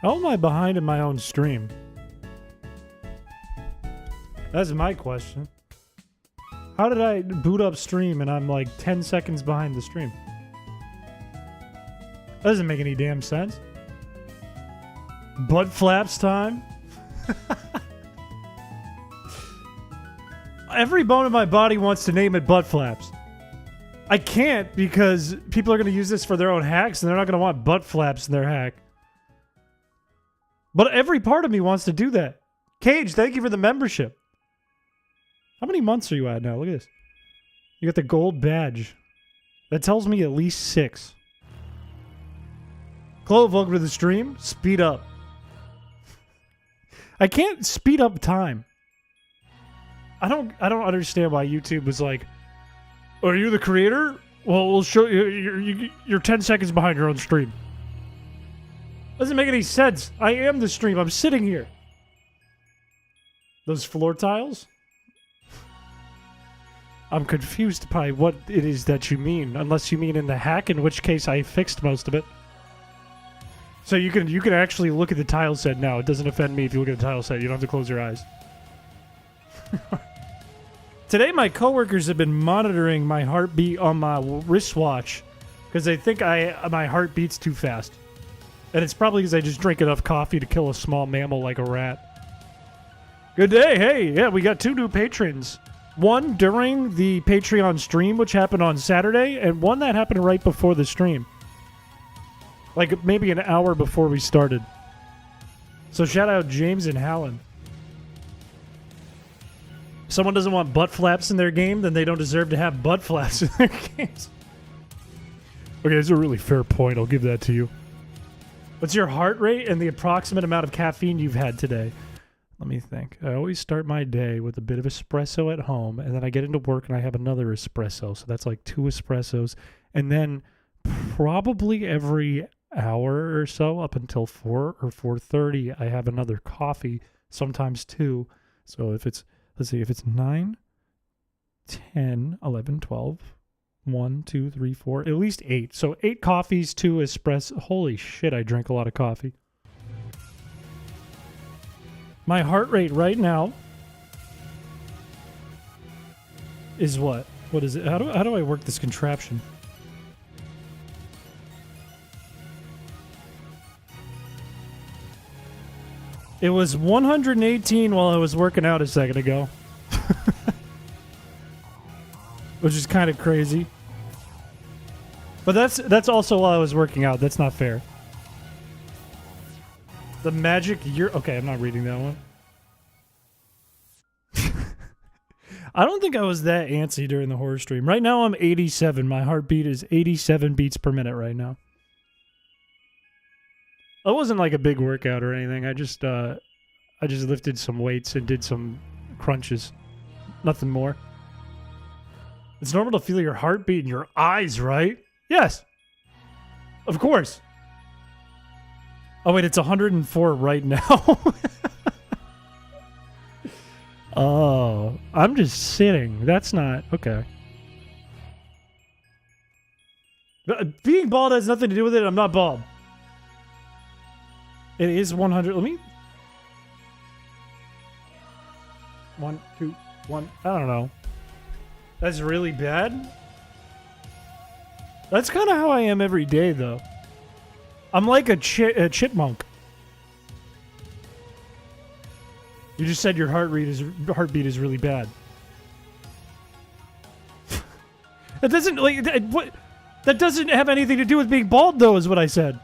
How am I behind in my own stream? That's my question. How did I boot up stream and I'm like 10 seconds behind the stream? That doesn't make any damn sense. Butt flaps time? Every bone in my body wants to name it butt flaps. I can't because people are going to use this for their own hacks and they're not going to want butt flaps in their hack. But every part of me wants to do that. Cage, thank you for the membership. How many months are you at now? Look at this. You got the gold badge. That tells me at least 6. Clove, welcome to the stream. Speed up. I can't speed up time. I don't understand why YouTube was like, oh, are you the creator? Well, we'll show you. You're 10 seconds behind your own stream. Doesn't make any sense. I am the stream. I'm sitting here. Those floor tiles? I'm confused by what it is that you mean, unless you mean in the hack, in which case I fixed most of it. So you can actually look at the tile set now. It doesn't offend me if you look at the tile set. You don't have to close your eyes. Today, my coworkers have been monitoring my heartbeat on my wristwatch because they think my heart beats too fast. And it's probably because I just drink enough coffee to kill a small mammal like a rat. Good day. Hey, yeah, we got 2 new patrons. One during the Patreon stream, which happened on Saturday, and one that happened right before the stream. Like maybe an hour before we started. So shout out James and Hallen. If someone doesn't want butt flaps in their game, then they don't deserve to have butt flaps in their games. Okay, that's a really fair point. I'll give that to you. What's your heart rate and the approximate amount of caffeine you've had today? Let me think. I always start my day with a bit of espresso at home, and then I get into work and I have another espresso. So that's like 2 espressos. And then probably every hour or so up until 4 or 4:30, I have another coffee, sometimes 2. So if it's, let's see, if it's 9, 10, 11, 12, 1, 2, 3, 4, at least 8. So 8 coffees, 2 espresso. Holy shit, I drink a lot of coffee. My heart rate right now is what? What is it? How do I work this contraption? It was 118 while I was working out a second ago. Which is kind of crazy. But that's also while I was working out. That's not fair. The magic year... Okay, I'm not reading that one. I don't think I was that antsy during the horror stream. Right now I'm 87. My heartbeat is 87 beats per minute right now. It wasn't like a big workout or anything. I just lifted some weights and did some crunches. Nothing more. It's normal to feel your heartbeat in your eyes, right? Yes. Of course. Oh, wait, it's 104 right now. Oh, I'm just sitting. That's not... Okay. Being bald has nothing to do with it. I'm not bald. It is 100... Let me... 1, 2, 1... I don't know. That's really bad? That's kind of how I am every day, though. I'm like a chipmunk. You just said your heartbeat is really bad. That doesn't that doesn't have anything to do with being bald, though, is what I said.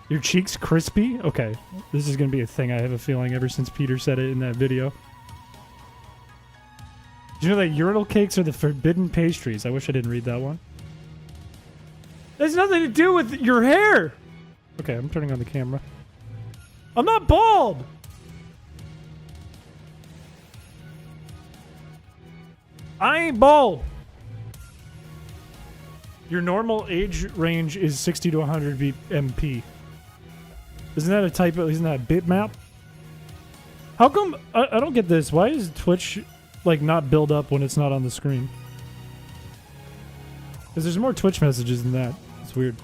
Your cheeks crispy? Okay, this is gonna be a thing. I have a feeling ever since Peter said it in that video. Do you know that urinal cakes are the forbidden pastries? I wish I didn't read that one. It has nothing to do with your hair. Okay, I'm turning on the camera. I'm not bald. I ain't bald. Your normal age range is 60 to 100 MP. Isn't that a typo? Isn't that a bitmap? How come... I don't get this. Why does Twitch, like, not build up when it's not on the screen? Because there's more Twitch messages than that. It's weird.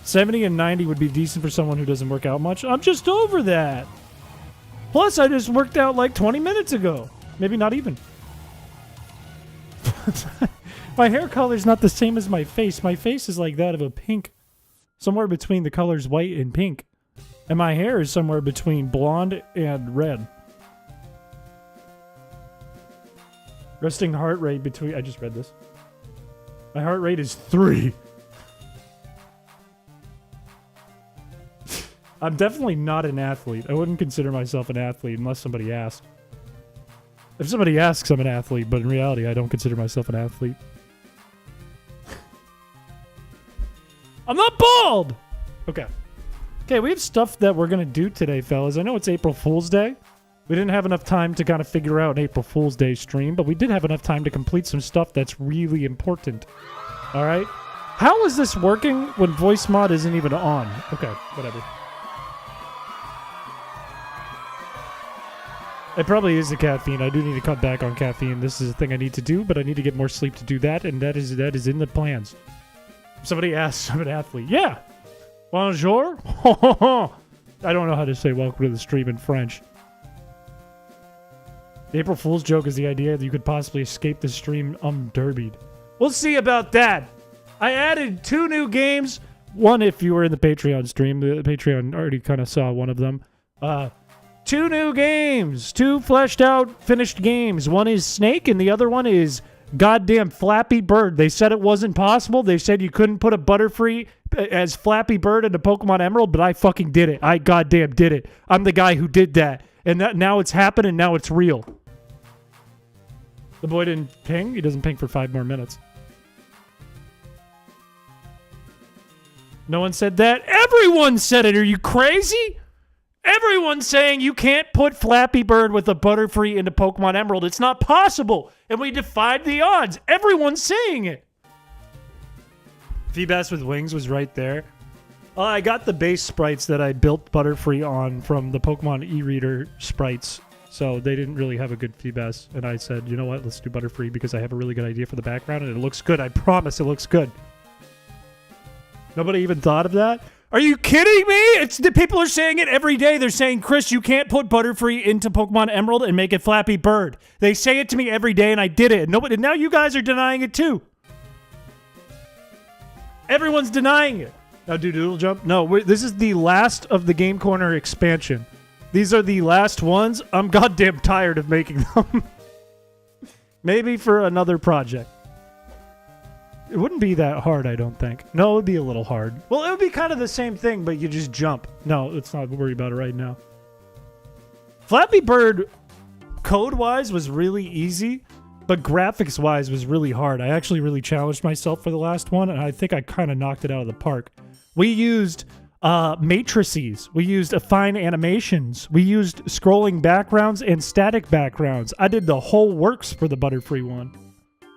70 and 90 would be decent for someone who doesn't work out much. I'm just over that. Plus, I just worked out like 20 minutes ago. Maybe not even. My hair color is not the same as my face. My face is like that of a pink. Somewhere between the colors white and pink. And my hair is somewhere between blonde and red. Resting heart rate between... I just read this. My heart rate is 3. I'm definitely not an athlete. I wouldn't consider myself an athlete unless somebody asked. If somebody asks, I'm an athlete, but in reality, I don't consider myself an athlete. I'm not bald! Okay. Okay, we have stuff that we're going to do today, fellas. I know it's April Fool's Day. We didn't have enough time to kind of figure out an April Fool's Day stream, but we did have enough time to complete some stuff that's really important. All right? How is this working when voice mod isn't even on? Okay, whatever. It probably is the caffeine. I do need to cut back on caffeine. This is a thing I need to do, but I need to get more sleep to do that, and that is in the plans. Somebody asks, I'm an athlete. Yeah. Bonjour. I don't know how to say welcome to the stream in French. The April Fool's joke is the idea that you could possibly escape the stream derbied. We'll see about that. I added 2 new games. One, if you were in the Patreon stream. The Patreon already kind of saw one of them. 2 new games. 2 fleshed out, finished games. One is Snake, and the other one is goddamn Flappy Bird. They said it wasn't possible. They said you couldn't put a Butterfree as Flappy Bird into Pokemon Emerald, but I fucking did it. I goddamn did it. I'm the guy who did that. And now it's happened, and now it's real. The boy didn't ping? He doesn't ping for 5 more minutes. No one said that. Everyone said it. Are you crazy? Everyone's saying you can't put Flappy Bird with a Butterfree into Pokemon Emerald. It's not possible. And we defied the odds. Everyone's saying it. Feebas with Wings was right there. I got the base sprites that I built Butterfree on from the Pokemon e-reader sprites. So they didn't really have a good Feebas. And I said, you know what? Let's do Butterfree because I have a really good idea for the background. And it looks good. I promise it looks good. Nobody even thought of that? Are you kidding me? The people are saying it every day. They're saying, Chris, you can't put Butterfree into Pokemon Emerald and make it Flappy Bird. They say it to me every day, and I did it. And now you guys are denying it, too. Everyone's denying it. Now, do Doodle Jump? No, this is the last of the Game Corner expansion. These are the last ones. I'm goddamn tired of making them. Maybe for another project. It wouldn't be that hard, I don't think. No, it would be a little hard. Well, it would be kind of the same thing, but you just jump. No, let's not worry about it right now. Flappy Bird, code-wise, was really easy, but graphics-wise was really hard. I actually really challenged myself for the last one, and I think I kind of knocked it out of the park. We used matrices. We used affine animations. We used scrolling backgrounds and static backgrounds. I did the whole works for the Butterfree one.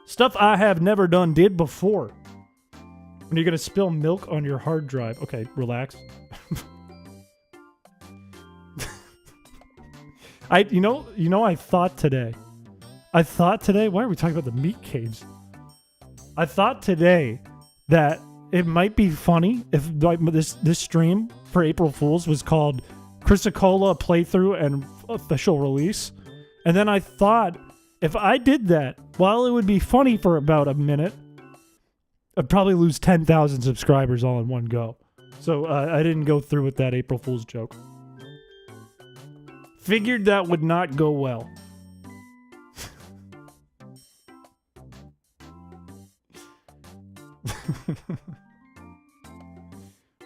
Stuff I have never done did before. When you're going to spill milk on your hard drive. Okay, relax. I thought today, why are we talking about the meat caves? I thought today that it might be funny if this stream for April Fools was called Chrispiche playthrough and official release. And then I thought, if I did that, while it would be funny for about a minute, I'd probably lose 10,000 subscribers all in one go. So I didn't go through with that April Fool's joke. Figured that would not go well.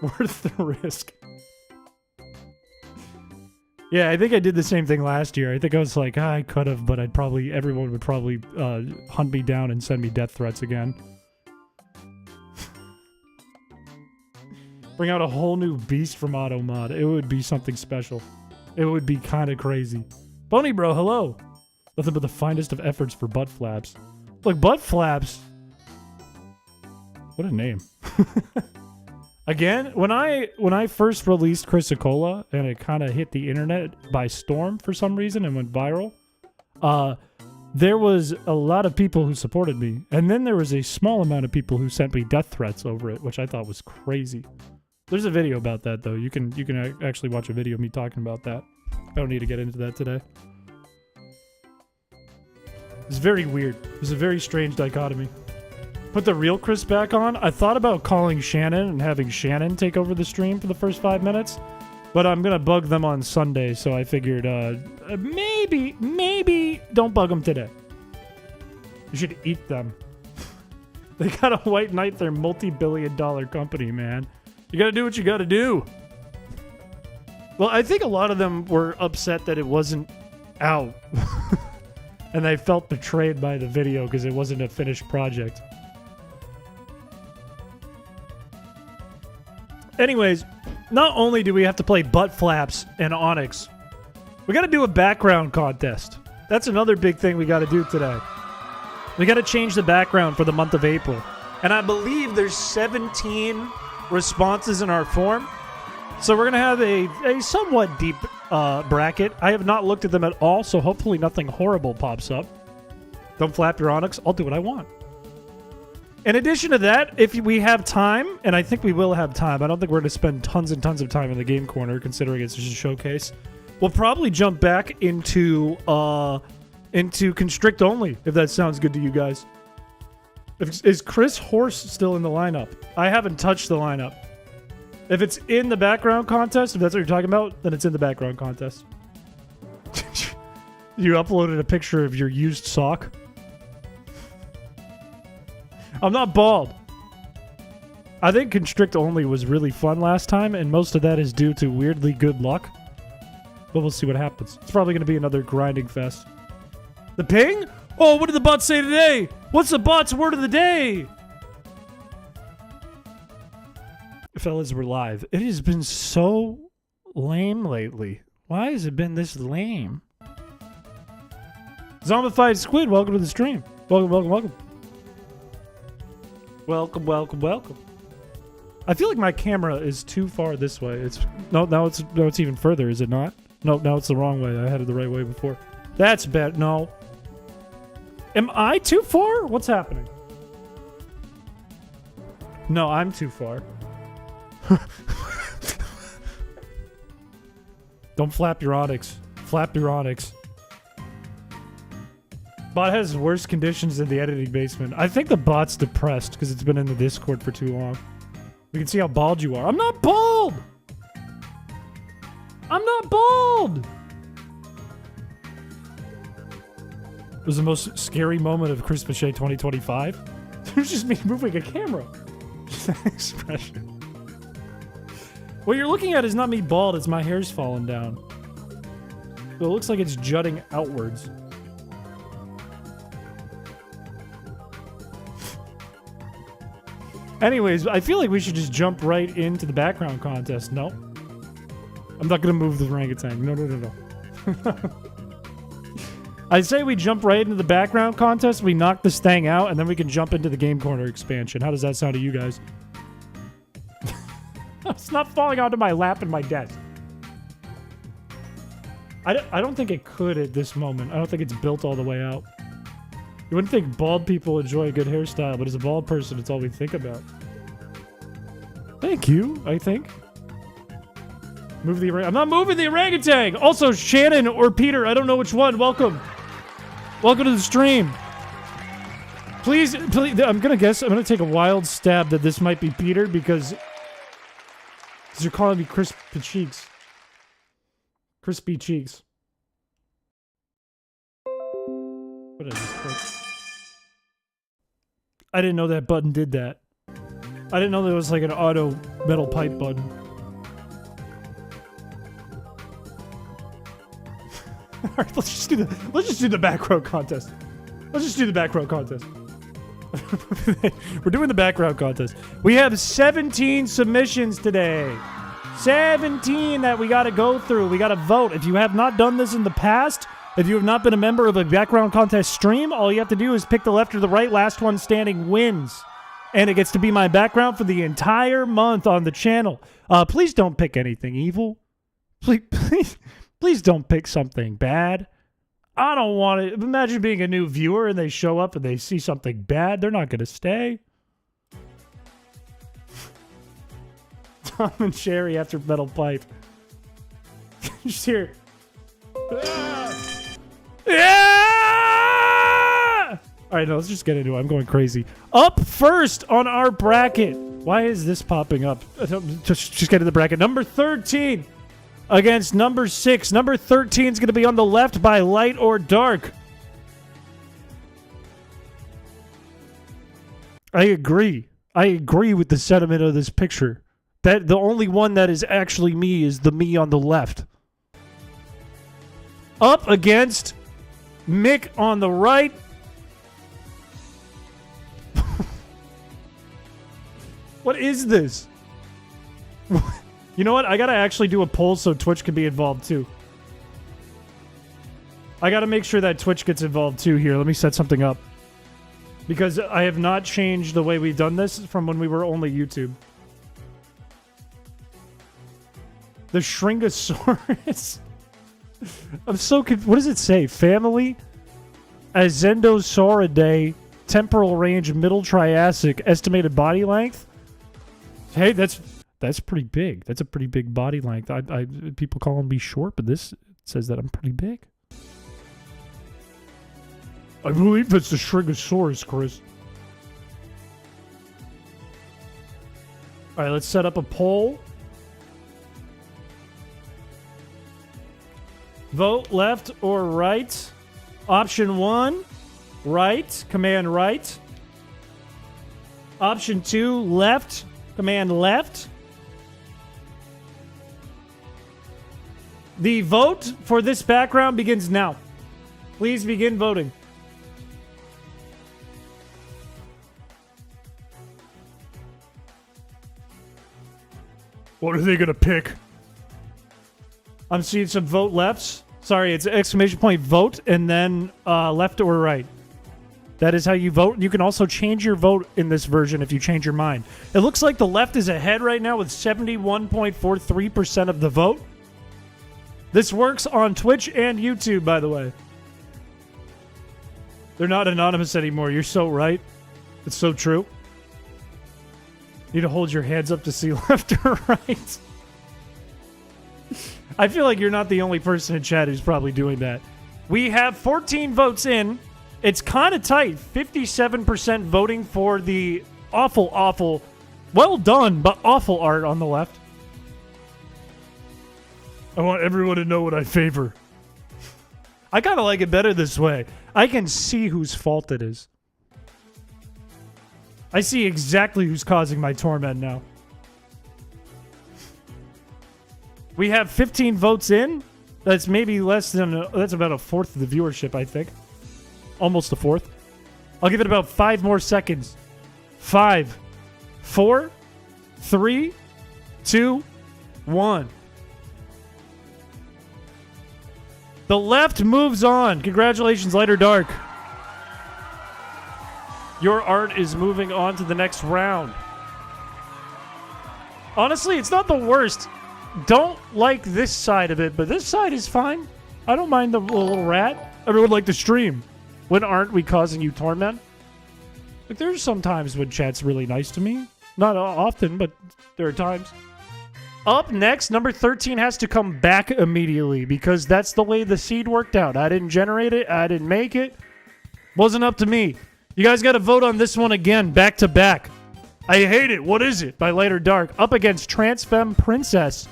Worth the risk. Yeah, I think I did the same thing last year. I think I was like, I could have, but everyone would probably hunt me down and send me death threats again. Bring out a whole new beast from Auto Mod. It would be something special. It would be kind of crazy. Pony Bro, hello. Nothing but the finest of efforts for butt flaps. Look, butt flaps. What a name. Again, when I first released Chrispiche and it kind of hit the internet by storm for some reason and went viral, there was a lot of people who supported me. And then there was a small amount of people who sent me death threats over it, which I thought was crazy. There's a video about that though. You can actually watch a video of me talking about that. I don't need to get into that today. It's very weird. It's a very strange dichotomy. Put the real Chris back on. I thought about calling Shannon and having Shannon take over the stream for the first 5 minutes, but I'm gonna bug them on Sunday, so I figured maybe don't bug them today. You should eat them. They got a white knight their multi-billion-dollar company, man. You gotta do what you gotta do. Well, I think a lot of them were upset that it wasn't out. And they felt betrayed by the video because it wasn't a finished project. Anyways, not only do we have to play butt flaps and Onyx, we gotta do a background contest. That's another big thing we gotta do today. We gotta change the background for the month of April. And I believe there's 17 responses in our form. So we're going to have a somewhat deep bracket. I have not looked at them at all, so hopefully nothing horrible pops up. Don't flap your Onyx. I'll do what I want. In addition to that, if we have time, and I think we will have time, I don't think we're going to spend tons and tons of time in the game corner, considering it's just a showcase. We'll probably jump back into Constrict only, if that sounds good to you guys. Is Chris Horse still in the lineup? I haven't touched the lineup. If it's in the background contest, if that's what you're talking about, then it's in the background contest. You uploaded a picture of your used sock? I'm not bald. I think Constrict only was really fun last time, and most of that is due to weirdly good luck. But we'll see what happens. It's probably going to be another grinding fest. The ping? Oh, what did the bot say today? What's the bot's word of the day? Fellas, we're live. It has been so lame lately. Why has it been this lame? Zombified Squid, welcome to the stream. Welcome, welcome, welcome. Welcome, welcome, welcome. I feel like my camera is too far this way. It's now it's even further, is it not? No, now it's the wrong way. I had it the right way before. That's bad. No. Am I too far? What's happening? No, I'm too far. Don't flap your Onyx. Flap your Onyx. Bot has worse conditions in the editing basement. I think the bot's depressed because it's been in the Discord for too long. We can see how bald you are. I'm not bald! I'm not bald! It was the most scary moment of Chrispiche 2025. It was just me moving a camera. Just that expression. What you're looking at is not me bald, it's my hair's falling down. It looks like it's jutting outwards. Anyways, I feel like we should just jump right into the background contest. No. I'm not going to move the orangutan. No, no, no, no. I say we jump right into the background contest, we knock this thing out, and then we can jump into the Game Corner expansion. How does that sound to you guys? It's not falling onto my lap and my desk. I don't think it could at this moment. I don't think it's built all the way out. You wouldn't think bald people enjoy a good hairstyle, but as a bald person, it's all we think about. Thank you, I think. Move the I'm not moving the orangutan! Also, Shannon or Peter, I don't know which one. Welcome. Welcome to the stream. Please, I'm gonna take a wild stab that this might be Peter because you're calling me crispy cheeks. Crispy cheeks. What is this? I didn't know that button did that. I didn't know there was like an auto metal pipe button. Alright, let's just do the back row contest. Let's just do the back row contest. We're doing the background contest. We have 17 submissions today. 17 that we gotta go through. We gotta vote. If you have not done this in the past, if you have not been a member of a background contest stream, all you have to do is pick the left or the right. Last one standing wins. And it gets to be my background for the entire month on the channel. Please don't pick anything evil. Please don't pick something bad. I don't want to. Imagine being a new viewer and they show up and they see something bad. They're not going to stay. Tom and Jerry after metal pipe. Just here. Yeah! All right, no, let's just get into it. I'm going crazy. Up first on our bracket. Why is this popping up? Just get to the bracket. Number 13 against number 6. Number 13 is going to be on the left by light or dark. I agree. I agree with the sentiment of this picture. That the only one that is actually me is the me on the left. Up against Mick on the right. What is this? You know what? I gotta actually do a poll so Twitch can be involved too. I gotta make sure that Twitch gets involved too here. Let me set something up. Because I have not changed the way we've done this from when we were only YouTube. The Shringosaurus. I'm so confused. What does it say? Family? Azendosauridae. Temporal range, middle Triassic. Estimated body length? Hey, that's pretty big. That's a pretty big body length. People call me short, but this says that I'm pretty big. I believe that's the Shringosaurus, Chris. All right, let's set up a poll. Vote left or right. Option 1, right. Command right. Option 2, left. Command left. The vote for this background begins now. Please begin voting. What are they going to pick? I'm seeing some vote lefts. Sorry, it's exclamation point vote and then left or right. That is how you vote. You can also change your vote in this version if you change your mind. It looks like the left is ahead right now with 71.43% of the vote. This works on Twitch and YouTube, by the way. They're not anonymous anymore. You're so right. It's so true. You need to hold your hands up to see left or right. I feel like you're not the only person in chat who's probably doing that. We have 14 votes in. It's kind of tight. 57% voting for the awful, well done, but awful art on the left. I want everyone to know what I favor. I kind of like it better this way. I can see whose fault it is. I see exactly who's causing my torment now. We have 15 votes in. That's maybe less than... that's about a fourth of the viewership, I think. Almost a fourth. I'll give it about 5 more seconds. 5, 4, 3, 2, 1. The left moves on. Congratulations, Light or Dark. Your art is moving on to the next round. Honestly, it's not the worst. Don't like this side of it, but this side is fine. I don't mind the little rat. Everyone like to stream. When aren't we causing you torment? Like, there's some times when chat's really nice to me. Not often, but there are times. Up next, number 13 has to come back immediately because that's the way the seed worked out. I didn't generate it. I didn't make it. Wasn't up to me. You guys got to vote on this one again, back to back. I hate it. What is it? By Light or Dark. Up against Transfemme Princess.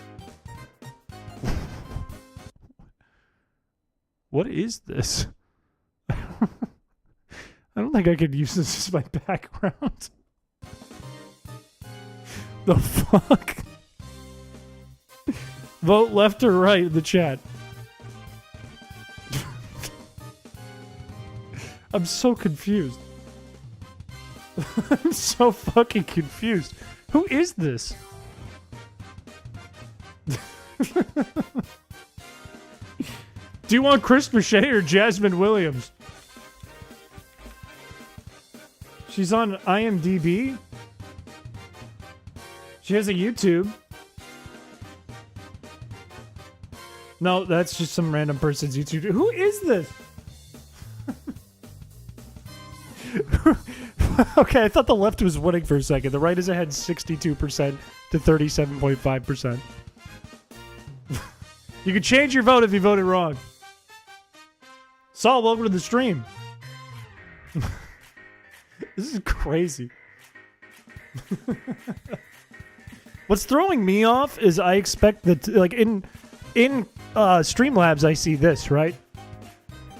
What is this? I don't think I could use this as my background. The fuck? Vote left or right in the chat. I'm so confused. I'm so fucking confused. Who is this? Do you want Chris Piché or Jasmine Williams? She's on IMDb. She has a YouTube. No, that's just some random person's YouTube. Who is this? Okay, I thought the left was winning for a second. The right is ahead 62% to 37.5%. You can change your vote if you voted wrong. Saul, welcome to the stream. This is crazy. What's throwing me off is I expect that, like, in Streamlabs, I see this, right?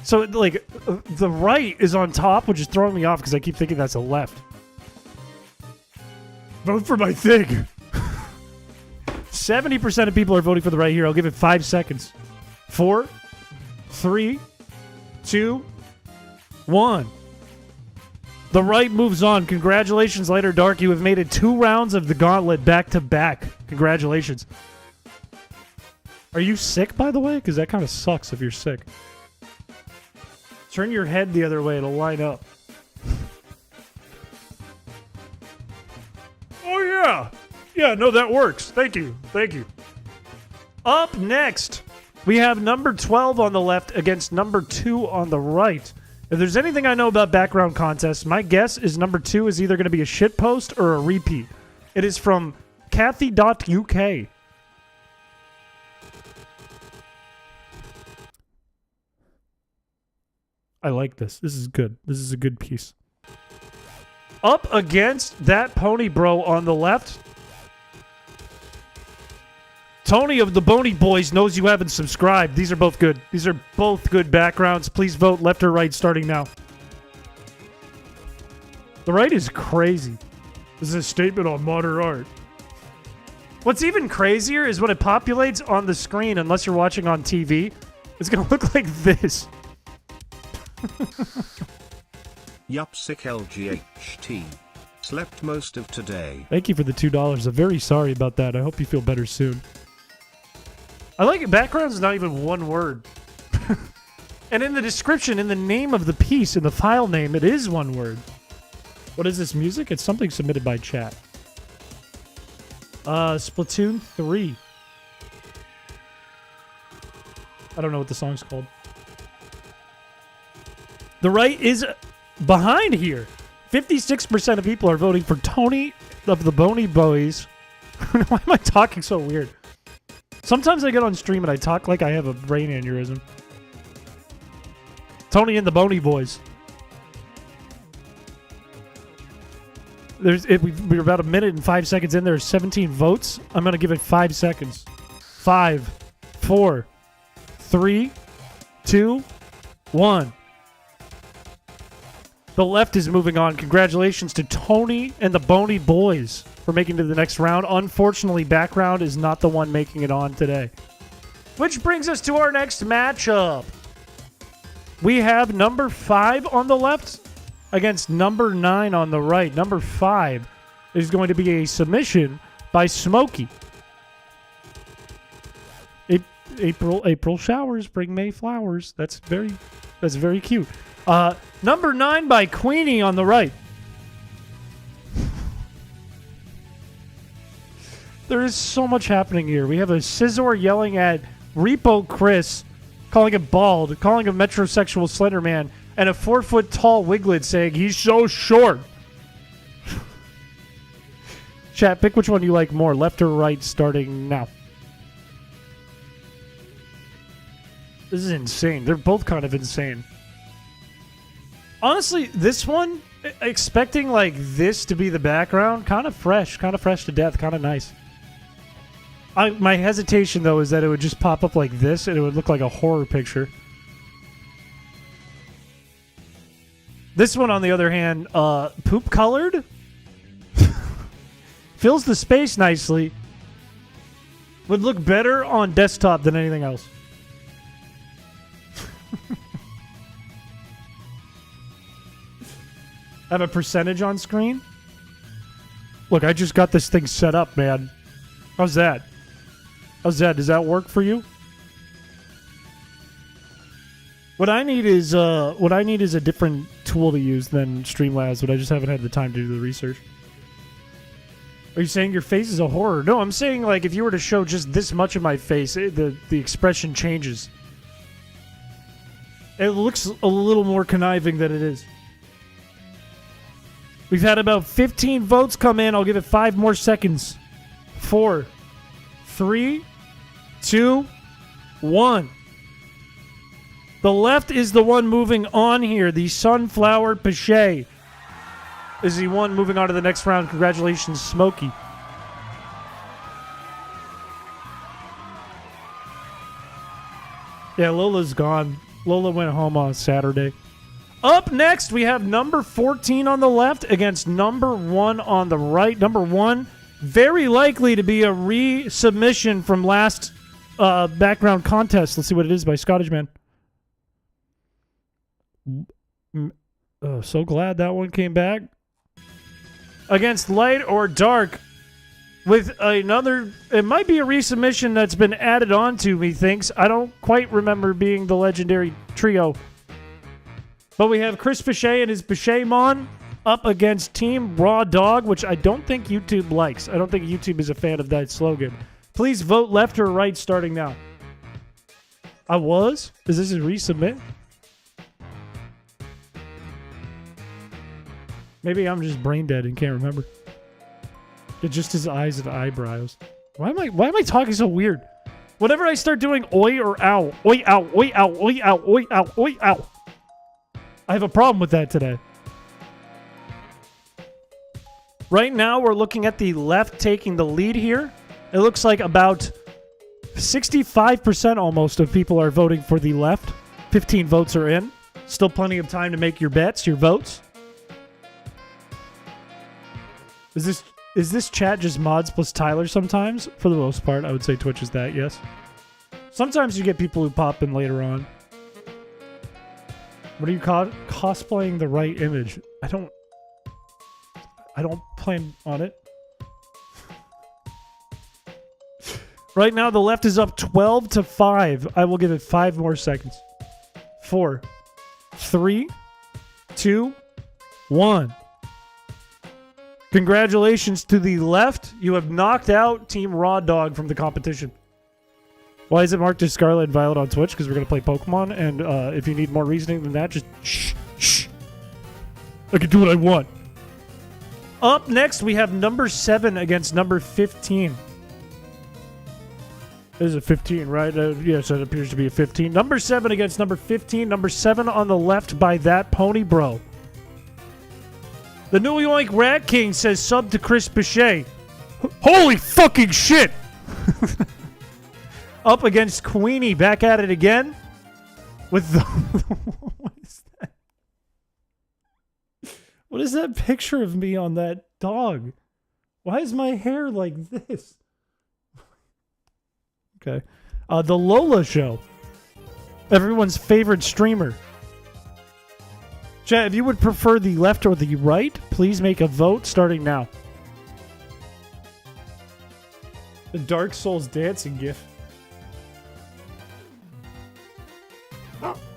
So, like, the right is on top, which is throwing me off because I keep thinking that's the left. Vote for my thing. 70% of people are voting for the right here. I'll give it 5 seconds. 4, 3, 2, 1. The right moves on. Congratulations, Later Dark. You have made it 2 rounds of the gauntlet back-to-back. Congratulations. Are you sick, by the way? Because that kind of sucks if you're sick. Turn your head the other way. It'll line up. Oh, yeah. Yeah, no, that works. Thank you. Thank you. Up next, we have number 12 on the left against number 2 on the right. If there's anything I know about background contests, my guess is number 2 is either going to be a shitpost or a repeat. It is from Kathy.uk. I like this. This is good. This is a good piece. Up against that pony bro on the left. Tony of the Boney Boys knows you haven't subscribed. These are both good. These are both good backgrounds. Please vote left or right starting now. The right is crazy. This is a statement on modern art. What's even crazier is when it populates on the screen, unless you're watching on TV, it's going to look like this. Yup, sick LGHT. Slept most of today. Thank you for the $2. I'm very sorry about that. I hope you feel better soon. I like it. Background is not even one word. And in the description, in the name of the piece, in the file name, it is one word. What is this music? It's something submitted by chat. Splatoon 3. I don't know what the song's called. The right is behind here. 56% of people are voting for Tony of the Boney Boys. Why am I talking so weird? Sometimes I get on stream and I talk like I have a brain aneurysm. Tony and the Boney Boys. We're about a minute and 5 seconds in. There's 17 votes. I'm going to give it 5 seconds. 5, 4, 3, 2, 1. The left is moving on. Congratulations to Tony and the Boney Boys for making it to the next round. Unfortunately, background is not the one making it on today. Which brings us to our next matchup. We have number 5 on the left against number 9 on the right. Number 5 is going to be a submission by Smokey. April showers bring May flowers. That's very cute. Number 9 by Queenie on the right. There is so much happening here. We have a Scizor yelling at Repo Chris, calling him bald, calling him metrosexual slender man, and a 4-foot-tall Wiglet saying he's so short. Chat, pick which one you like more, left or right, starting now. This is insane. They're both kind of insane. Honestly, this one, expecting like this to be the background, kind of fresh to death, kind of nice. My hesitation, though, is that it would just pop up like this and it would look like a horror picture. This one, on the other hand, poop-colored? Fills the space nicely. Would look better on desktop than anything else. Have a percentage on screen? Look, I just got this thing set up, man. How's that? How's that? Does that work for you? What I need is a different tool to use than Streamlabs, but I just haven't had the time to do the research. Are you saying your face is a horror? No, I'm saying like if you were to show just this much of my face, the expression changes. It looks a little more conniving than it is. We've had about 15 votes come in. I'll give it 5 more seconds. 4, 3, 2, 1. The left is the one moving on here. The Sunflower Piché is the one moving on to the next round. Congratulations, Smokey. Yeah, Lola's gone. Lola went home on Saturday. Up next, we have number 14 on the left against number 1 on the right. Number 1, very likely to be a resubmission from last background contest. Let's see what it is by Scottish Man. Oh, so glad that one came back. Against Light or Dark. With another, it might be a resubmission that's been added on to, methinks. I don't quite remember being the legendary trio. But we have Chris Piché and his Piché-mon up against Team Raw Dog, which I don't think YouTube likes. I don't think YouTube is a fan of that slogan. Please vote left or right starting now. I was? Is this a resubmit? Maybe I'm just brain dead and can't remember. It's just his eyes and eyebrows. Why am I talking so weird? Whenever I start doing oi or ow, oi ow, oi ow, oi ow, oi ow, oi ow. I have a problem with that today. Right now, we're looking at the left taking the lead here. It looks like about 65% almost of people are voting for the left. 15 votes are in. Still plenty of time to make your bets, your votes. Is this chat just mods plus Tyler sometimes? For the most part, I would say Twitch is that, yes. Sometimes you get people who pop in later on. What are you cosplaying the right image? I don't plan on it. Right now, the left is up 12-5. I will give it 5 more seconds. 4, 3, 2, 1. Congratulations to the left. You have knocked out Team Raw Dog from the competition. Why is it marked as Scarlet and Violet on Twitch? Because we're going to play Pokemon, and if you need more reasoning than that, just shh. I can do what I want. Up next, we have number 7 against number 15. This is a 15, right? Yes, it appears to be a 15. Number 7 against number 15. Number 7 on the left by that pony bro. The New Yoink Rat King says sub to Chris Piché. Holy fucking shit! Up against Queenie, back at it again. With the... What is that? What is that picture of me on that dog? Why is my hair like this? Okay. The Lola Show. Everyone's favorite streamer. Chat, if you would prefer the left or the right, please make a vote starting now. The Dark Souls dancing gif.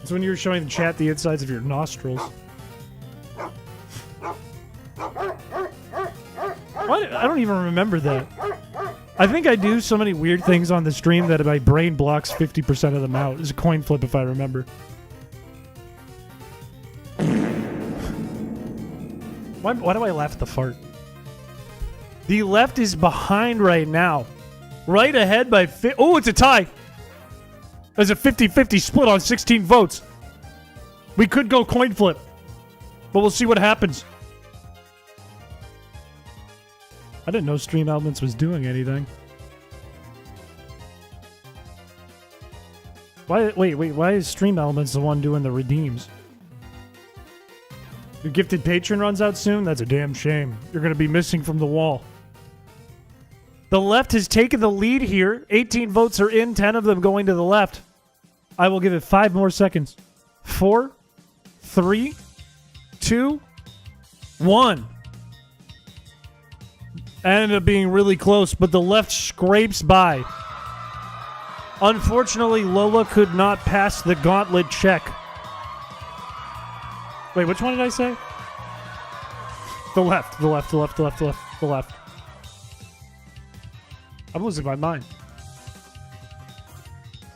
It's when you were showing the chat the insides of your nostrils. What? I don't even remember that. I think I do so many weird things on the stream that my brain blocks 50% of them out. It's a coin flip if I remember. Why do I laugh at the fart? The left is behind right now. Right ahead by... Oh, it's a tie. There's a 50-50 split on 16 votes. We could go coin flip. But we'll see what happens. I didn't know Stream Elements was doing anything. Wait, why is Stream Elements the one doing the redeems? Your gifted patron runs out soon? That's a damn shame. You're going to be missing from the wall. The left has taken the lead here. 18 votes are in, 10 of them going to the left. I will give it 5 more seconds. 4, 3, 2, 1. Ended up being really close, but the left scrapes by. Unfortunately, Lola could not pass the gauntlet check. Wait, which one did I say? The left. I'm losing my mind.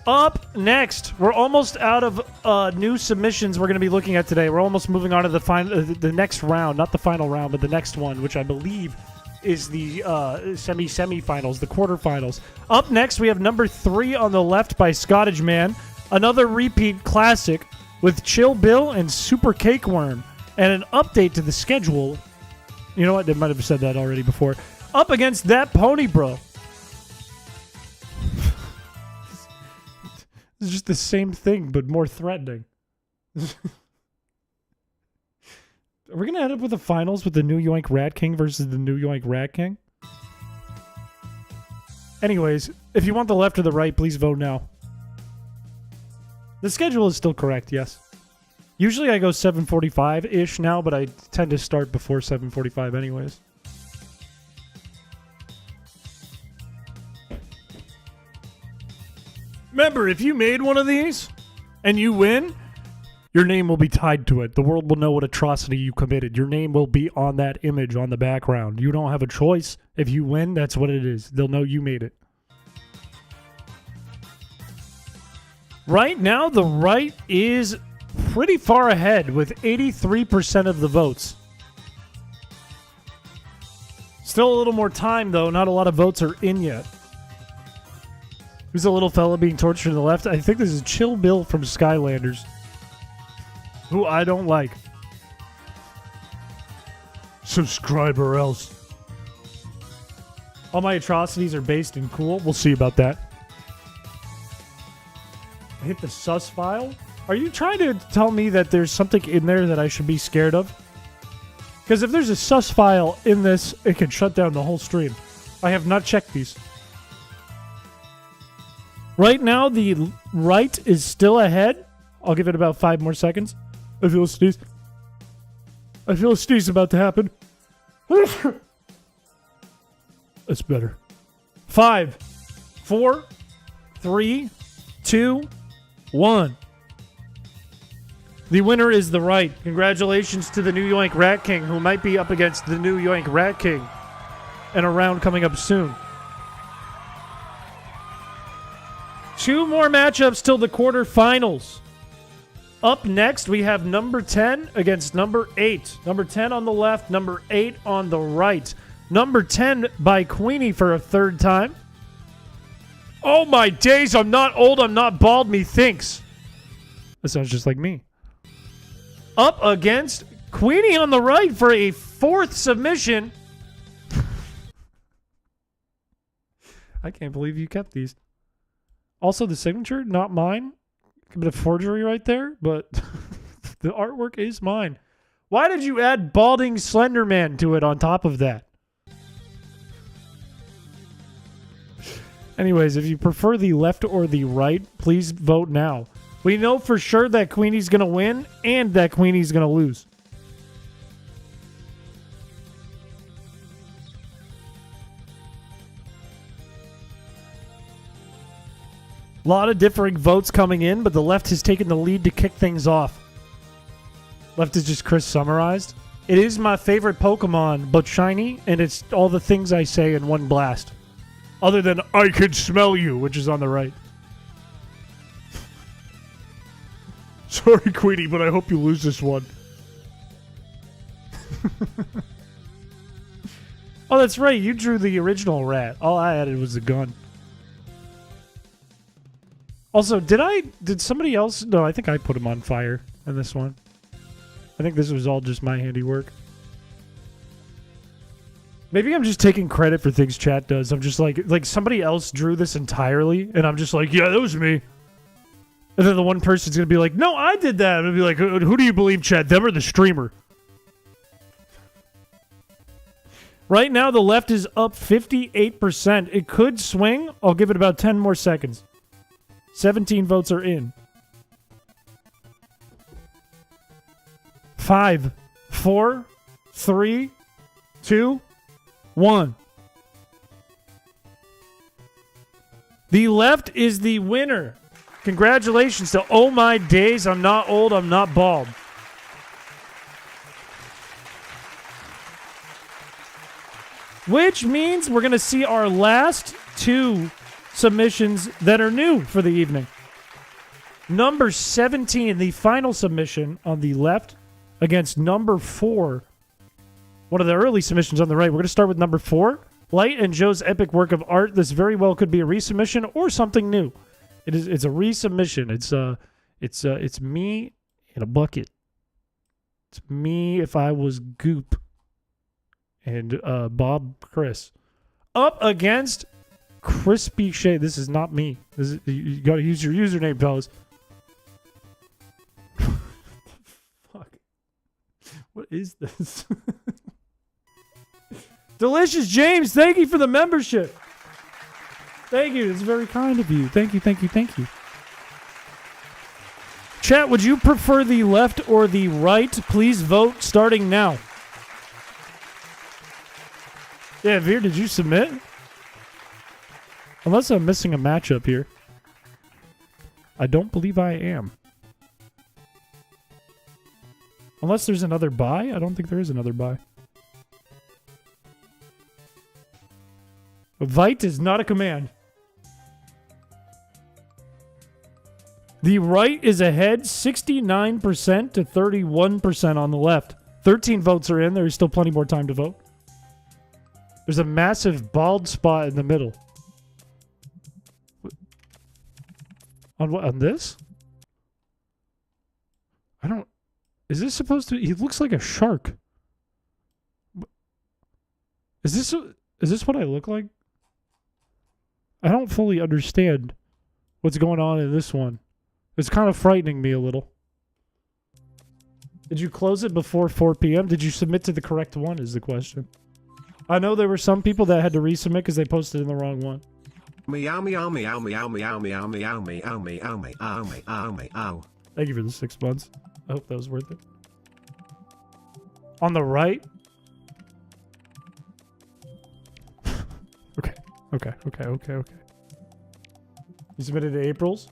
Up next, we're almost out of new submissions we're going to be looking at today. We're almost moving on to the next round, not the final round, but the next one, which I believe is the semifinals, the quarterfinals. Up next, we have number 3 on the left by Scottish Man, another repeat classic with Chill Bill and Super Cakeworm, and an update to the schedule. You know what? They might have said that already before. Up against That Pony Bro. It's just the same thing, but more threatening. Are we going to end up with the finals with the New Yoink Rat King versus the New Yoink Rat King? Anyways, if you want the left or the right, please vote now. The schedule is still correct, yes. Usually I go 7:45-ish now, but I tend to start before 7:45 anyways. Remember, if you made one of these and you win, your name will be tied to it. The world will know what atrocity you committed. Your name will be on that image on the background. You don't have a choice. If you win, that's what it is. They'll know you made it. Right now, the right is pretty far ahead with 83% of the votes. Still a little more time, though. Not a lot of votes are in yet. Who's the little fella being tortured to the left? I think this is Chill Bill from Skylanders, who I don't like. Subscribe or else. All my atrocities are based in cool. We'll see about that. I hit the sus file. Are you trying to tell me that there's something in there that I should be scared of? Because if there's a sus file in this, it can shut down the whole stream. I have not checked these. Right now, the right is still ahead. I'll give it about 5 more seconds. I feel a sneeze. I feel a sneeze about to happen. That's better. 5, 4, 3, 2, 1. The winner is the right. Congratulations to the New Yoink Rat King, who might be up against the New Yoink Rat King in a round coming up soon. 2 more matchups till the quarterfinals. Up next, we have number 10 against number 8. Number 10 on the left, number 8 on the right. Number 10 by Queenie for a 3rd time. Oh my days, I'm not old, I'm not bald, methinks. That sounds just like me. Up against Queenie on the right for a 4th submission. I can't believe you kept these. Also, the signature, not mine. A bit of forgery right there, but the artwork is mine. Why did you add Balding Slenderman to it on top of that? Anyways, if you prefer the left or the right, please vote now. We know for sure that Queenie's going to win and that Queenie's going to lose. A lot of differing votes coming in, but the left has taken the lead to kick things off. Left is just Chris summarized. It is my favorite Pokemon, but shiny, and it's all the things I say in one blast. Other than, I can smell you, which is on the right. Sorry, Queenie, but I hope you lose this one. Oh, that's right. You drew the original rat. All I added was the gun. Also, did somebody else? No, I think I put him on fire in this one. I think this was all just my handiwork. Maybe I'm just taking credit for things chat does. I'm just like somebody else drew this entirely, and I'm just like, yeah, that was me. And then the one person's going to be like, no, I did that. And I'll be like, who do you believe, chat? Them or the streamer? Right now, the left is up 58%. It could swing. I'll give it about 10 more seconds. 17 votes are in. 5, 4, 3, 2, 1. The left is the winner. Congratulations to Oh My Days, I'm Not Old, I'm Not Bald. Which means we're going to see our last 2 submissions that are new for the evening. Number 17, the final submission on the left against number 4. One of the early submissions on the right. We're going to start with number 4. Light and Joe's epic work of art. This very well could be a resubmission or something new. It's a resubmission. It's me in a bucket. It's me if I was Goop and Bob Chris up against chrispiche. This is not me. You got to use your username, fellas. Fuck. What is this? Delicious James, thank you for the membership. Thank you. It's very kind of you. Thank you, thank you, thank you. Chat, would you prefer the left or the right? Please vote starting now. Yeah, Veer, did you submit? Unless I'm missing a matchup here. I don't believe I am. Unless there's another buy? I don't think there is another buy. Vite is not a command. The right is ahead 69% to 31% on the left. 13 votes are in. There's still plenty more time to vote. There's a massive bald spot in the middle. On what? On this? I don't... Is this supposed to... He looks like a shark. Is this what I look like? I don't fully understand what's going on in this one. It's kind of frightening me a little. Did you close it before 4 p.m.? Did you submit to the correct one is the question. I know there were some people that had to resubmit because they posted in the wrong one. Meow meow meow meow meow meow meow meow meow meow meow meow meow. Thank you for the 6 months. I hope that was worth it. On the right? Okay. You submitted to April's?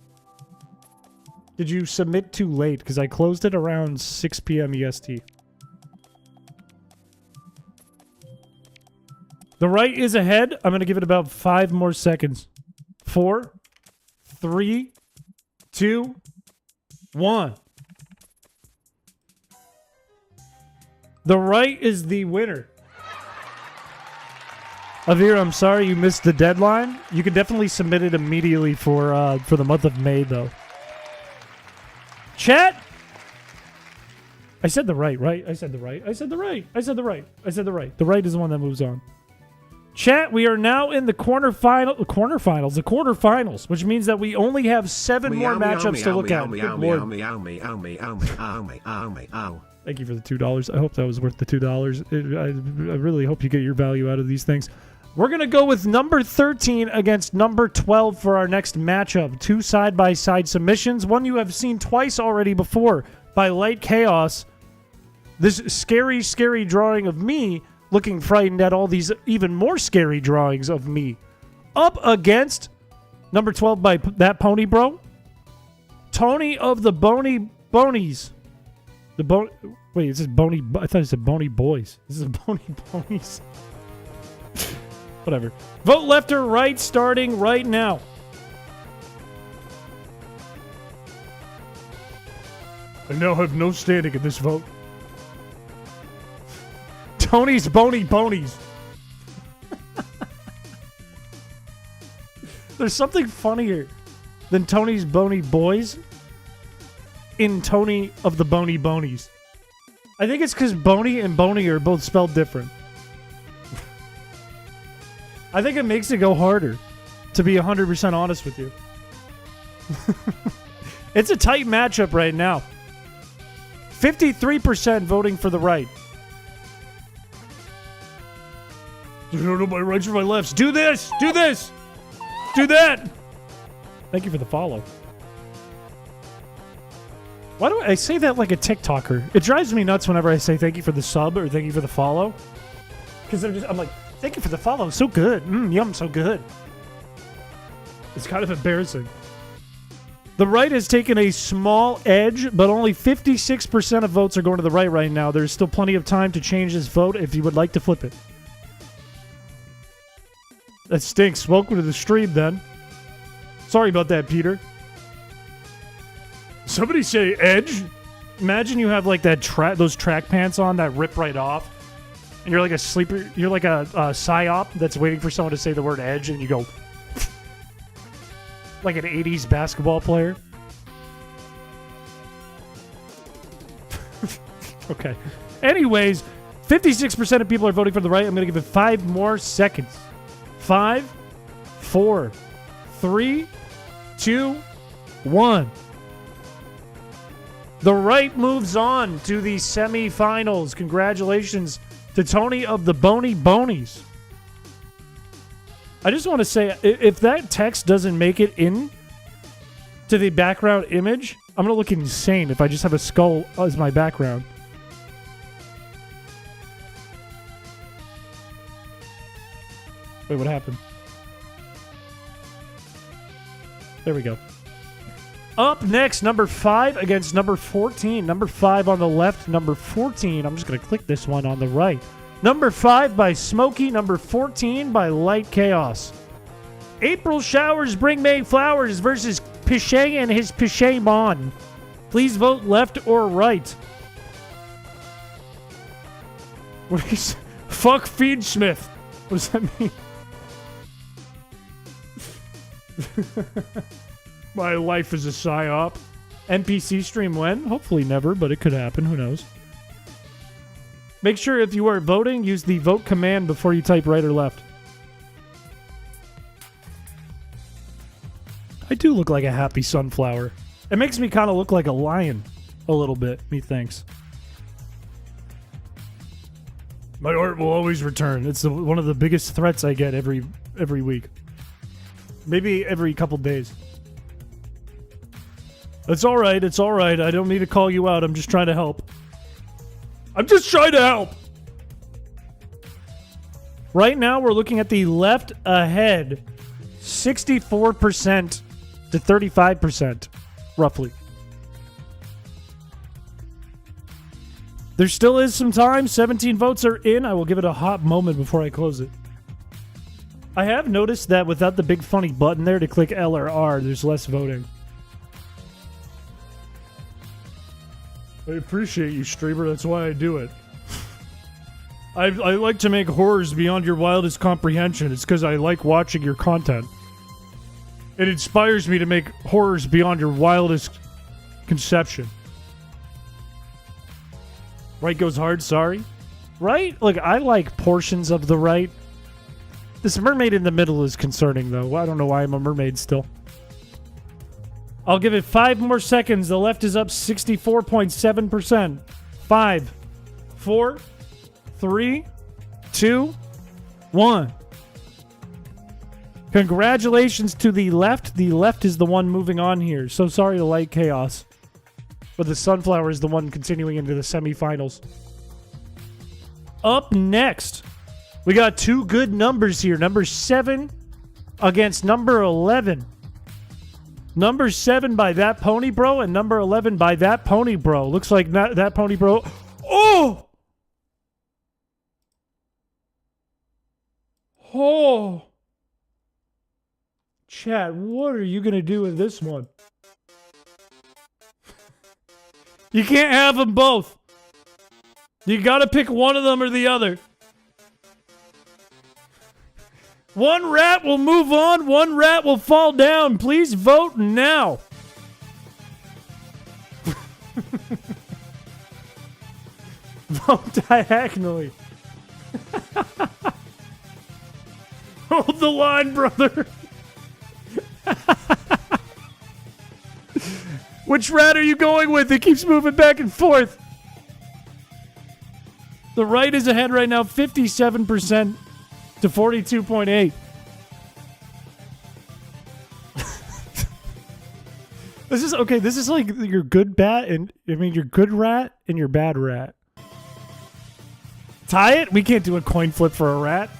Did you submit too late? Because I closed it around 6 p.m. EST. The right is ahead. I'm going to give it about 5 more seconds. 4, 3, 2, 1. The right is the winner. Avir, I'm sorry you missed the deadline. You can definitely submit it immediately for the month of May, though. Chat! I said the right? I said the right. The right is the one that moves on. Chat, we are now in the quarterfinals, which means that we only have 7 more matchups to look at. Good Lord. Thank you for the $2. I hope that was worth the $2. I really hope you get your value out of these things. We're going to go with number 13 against number 12 for our next matchup. 2 side-by-side submissions. One you have seen twice already before by Light Chaos. This scary, scary drawing of me looking frightened at all these even more scary drawings of me. Up against number 12 by That Pony Bro. Tony of the Bony Bonies. Wait, this is Bony... I thought it said Bony Boys. This is Bony Bonies. Whatever. Vote left or right starting right now. I now have no standing in this vote. Tony's Bony Bonies. There's something funnier than Tony's Bony Boys in Tony of the Bony Bonies. I think it's because Bony and Bony are both spelled different. I think it makes it go harder, to be 100% honest with you. It's a tight matchup right now. 53% voting for the right. I don't know my rights or my lefts. Do this! Do this! Do that! Thank you for the follow. Why do I say that like a TikToker? It drives me nuts whenever I say thank you for the sub or thank you for the follow. Because I'm like, thank you for the follow. So good. Yum, so good. It's kind of embarrassing. The right has taken a small edge, but only 56% of votes are going to the right now. There's still plenty of time to change this vote if you would like to flip it. That stinks. Welcome to the stream, then. Sorry about that, Peter. Somebody say edge. Imagine you have like that those track pants on that rip right off, and you're like a sleeper. You're like a psyop that's waiting for someone to say the word edge, and you go like an 80s basketball player. Okay. Anyways, 56% of people are voting for the right. I'm going to give it 5 more seconds. 5, 4, 3, 2, 1. The right moves on to the semifinals. Congratulations to Tony of the Bony Bonies. I just want to say, if that text doesn't make it in to the background image, I'm going to look insane if I just have a skull as my background. Wait, what happened? There we go. Up next, number 5 against number 14. Number 5 on the left, number 14. I'm just going to click this one on the right. Number 5 by Smokey, number 14 by Light Chaos. April showers bring May flowers versus Piché and his Piché Mon. Please vote left or right. What do you say? Fuck Feedsmith. What does that mean? My life is a psyop. NPC stream when? Hopefully never, but it could happen. Who knows? Make sure if you are voting, use the vote command before you type right or left. I do look like a happy sunflower. It makes me kind of look like a lion. A little bit, methinks. My art will always return. It's one of the biggest threats I get every week. Maybe every couple days. It's alright, it's alright. I don't need to call you out. I'm just trying to help. I'm just trying to help! Right now, we're looking at the left ahead. 64% to 35%, roughly. There still is some time. 17 votes are in. I will give it a hot moment before I close it. I have noticed that without the big funny button there to click L or R, there's less voting. I appreciate you, streamer. That's why I do it. I like to make horrors beyond your wildest comprehension. It's because I like watching your content. It inspires me to make horrors beyond your wildest conception. Right goes hard, sorry. Right? Look, I like portions of the right. This mermaid in the middle is concerning, though. I don't know why I'm a mermaid still. I'll give it 5 more seconds. The left is up 64.7%. 5, 4, 3, 2, 1. Congratulations to the left. The left is the one moving on here. So sorry to Light Chaos. But the sunflower is the one continuing into the semifinals. Up next, we got 2 good numbers here. Number 7 against number 11. Number 7 by That Pony Bro and number 11 by That Pony Bro. Looks like That Pony Bro. Oh! Oh! Chat, what are you going to do with this one? You can't have them both. You got to pick one of them or the other. One rat will move on, one rat will fall down. Please vote now. Vote diagonally. Hold the line, brother. Which rat are you going with? It keeps moving back and forth. The right is ahead right now, 57% to 42.8. This is okay. This is like your good bat and your good rat and your bad rat. Tie it? We can't do a coin flip for a rat.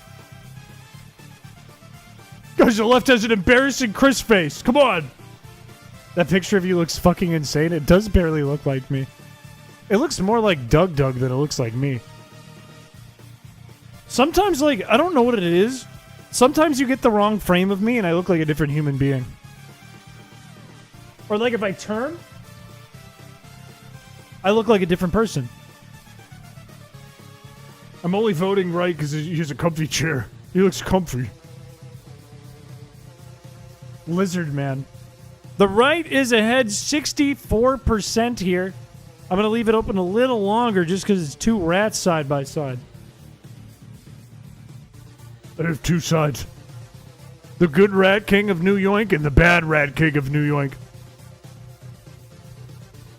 Guys, the left has an embarrassing Chris face. Come on. That picture of you looks fucking insane. It does barely look like me. It looks more like Doug than it looks like me. Sometimes, like, I don't know what it is. Sometimes you get the wrong frame of me and I look like a different human being. Or like if I turn, I look like a different person. I'm only voting right because he has a comfy chair. He looks comfy. Lizard man. The right is ahead 64% here. I'm going to leave it open a little longer just because it's two rats side by side. I have two sides. The good rat king of New York and the bad rat king of New York.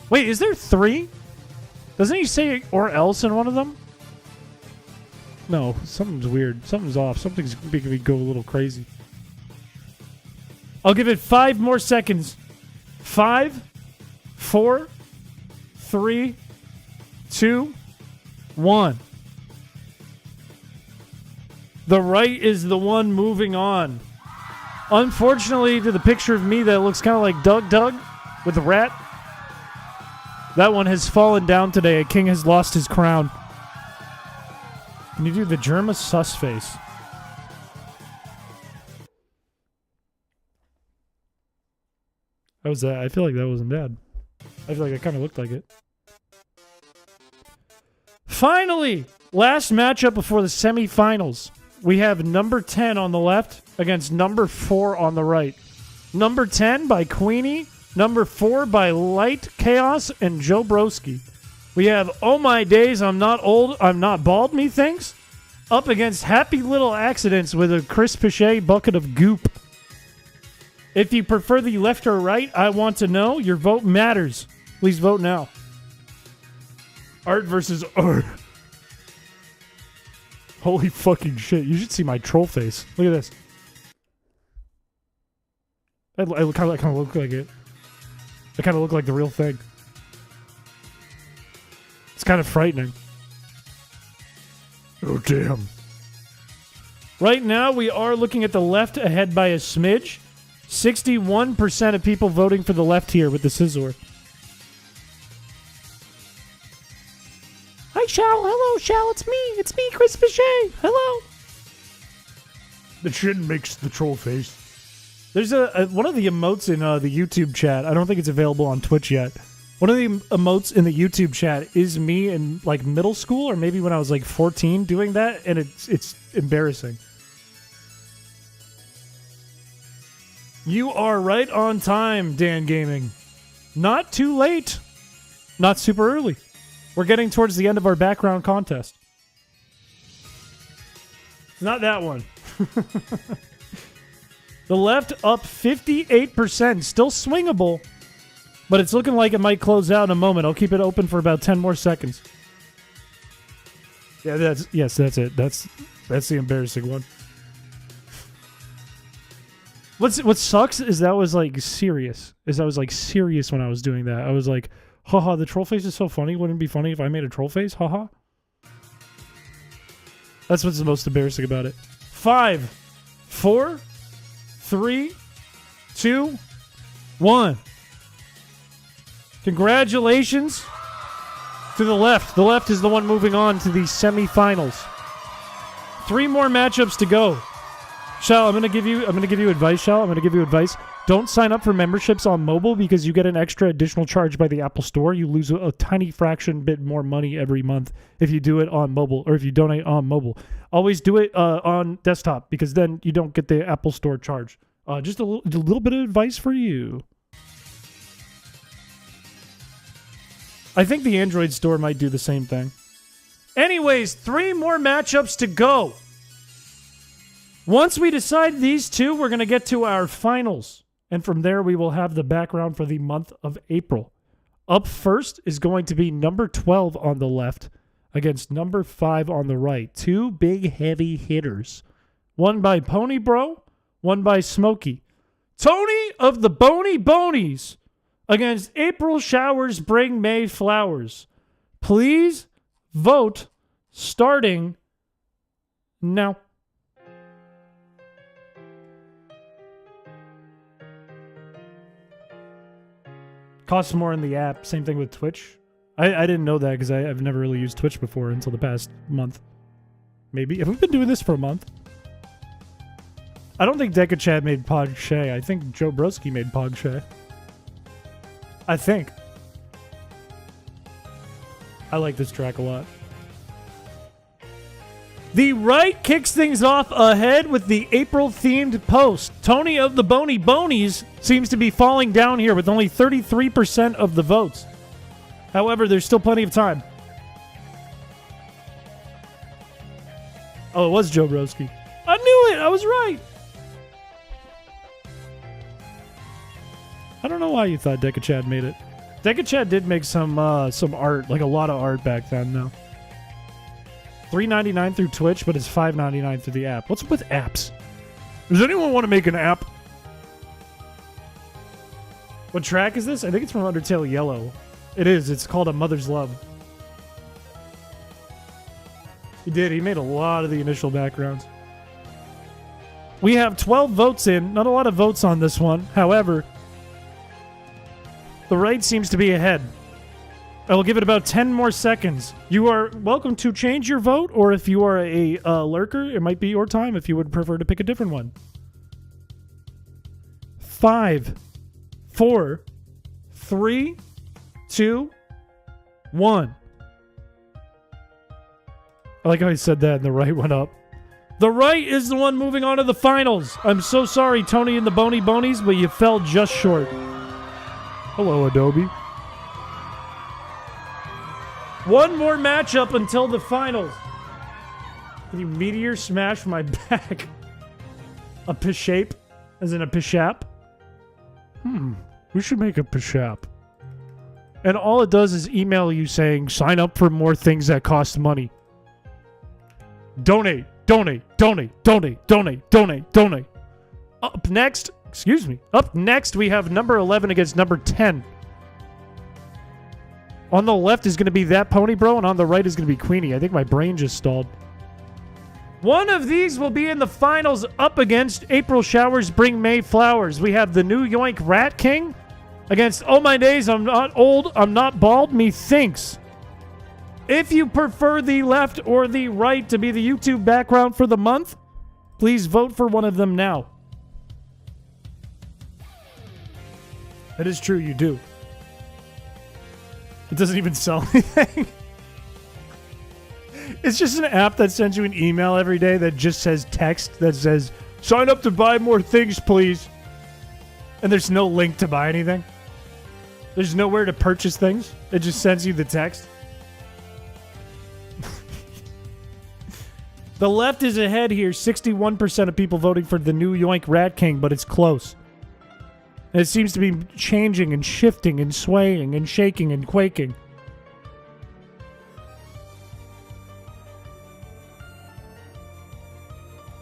Wait, is there three? Doesn't he say or else in one of them? No, something's weird. Something's off. Something's making me go a little crazy. I'll give it 5 more seconds. 5, 4, 3, 2, 1. The right is the one moving on. Unfortunately, to the picture of me that looks kind of like Doug with the rat, that one has fallen down today. A king has lost his crown. Can you do the Germa sus face? How was that? I feel like that wasn't bad. I feel like it kind of looked like it. Finally, last matchup before the semifinals. We have number 10 on the left against number 4 on the right. Number 10 by Queenie. Number 4 by Light Chaos and Joe Broski. We have Oh My Days, I'm Not Old, I'm Not Bald, methinks. Up against Happy Little Accidents with a chrispiche bucket of goop. If you prefer the left or right, I want to know. Your vote matters. Please vote now. Art versus art. Holy fucking shit. You should see my troll face. Look at this. I kind of look like it. I kind of look like the real thing. It's kind of frightening. Oh, damn. Right now, we are looking at the left ahead by a smidge. 61% of people voting for the left here with the scissor. Hi, Shal. Hello, Shal. It's me. It's me, Chris Piché. Hello. The chin makes the troll face. There's one of the emotes in the YouTube chat. I don't think it's available on Twitch yet. One of the emotes in the YouTube chat is me in like middle school or maybe when I was like 14 doing that, and it's embarrassing. You are right on time, Dan Gaming. Not too late. Not super early. We're getting towards the end of our background contest. Not that one. The left up 58%. Still swingable. But it's looking like it might close out in a moment. I'll keep it open for about 10 more seconds. Yeah, that's it. That's the embarrassing one. What sucks is that was like serious. I was like serious when I was doing that. I was like, haha, the troll face is so funny. Wouldn't it be funny if I made a troll face? Haha. That's what's the most embarrassing about it. 5, 4, 3, 2, 1. Congratulations to the left. The left is the one moving on to the semifinals. 3 more matchups to go. Shal, I'm gonna give you advice, Shal. I'm gonna give you advice. Don't sign up for memberships on mobile because you get an extra additional charge by the Apple Store. You lose a tiny fraction bit more money every month if you do it on mobile or if you donate on mobile. Always do it on desktop because then you don't get the Apple Store charge. Just a little bit of advice for you. I think the Android store might do the same thing. Anyways, 3 more matchups to go. Once we decide these 2, we're going to get to our finals. And from there, we will have the background for the month of April. Up first is going to be number 12 on the left against number 5 on the right. 2 big, heavy hitters. One by Pony Bro, one by Smokey. Tony of the Bony Bonies against April Showers Bring May Flowers. Please vote starting now. Costs more in the app. Same thing with Twitch. I didn't know that because I've never really used Twitch before until the past month. Maybe. Have we been doing this for a month? I don't think Deca Chad made Piché. I think Joe Broski made Piché. I think. I like this track a lot. The right kicks things off ahead with the April-themed post. Tony of the Bony Bonies seems to be falling down here with only 33% of the votes. However, there's still plenty of time. Oh, it was Joe Broski. I knew it! I was right! I don't know why you thought Decachad made it. Decachad did make some art, like a lot of art back then, though. $3.99 through Twitch, but it's $5.99 through the app. What's with apps? Does anyone want to make an app? What track is this? I think it's from Undertale Yellow. It is. It's called A Mother's Love. He did. He made a lot of the initial backgrounds. We have 12 votes in. Not a lot of votes on this one. However, the right seems to be ahead. I will give it about 10 more seconds. You are welcome to change your vote, or if you are a lurker, it might be your time if you would prefer to pick a different one. 5, 4, 3, 2, 1. I like how he said that and the right went up. The right is the one moving on to the finals. I'm so sorry, Tony and the Bony Bonies, but you fell just short. Hello, Adobe. One more matchup until the finals. Can you meteor smash my back? A Piché, as in a Pichap? We should make a Pichap. And all it does is email you saying, sign up for more things that cost money. Donate, donate, donate, donate, donate, donate, donate. Up next, we have number 11 against number 10. On the left is going to be that Pony Bro, and on the right is going to be Queenie. I think my brain just stalled. One of these will be in the finals up against April Showers Bring May Flowers. We have the New Yoink Rat King against Oh My Days, I'm Not Old, I'm Not Bald, Methinks. If you prefer the left or the right to be the YouTube background for the month, please vote for one of them now. That is true, you do. It doesn't even sell anything. It's just an app that sends you an email every day that just says text that says, sign up to buy more things, please. And there's no link to buy anything. There's nowhere to purchase things. It just sends you the text. The left is ahead here. 61% of people voting for the New Yoink Rat King, but it's close. And it seems to be changing and shifting and swaying and shaking and quaking.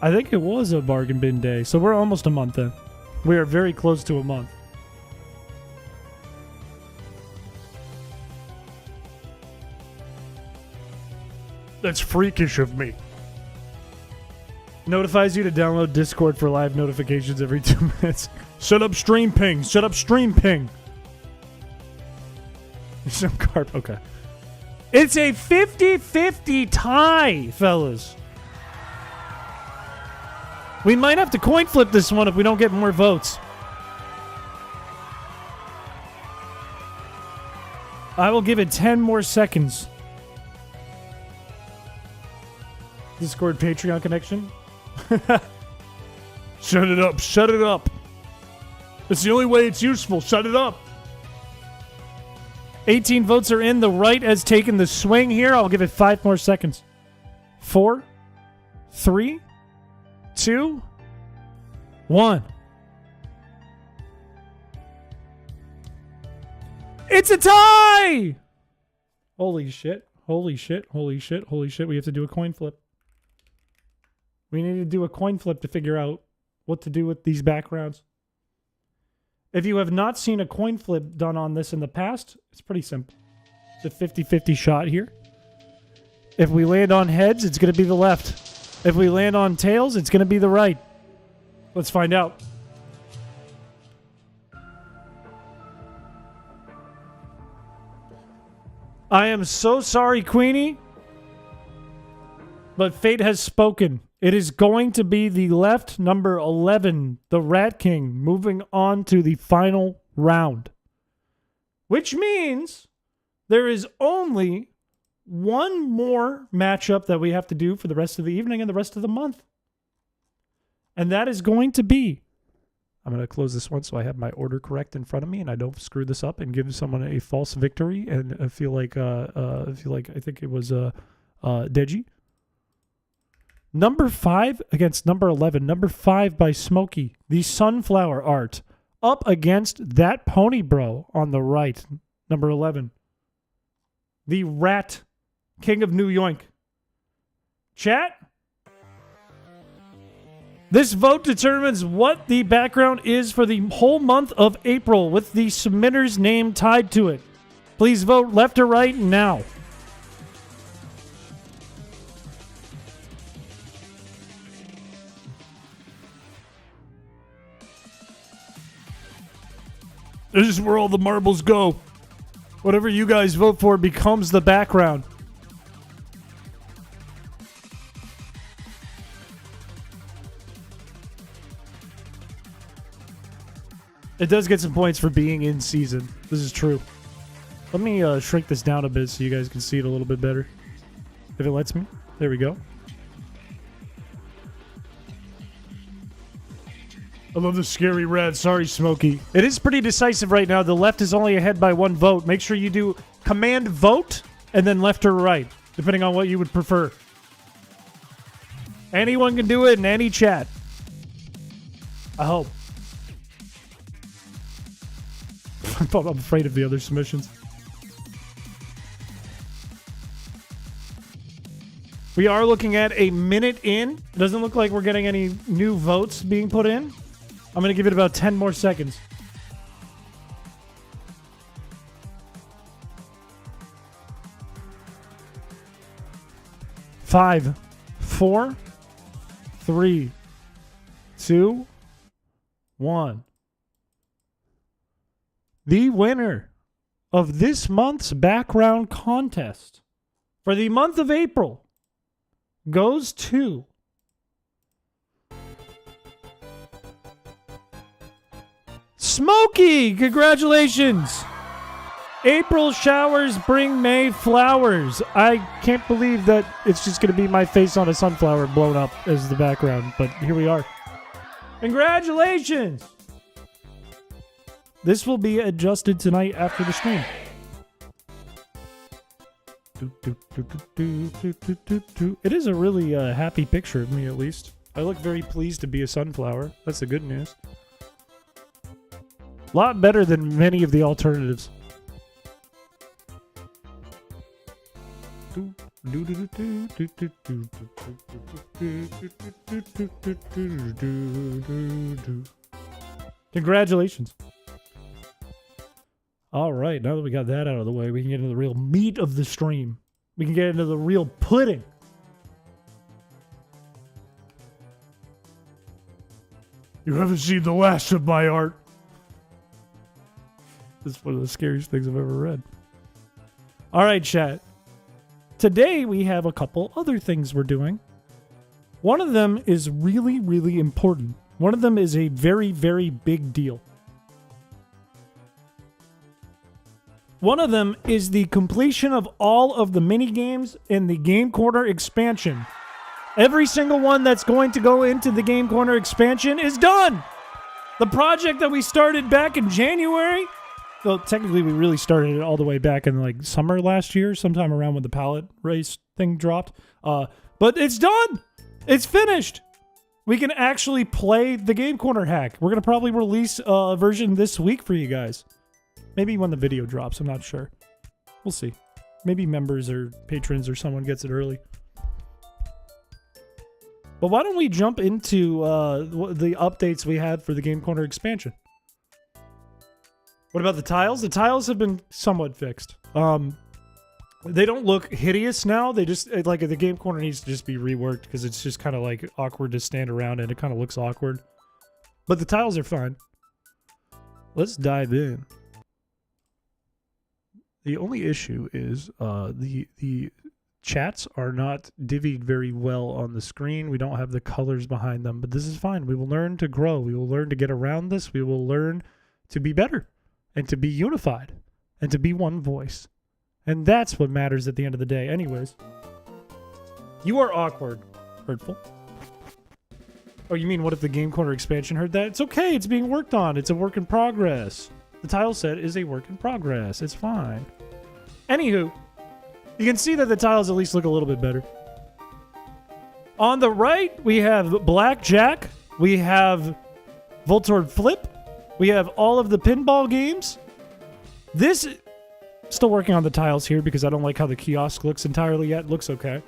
I think it was a bargain bin day, so we're almost a month in. We are very close to a month. That's freakish of me. Notifies you to download Discord for live notifications every 2 minutes. Set up stream ping. Set up stream ping. Some carp. Okay. It's a 50-50 tie, fellas. We might have to coin flip this one if we don't get more votes. I will give it 10 more seconds. Discord Patreon connection. Shut it up. Shut it up. It's the only way it's useful. Shut it up. 18 votes are in. The right has taken the swing here. I'll give it 5 more seconds. 4, 3, 2, 1. It's a tie! Holy shit. Holy shit. Holy shit. Holy shit. We have to do a coin flip. We need to do a coin flip to figure out what to do with these backgrounds. If you have not seen a coin flip done on this in the past, it's pretty simple. It's a 50-50 shot here. If we land on heads, it's going to be the left. If we land on tails, it's going to be the right. Let's find out. I am so sorry, Queenie, but fate has spoken. It is going to be the left, number 11, the Rat King, moving on to the final round. which means there is only one more matchup that we have to do for the rest of the evening and the rest of the month. And that is going to be, I'm going to close this one so I have my order correct in front of me and I don't screw this up and give someone a false victory. And I feel like I think it was Deji. Number 5 against number 11. Number 5 by Smokey. The sunflower art up against that pony bro on the right. Number 11. The rat king of New York. Chat. This vote determines what the background is for the whole month of April with the submitter's name tied to it. Please vote left or right now. This is where all the marbles go. Whatever you guys vote for becomes the background. It does get some points for being in season. This is true. Let me shrink this down a bit so you guys can see it a little bit better. If it lets me. There we go. I love the scary rat. Sorry, Smokey. It is pretty decisive right now. The left is only ahead by 1 vote. Make sure you do command vote and then left or right, depending on what you would prefer. Anyone can do it in any chat. I hope. I'm afraid of the other submissions. We are looking at a minute in. It doesn't look like we're getting any new votes being put in. I'm going to give it about 10 more seconds. Five, 4, 3, 2, 1. The winner of this month's background contest for the month of April goes to Smokey. Congratulations. April showers bring May flowers. I can't believe that it's just going to be my face on a sunflower blown up as the background, but here we are. Congratulations. This will be adjusted tonight after the stream. It is a really happy picture of me, at least. I look very pleased to be a sunflower. That's the good news. A lot better than many of the alternatives. Congratulations. All right, now that we got that out of the way, we can get into the real meat of the stream. We can get into the real pudding. You haven't seen the last of my art. This is one of the scariest things I've ever read. All right, chat. Today we have a couple other things we're doing. One of them is really, really important. One of them is a very, very big deal. One of them is the completion of all of the mini games in the Game Corner expansion. Every single one that's going to go into the Game Corner expansion is done. The project that we started back in January, well, technically we really started it all the way back in like summer last year, sometime around when the pallet race thing dropped. But it's done. It's finished. We can actually play the Game Corner hack. We're going to probably release a version this week for you guys. Maybe when the video drops, I'm not sure. We'll see. Maybe members or patrons or someone gets it early. But why don't we jump into the updates we had for the Game Corner expansion? What about the tiles? The tiles have been somewhat fixed. They don't look hideous now. They just, like, the Game Corner needs to just be reworked because it's just kind of like awkward to stand around and it kind of looks awkward. But the tiles are fine. Let's dive in. The only issue is the chats are not divvied very well on the screen. We don't have the colors behind them, but this is fine. We will learn to grow. We will learn to get around this. We will learn to be better and to be unified. and to be one voice. And that's what matters at the end of the day. Anyways. You are awkward. Hurtful. Oh, you mean what if the Game Corner expansion heard that? It's okay. It's being worked on. It's a work in progress. The tile set is a work in progress. It's fine. Anywho, you can see that the tiles at least look a little bit better. On the right, we have Blackjack. We have Voltorb Flip. We have all of the pinball games. This... Still working on the tiles here because I don't like how the kiosk looks entirely yet. It looks okay.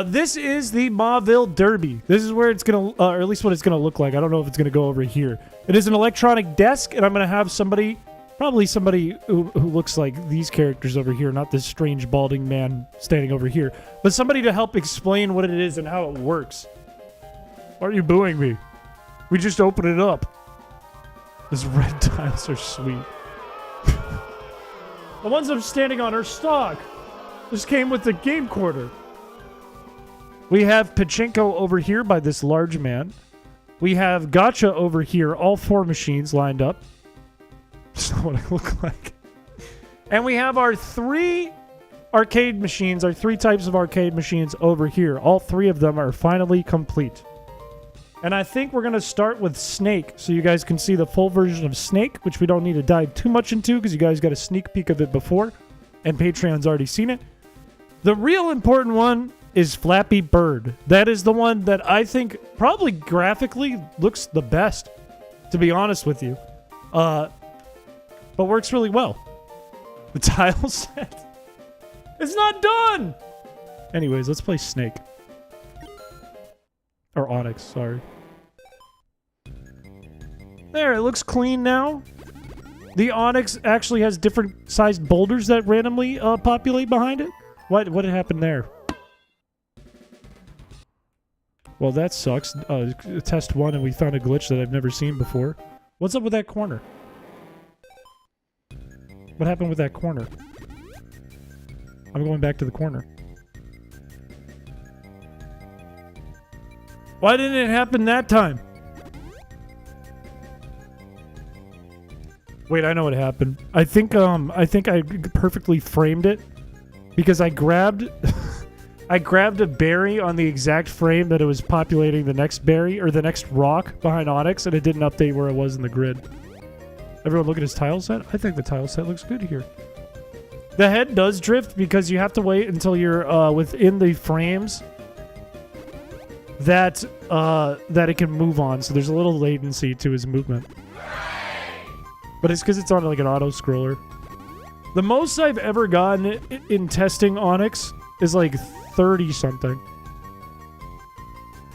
This is the Mauville Derby. This is where it's going to... or at least what it's going to look like. I don't know if it's going to go over here. It is an electronic desk, and I'm going to have somebody... Probably somebody who looks like these characters over here, not this strange balding man standing over here. But somebody to help explain what it is and how it works. Why are you booing me? We just opened it up. These red tiles are sweet. The ones I'm standing on are stock. This came with the Game Quarter. We have Pachinko over here by this large man. We have Gacha over here, all 4 machines lined up. That's not what I look like. And we have our 3 arcade machines, our 3 types of arcade machines over here. All 3 of them are finally complete. And I think we're going to start with Snake, so you guys can see the full version of Snake, which we don't need to dive too much into, because you guys got a sneak peek of it before, and Patreon's already seen it. The real important one is Flappy Bird. That is the one that I think probably graphically looks the best, to be honest with you. But works really well. The tile set. It's not done! Anyways, let's play Snake. Or Onyx, sorry. There, it looks clean now. The Onyx actually has different sized boulders that randomly populate behind it. What happened there? Well, that sucks. Test 1 and we found a glitch that I've never seen before. What's up with that corner? What happened with that corner? I'm going back to the corner. Why didn't it happen that time? Wait, I know what happened. I think I perfectly framed it because I grabbed a berry on the exact frame that it was populating the next berry or the next rock behind Onyx, and it didn't update where it was in the grid. Everyone look at his tile set? I think the tile set looks good here. The head does drift because you have to wait until you're within the frames that it can move on, so there's a little latency to his movement. But it's because it's on like an auto scroller. The most I've ever gotten in testing Onyx is like 30 something.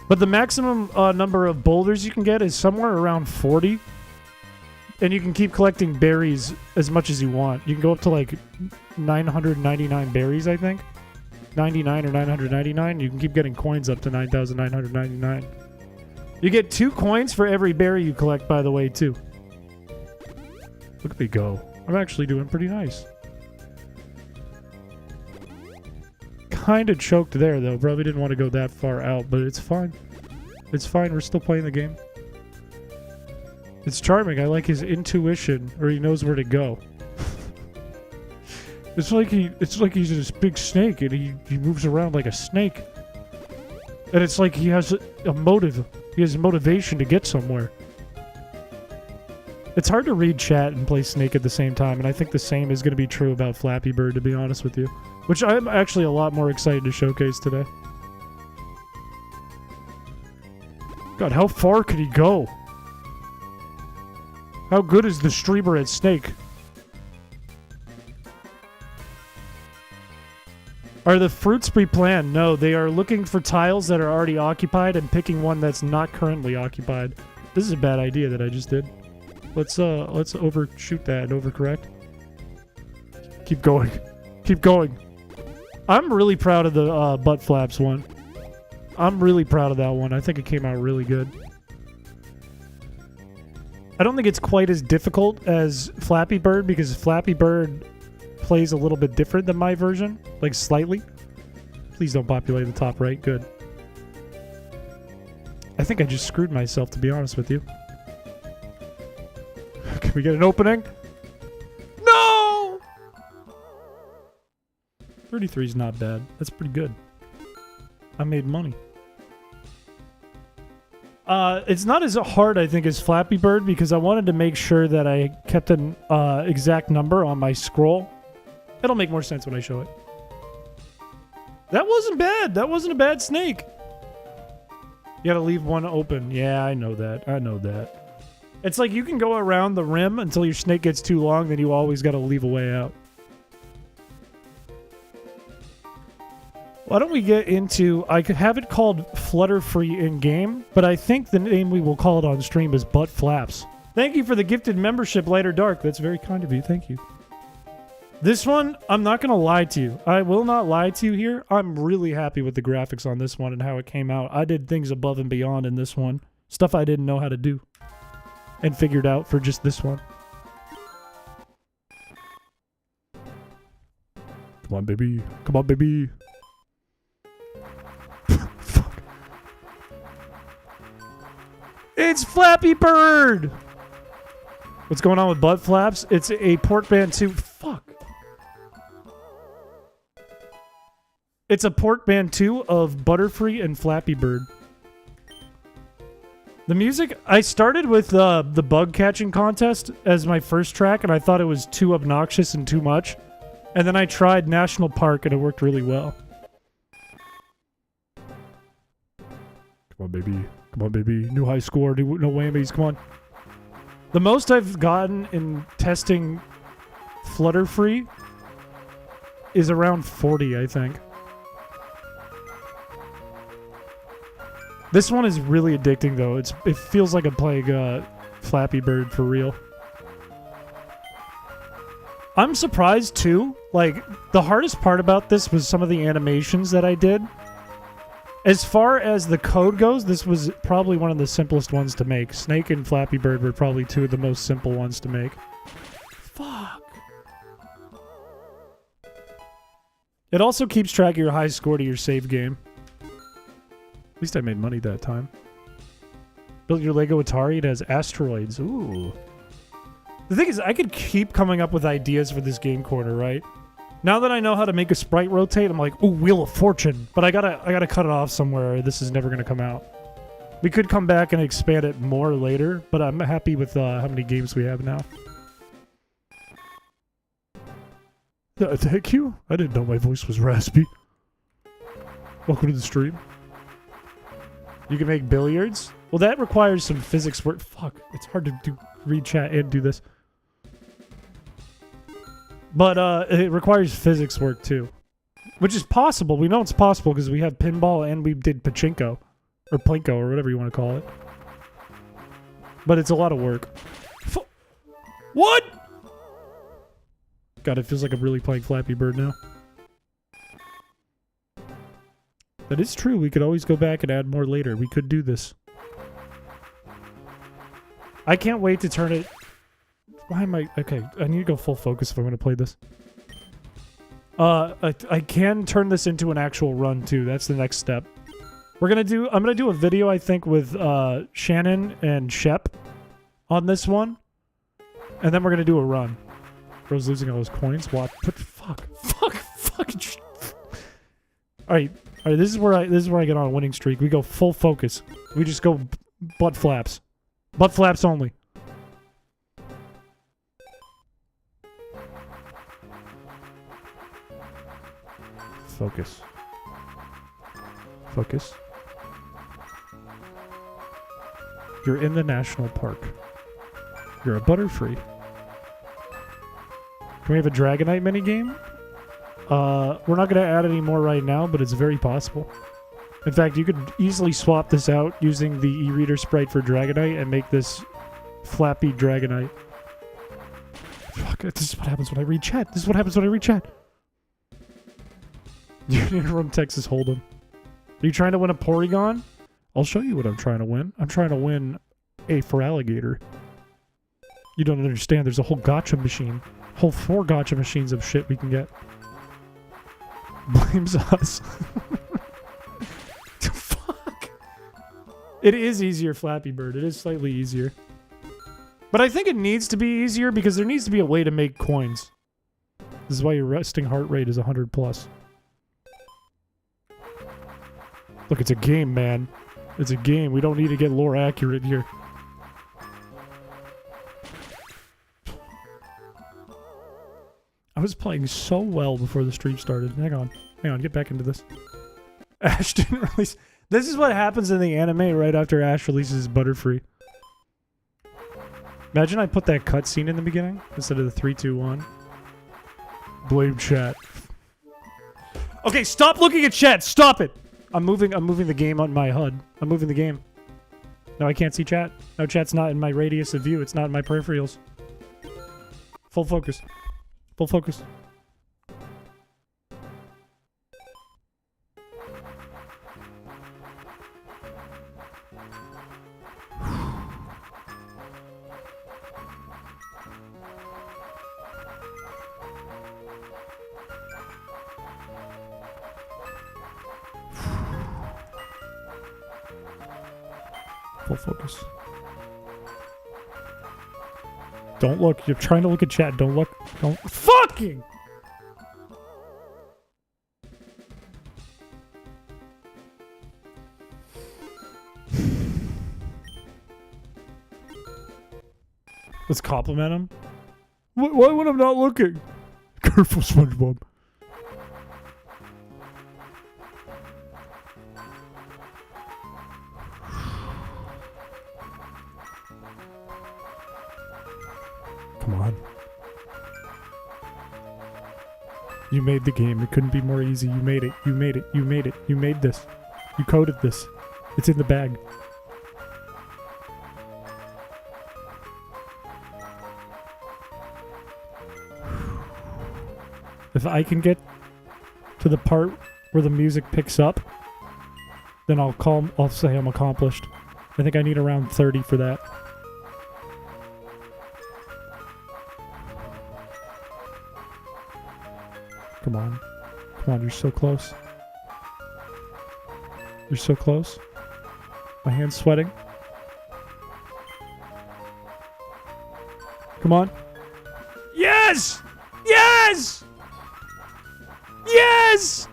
But the maximum number of boulders you can get is somewhere around 40. And you can keep collecting berries as much as you want. You can go up to like 999 berries, I think. 99 or 999. You can keep getting coins up to 9,999. You get 2 coins for every berry you collect, by the way, too. Look at me go. I'm actually doing pretty nice. Kind of choked there, though. Probably didn't want to go that far out, but it's fine. It's fine. We're still playing the game. It's charming. I like his intuition, or he knows where to go. It's like he's this big snake, and he moves around like a snake. And it's like he has a motive. He has motivation to get somewhere. It's hard to read chat and play Snake at the same time, and I think the same is going to be true about Flappy Bird, to be honest with you. Which I'm actually a lot more excited to showcase today. God, how far could he go? How good is the streamer at Snake? Are the fruits pre-planned? No, they are looking for tiles that are already occupied and picking one that's not currently occupied. This is a bad idea that I just did. Let's overshoot that and overcorrect. Keep going. Keep going. I'm really proud of the butt flaps one. I'm really proud of that one. I think it came out really good. I don't think it's quite as difficult as Flappy Bird because Flappy Bird plays a little bit different than my version. Like slightly. Please don't populate the top right. Good. I think I just screwed myself, to be honest with you. Can we get an opening? No! 33 is not bad. That's pretty good. I made money. It's not as hard, I think, as Flappy Bird because I wanted to make sure that I kept an exact number on my scroll. It'll make more sense when I show it. That wasn't bad. That wasn't a bad snake. You gotta leave one open. Yeah, I know that. I know that. It's like you can go around the rim until your snake gets too long, then you always gotta leave a way out. Why don't we get into... I could have it called Flutter Free in-game, but I think the name we will call it on stream is Butt Flaps. Thank you for the gifted membership, Light or Dark. That's very kind of you. Thank you. This one, I'm not going to lie to you. I will not lie to you here. I'm really happy with the graphics on this one and how it came out. I did things above and beyond in this one. Stuff I didn't know how to do. And figured out for just this one. Come on, baby. Come on, baby. Fuck. It's Flappy Bird! What's going on with Butt Flaps? It's a port band 2. Fuck. It's a port band 2 of Butterfree and Flappy Bird. The music, I started with the bug catching contest as my first track, and I thought it was too obnoxious and too much. And then I tried National Park, and it worked really well. Come on, baby. Come on, baby. New high score. No whammies. Come on. The most I've gotten in testing Flutter Free is around 40, I think. This one is really addicting, though. It feels like I'm playing Flappy Bird for real. I'm surprised, too. Like, the hardest part about this was some of the animations that I did. As far as the code goes, this was probably one of the simplest ones to make. Snake and Flappy Bird were probably two of the most simple ones to make. Fuck. It also keeps track of your high score to your save game. At least I made money that time. Built your Lego Atari. It has asteroids. Ooh. The thing is, I could keep coming up with ideas for this game corner, right? Now that I know how to make a sprite rotate, I'm like, ooh, Wheel of Fortune. But I gotta cut it off somewhere. Or this is never gonna come out. We could come back and expand it more later, but I'm happy with how many games we have now. Thank you. I didn't know my voice was raspy. Welcome to the stream. You can make billiards? Well, that requires some physics work. Fuck, it's hard to read chat and do this. But it requires physics work too. Which is possible. We know it's possible because we have pinball and we did pachinko. Or plinko, or whatever you want to call it. But it's a lot of work. What?! God, it feels like I'm really playing Flappy Bird now. That is true. We could always go back and add more later. We could do this. I can't wait to turn it... Why am I... Okay, I need to go full focus if I'm going to play this. I can turn this into an actual run, too. That's the next step. I'm going to do a video, I think, with Shannon and Shep on this one. And then we're going to do a run. Bro's losing all his coins. What? Fuck. Alright, this is where I get on a winning streak. We go full focus. We just go butt flaps. Butt flaps only. Focus. Focus. You're in the national park. You're a Butterfree. Can we have a Dragonite minigame? We're not going to add any more right now, but it's very possible. In fact, you could easily swap this out using the e-reader sprite for Dragonite and make this Flappy Dragonite. Fuck, this is what happens when I read chat. This is what happens when I read chat. You're from Texas Hold'em. Are you trying to win a Porygon? I'll show you what I'm trying to win. I'm trying to win a Feraligatr. You don't understand. There's a whole gacha machine. Whole 4 gacha machines of shit we can get. Blames us. Fuck. It is easier, Flappy Bird. It is slightly easier. But I think it needs to be easier because there needs to be a way to make coins. This is why your resting heart rate is 100 plus. Look, it's a game, man. It's a game. We don't need to get lore accurate here. I was playing so well before the stream started. Hang on. Get back into this. Ash didn't release... This is what happens in the anime right after Ash releases Butterfree. Imagine I put that cutscene in the beginning instead of the 3, 2, 1. Blame chat. Okay, stop looking at chat. Stop it. I'm moving the game on my HUD. I'm moving the game. No, I can't see chat. No, chat's not in my radius of view. It's not in my peripherals. Full focus. Full focus. Full focus. Don't look. You're trying to look at chat. Don't look. Don't. Fucking! Let's compliment him. Why when I'm not looking? Careful, SpongeBob. Come on. You made the game. It couldn't be more easy. You made it. You made it. You made it. You made this. You coded this. It's in the bag. If I can get to the part where the music picks up, then I'll say I'm accomplished. I think I need around 30 for that. Come on. Come on, you're so close. You're so close. My hand's sweating. Come on. Yes! Yes! Yes!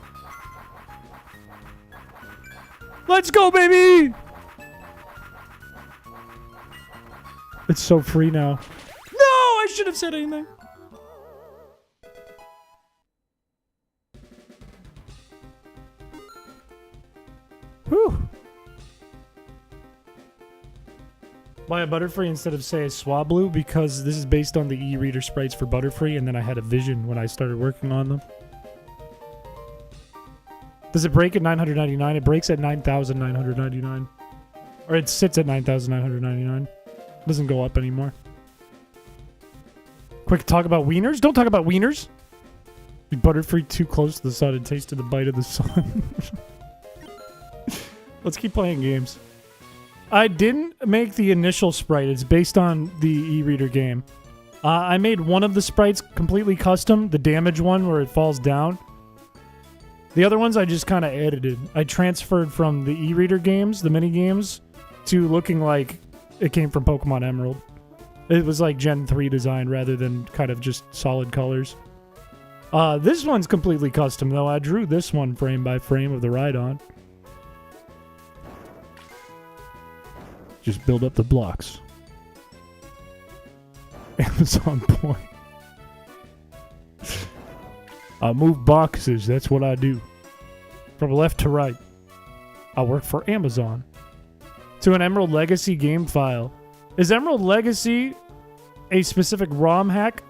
Let's go, baby! It's so free now. No! I should have said anything. Whew. Why a Butterfree instead of, say, a Swablu? Because this is based on the e-reader sprites for Butterfree, and then I had a vision when I started working on them. Does it break at 999? It breaks at 9,999. Or it sits at 9,999. It doesn't go up anymore. Quick, talk about wieners? Don't talk about wieners! Be Butterfree too close to the sun and tasted the bite of the sun. Let's keep playing games. I didn't make the initial sprite. It's based on the e-reader game. I made one of the sprites completely custom, the damage one where it falls down. The other ones I just kind of edited. I transferred from the e-reader games, the mini games, to looking like it came from Pokemon Emerald. It was like Gen 3 design rather than kind of just solid colors. This one's completely custom though. I drew this one frame by frame of the Rhydon. Just build up the blocks. Amazon point. I move boxes. That's what I do. From left to right. I work for Amazon. To an Emerald Legacy game file. Is Emerald Legacy a specific ROM hack?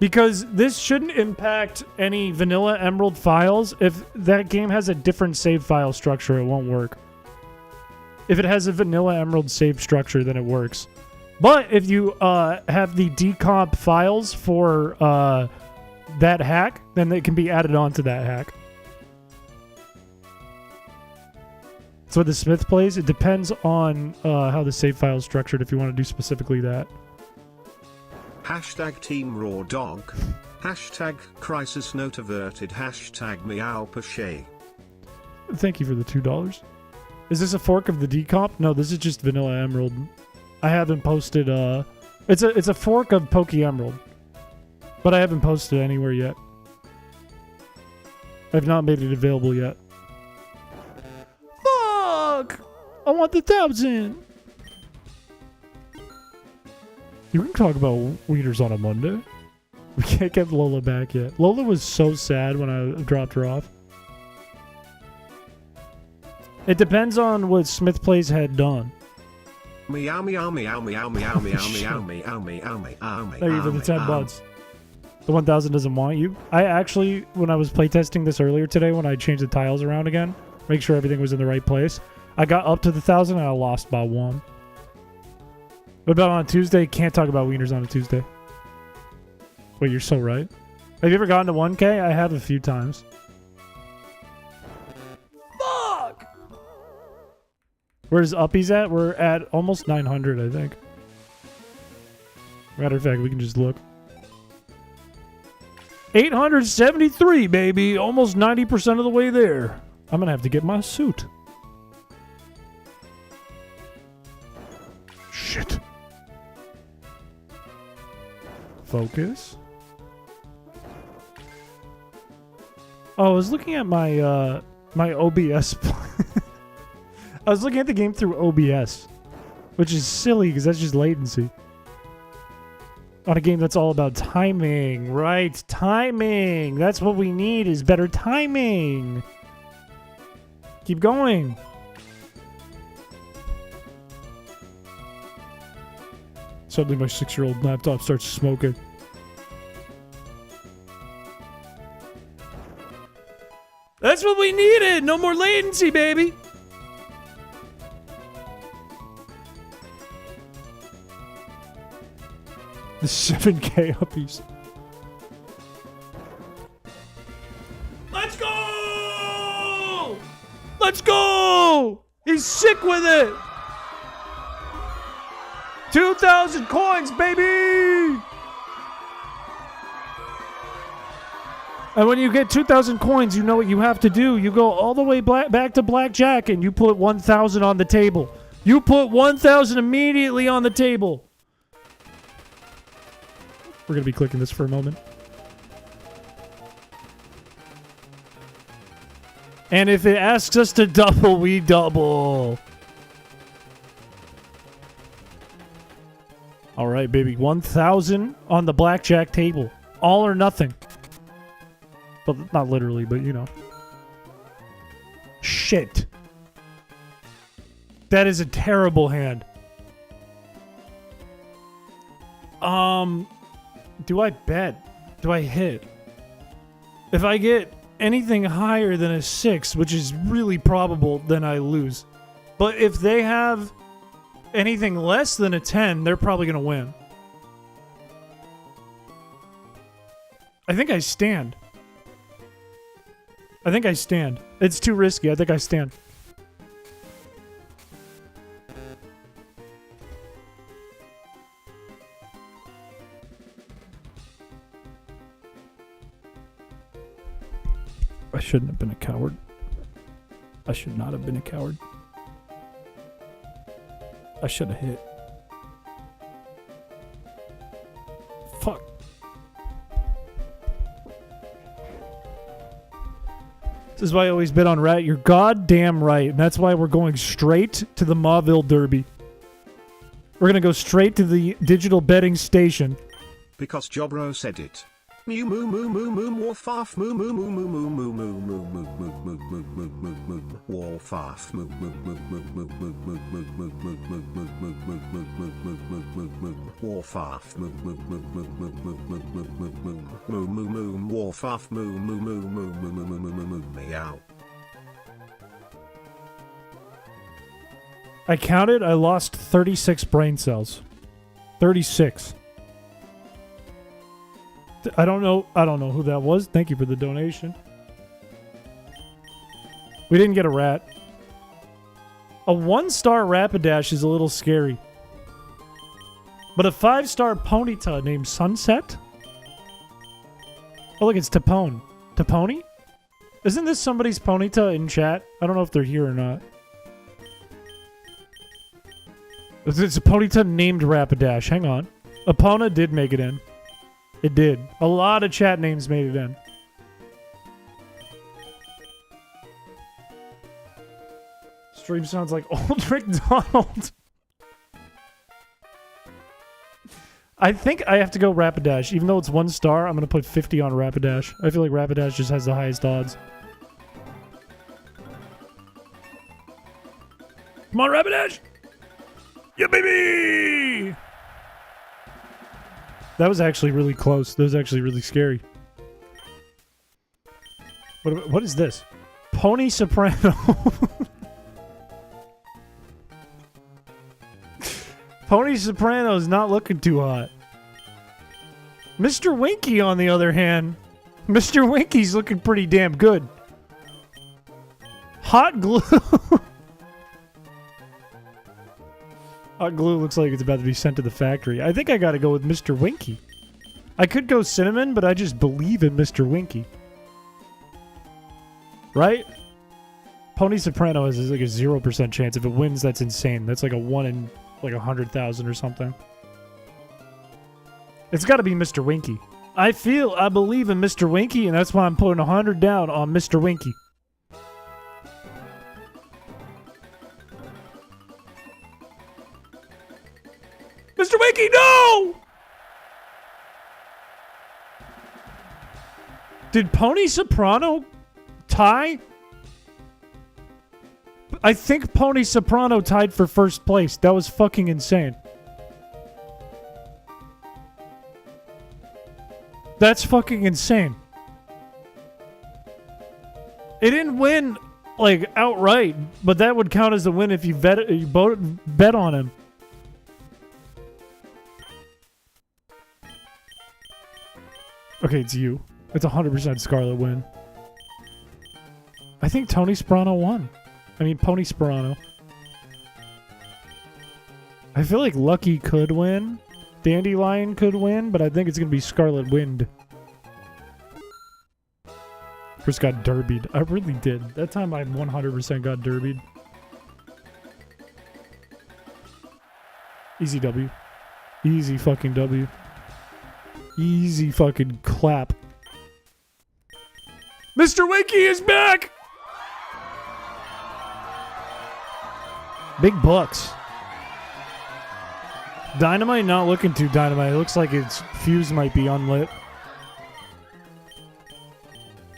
Because this shouldn't impact any vanilla Emerald files. If that game has a different save file structure, it won't work. If it has a vanilla Emerald save structure, then it works. But if you have the decomp files for that hack, then it can be added onto that hack. So the Smith plays, it depends on how the save file is structured if you want to do specifically that. Hashtag Team Raw Dog. Hashtag Crisis Note Averted. Hashtag Meow Piché. Thank you for the $2. Is this a fork of the decomp? No, this is just vanilla Emerald. I haven't posted, it's a fork of Poke Emerald. But I haven't posted it anywhere yet. I've not made it available yet. Fuck! I want the 1,000. You can talk about wieners on a Monday. We can't get Lola back yet. Lola was so sad when I dropped her off. It depends on what Smith Plays had done. Meow meow meow meow meow meow meow meow meow meow. Thank you for the 10 bucks. The 1,000 doesn't want you. I actually, when I was playtesting this earlier today, when I changed the tiles around again, make sure everything was in the right place, I got up to the 1,000 and I lost by 1. What about on a Tuesday? Can't talk about wieners on a Tuesday. Wait, you're so right. Have you ever gotten to 1K? I have a few times. Fuck! Where's Uppies at? We're at almost 900, I think. Matter of fact, we can just look. 873, baby. Almost 90% of the way there. I'm gonna have to get my suit. Shit. Focus. Oh, I was looking at my my OBS. I was looking at the game through OBS, which is silly because that's just latency. On a game that's all about timing, right? Timing. That's what we need is better timing. Keep going. Suddenly my 6-year-old laptop starts smoking. That's what we needed! No more latency, baby! The 7K uppies. Let's go! Let's go! He's sick with it! 2,000 coins, baby! And when you get 2,000 coins, you know what you have to do. You go all the way back to blackjack and you put 1,000 on the table. You put 1,000 immediately on the table. We're going to be clicking this for a moment. And if it asks us to double, we double. All right, baby. 1,000 on the blackjack table. All or nothing. Well, not literally, but you know. Shit. That is a terrible hand. Do I bet? Do I hit? If I get anything higher than a 6, which is really probable, then I lose. But if they have anything less than a 10, they're probably going to win. I think I stand. I think I stand. It's too risky. I think I stand. I shouldn't have been a coward. I should not have been a coward. I should have hit. Fuck. This is why I always bet on Rat. You're goddamn right. And that's why we're going straight to the Mauville Derby. We're going to go straight to the digital betting station. Because Jobro said it. Moo moo moo moo moo warfaf moo moo moo moo moo moo moo moo moo moo moo moo moo moo moo warfaf moo moo moo moo moo moo moo moo moo moo moo moo moo moo moo moo moo moo warfaf moo moo moo moo moo moo moo moo moo moo moo moo warfaf moo moo moo moo moo moo moo moo meow. I counted. I lost 36 brain cells. 36. I don't know who that was. Thank you for the donation. We didn't get a rat. A 1-star Rapidash is a little scary. But a 5-star Ponyta named Sunset? Oh, look, it's Tapone. Taponi? Isn't this somebody's Ponyta in chat? I don't know if they're here or not. It's a Ponyta named Rapidash. Hang on. Epona did make it in. It did. A lot of chat names made it in. Let's Stream sounds like Aldrich Donald. I think I have to go Rapidash. Even though it's 1 star, I'm going to put 50 on Rapidash. I feel like Rapidash just has the highest odds. Come on, Rapidash! Yeah, baby! That was actually really close. That was actually really scary. What is this? Pony Soprano. Pony Soprano is not looking too hot. Mr. Winky, on the other hand, Mr. Winky's looking pretty damn good. Hot Glue. Hot Glue looks like it's about to be sent to the factory. I think I gotta go with Mr. Winky. I could go Cinnamon, but I just believe in Mr. Winky. Right? Pony Soprano has like a 0% chance. If it wins, that's insane. That's like a 1 in like 100,000 or something. It's got to be Mr. Winky. I believe in Mr. Winky, and that's why I'm putting 100 down on Mr. Winky. Mr. Winky, no! Did Pony Soprano tie? I think Pony Soprano tied for first place. That was fucking insane. That's fucking insane. It didn't win, like, outright, but that would count as a win if you bet on him. Okay, it's you. It's 100% Scarlet win. I think Tony Soprano won. I mean, Pony Soprano. I feel like Lucky could win. Dandelion could win, but I think it's going to be Scarlet Wind. Chris got derbied. I really did. That time I 100% got derbied. Easy W. Easy fucking W. Easy fucking clap. Mr. Winky is back! Big bucks. Dynamite not looking too dynamite. It looks like its fuse might be unlit.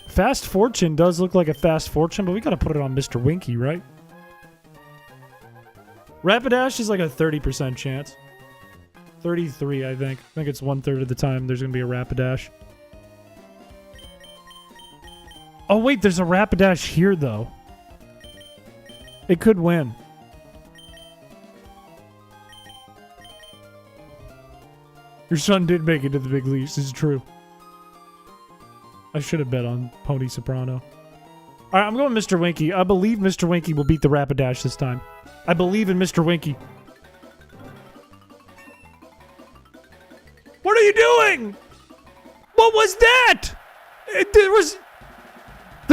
Fast Fortune does look like a Fast Fortune, but we gotta put it on Mr. Winky, right? Rapidash is like a 30% chance. 33, I think. I think it's 1/3 of the time there's gonna be a Rapidash. Oh wait, there's a Rapidash here though. It could win. Your son did make it to the big leagues. This is true. I should have bet on Pony Soprano. Alright, I'm going Mr. Winky. I believe Mr. Winky will beat the Rapidash this time. I believe in Mr. Winky. What are you doing? What was that? There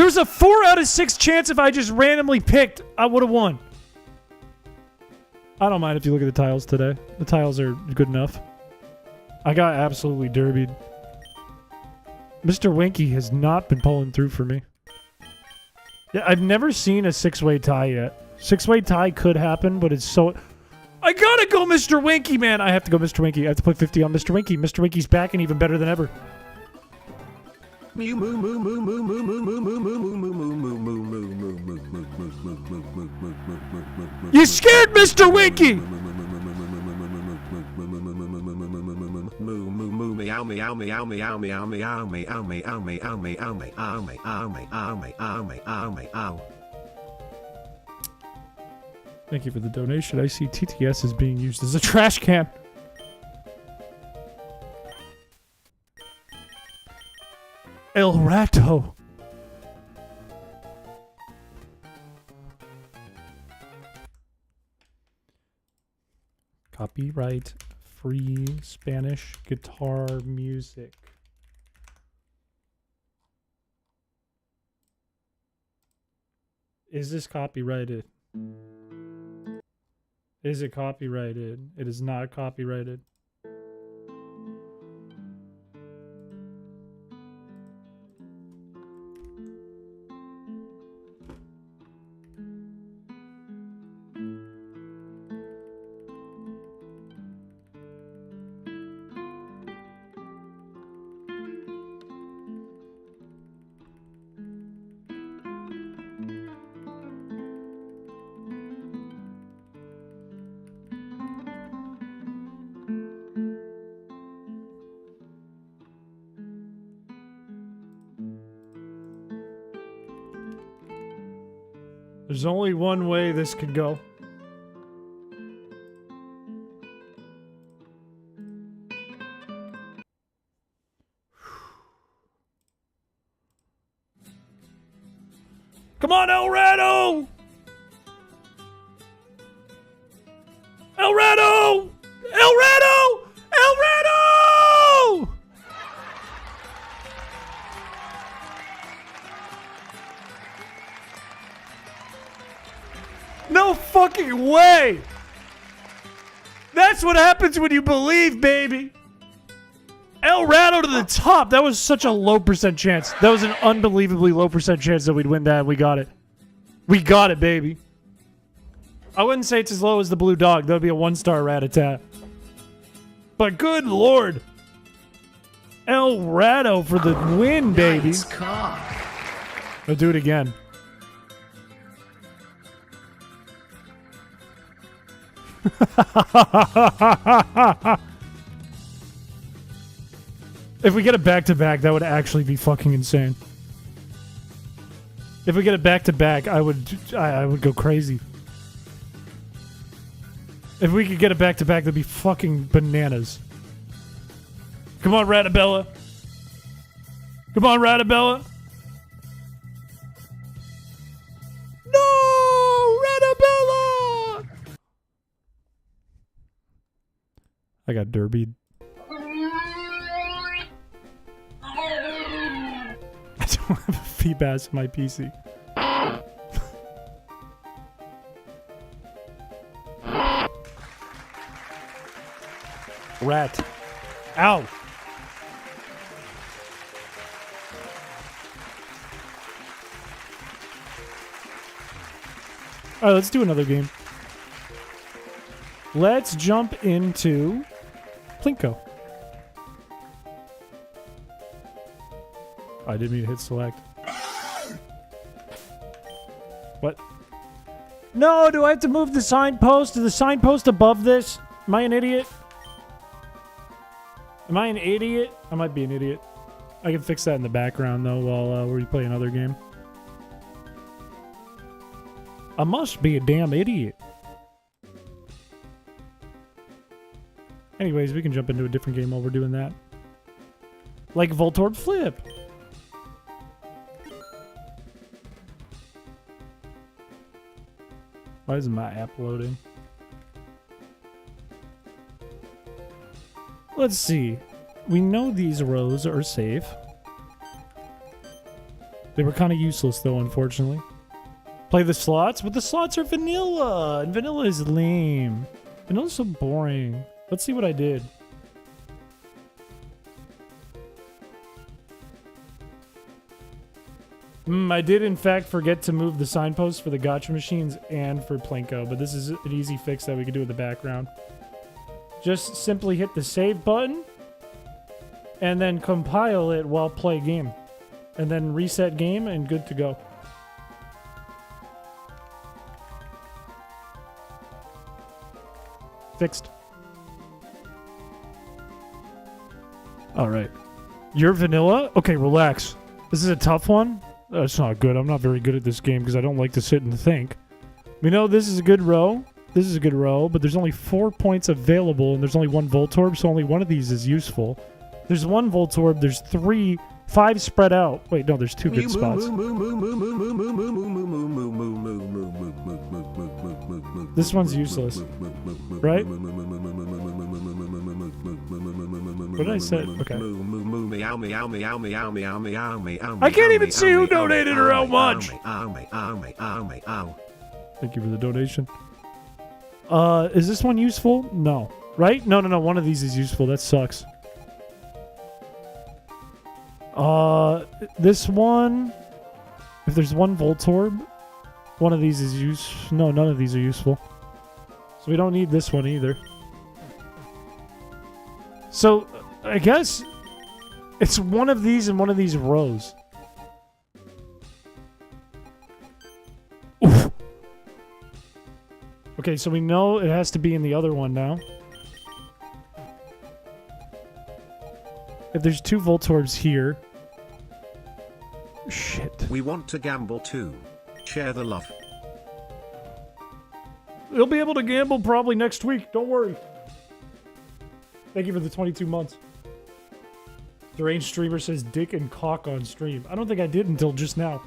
was a 4 out of 6 chance if I just randomly picked, I would have won. I don't mind if you look at the tiles today. The tiles are good enough. I got absolutely derbied. Mr. Winky has not been pulling through for me. Yeah, I've never seen a 6-way tie yet. 6-way tie could happen, but it's so... I gotta go Mr. Winky, man! I have to go Mr. Winky. I have to put 50 on Mr. Winky. Mr. Winky's back and even better than ever. You scared Mr. Winky! Meow meow meow meow meow meow meow meow meow meow meow meow meow meow meow meow. Thank you for the donation. I see TTS is being used as a trash can. El Rato. Copyright free Spanish guitar music. Is this copyrighted? Is it copyrighted? It is not copyrighted. There's only one way this could go. Come on, El Rado! El Rado! El Rado! El Rado! No fucking way! That's what happens when you believe, baby! El Rado to the top! That was such a low percent chance. That was an unbelievably low percent chance that we'd win that, and we got it. We got it, baby. I wouldn't say it's as low as the blue dog. That would be a 1-star rat-a-tat. But good lord. El Rado for the win, baby. Nice cock. I'll do it again. If we get a back-to-back, that would actually be fucking insane. If we get a back-to-back, I would go crazy. If we could get a back-to-back, that'd be fucking bananas. Come on, Ratabella. Come on, Ratabella. No, Ratabella! I got derbied. I don't have a feedbass in my PC. Rat. Ow! Alright, let's do another game. Let's jump into Plinko. I didn't mean to hit select. What? No, do I have to move the signpost? Is the signpost above this? Am I an idiot? Am I an idiot? I might be an idiot. I can fix that in the background, though, while we play another game. I must be a damn idiot. Anyways, we can jump into a different game while we're doing that. Like Voltorb Flip. Why isn't my app loading? Let's see. We know these rows are safe. They were kind of useless, though, unfortunately. Play the slots? But the slots are vanilla! And vanilla is lame. Vanilla's so boring. Let's see what I did. I did, in fact, forget to move the signposts for the gacha machines and for Plinko, but this is an easy fix that we can do in the background. Just simply hit the save button and then compile it while play game. And then reset game and good to go. Fixed. Alright. You're vanilla? Okay, relax. This is a tough one. That's not good. I'm not very good at this game because I don't like to sit and think. We know this is a good row. This is a good row, but there's only 4 points available, and there's only 1 Voltorb, so only one of these is useful. There's 1 Voltorb, there's 5 spread out. Wait, no, there's 2 good spots. This one's useless. Right? What did I say? Okay. I can't even see who donated or how much. Thank you for the donation. Is this one useful? No. Right? No, one of these is useful. That sucks. This one... If there's 1 Voltorb, one of these is No, none of these are useful. So we don't need this one either. So, I guess... It's one of these and one of these rows. Oof. Okay, so we know it has to be in the other one now. If there's 2 Voltorbs here... Shit. We want to gamble too. Share the love. He'll be able to gamble probably next week. Don't worry. Thank you for the 22 months. Deranged streamer says dick and cock on stream. I don't think I did until just now.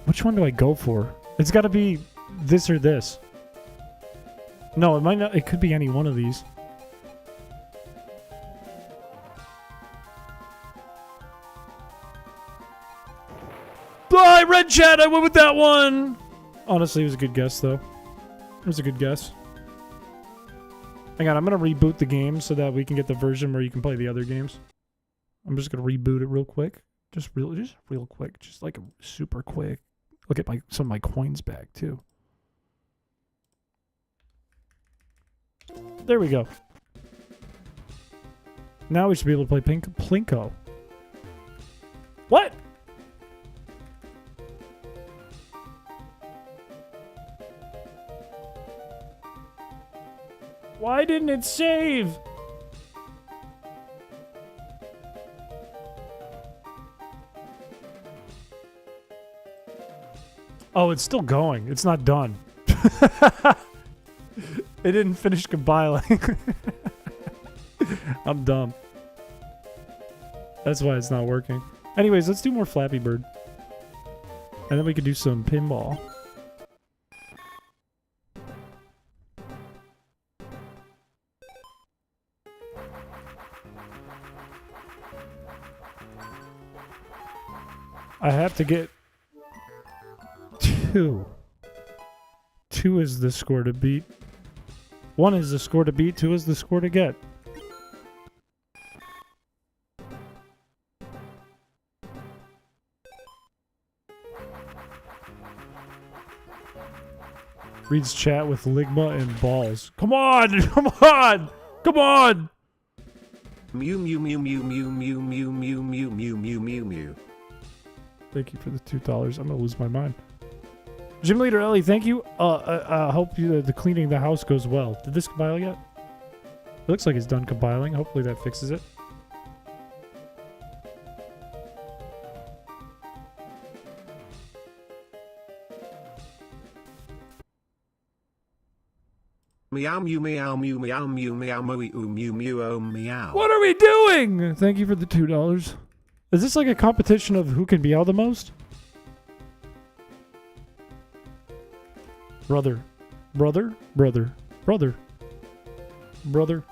Which one do I go for? It's got to be this or this. No, it might not. It could be any one of these. I read chat. I went with that one. Honestly, it was a good guess, though. It was a good guess. Hang on, I'm going to reboot the game so that we can get the version where you can play the other games. I'm just going to reboot it real quick. Just real quick. Just like super quick. Look at some of my coins back, too. There we go. Now we should be able to play Plinko. What? Why didn't it save? Oh, it's still going. It's not done. It didn't finish compiling. I'm dumb. That's why it's not working. Anyways, let's do more Flappy Bird. And then we could do some pinball. I have to get 2. 2 is the score to beat. 1 is the score to beat. 2 is the score to get. Reads chat with Ligma and balls. Come on! Come on! Come on! Mew mew mew mew mew mew mew mew mew mew mew mew mew. Thank you for the $2. I'm gonna lose my mind. Gym Leader Ellie, thank you. Hope the cleaning the house goes well. Did this compile yet? It looks like it's done compiling. Hopefully that fixes it. Meow mew meow mew meow mew meow meow mew mew oh meow. What are we doing? Thank you for the $2. Is this like a competition of who can meow the most? Brother. Brother. Brother. Brother. Brother.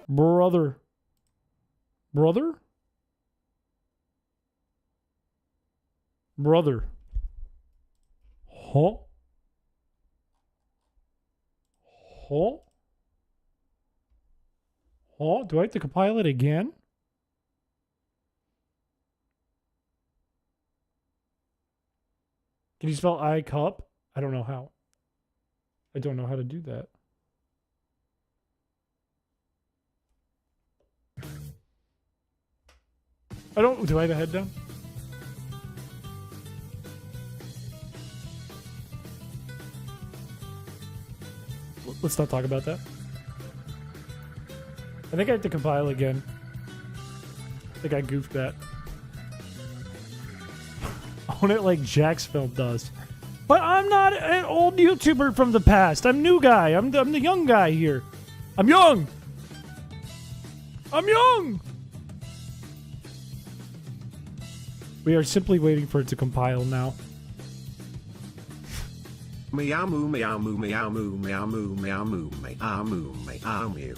Brother. Brother? Brother. Huh? Huh? Huh? Do I have to compile it again? Can you spell I cup? I don't know how. I don't know how to do that. Do I have a head down? Let's not talk about that. I think I have to compile again. I think I goofed that. Own it like Jacksfilm does. But I'm not an old YouTuber from the past. I'm new guy. I'm the young guy here. I'm young. I'm young. We are simply waiting for it to compile now. Meow moo meow moo meow moo meow moo meow moo meow moo meow meow.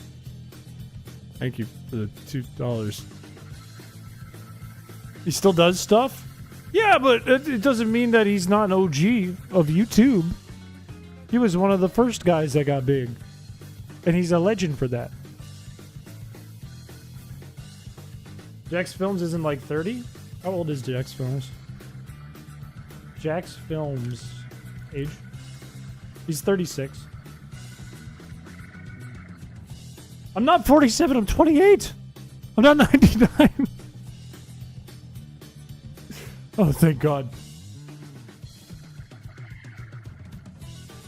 Thank you for the $2. He still does stuff? Yeah, but it doesn't mean that he's not an OG of YouTube. He was one of the first guys that got big. And he's a legend for that. Jax Films isn't like 30? How old is Jax Films? Jax Films age? He's 36. I'm not 47, I'm 28. I'm not 99. Oh, thank God.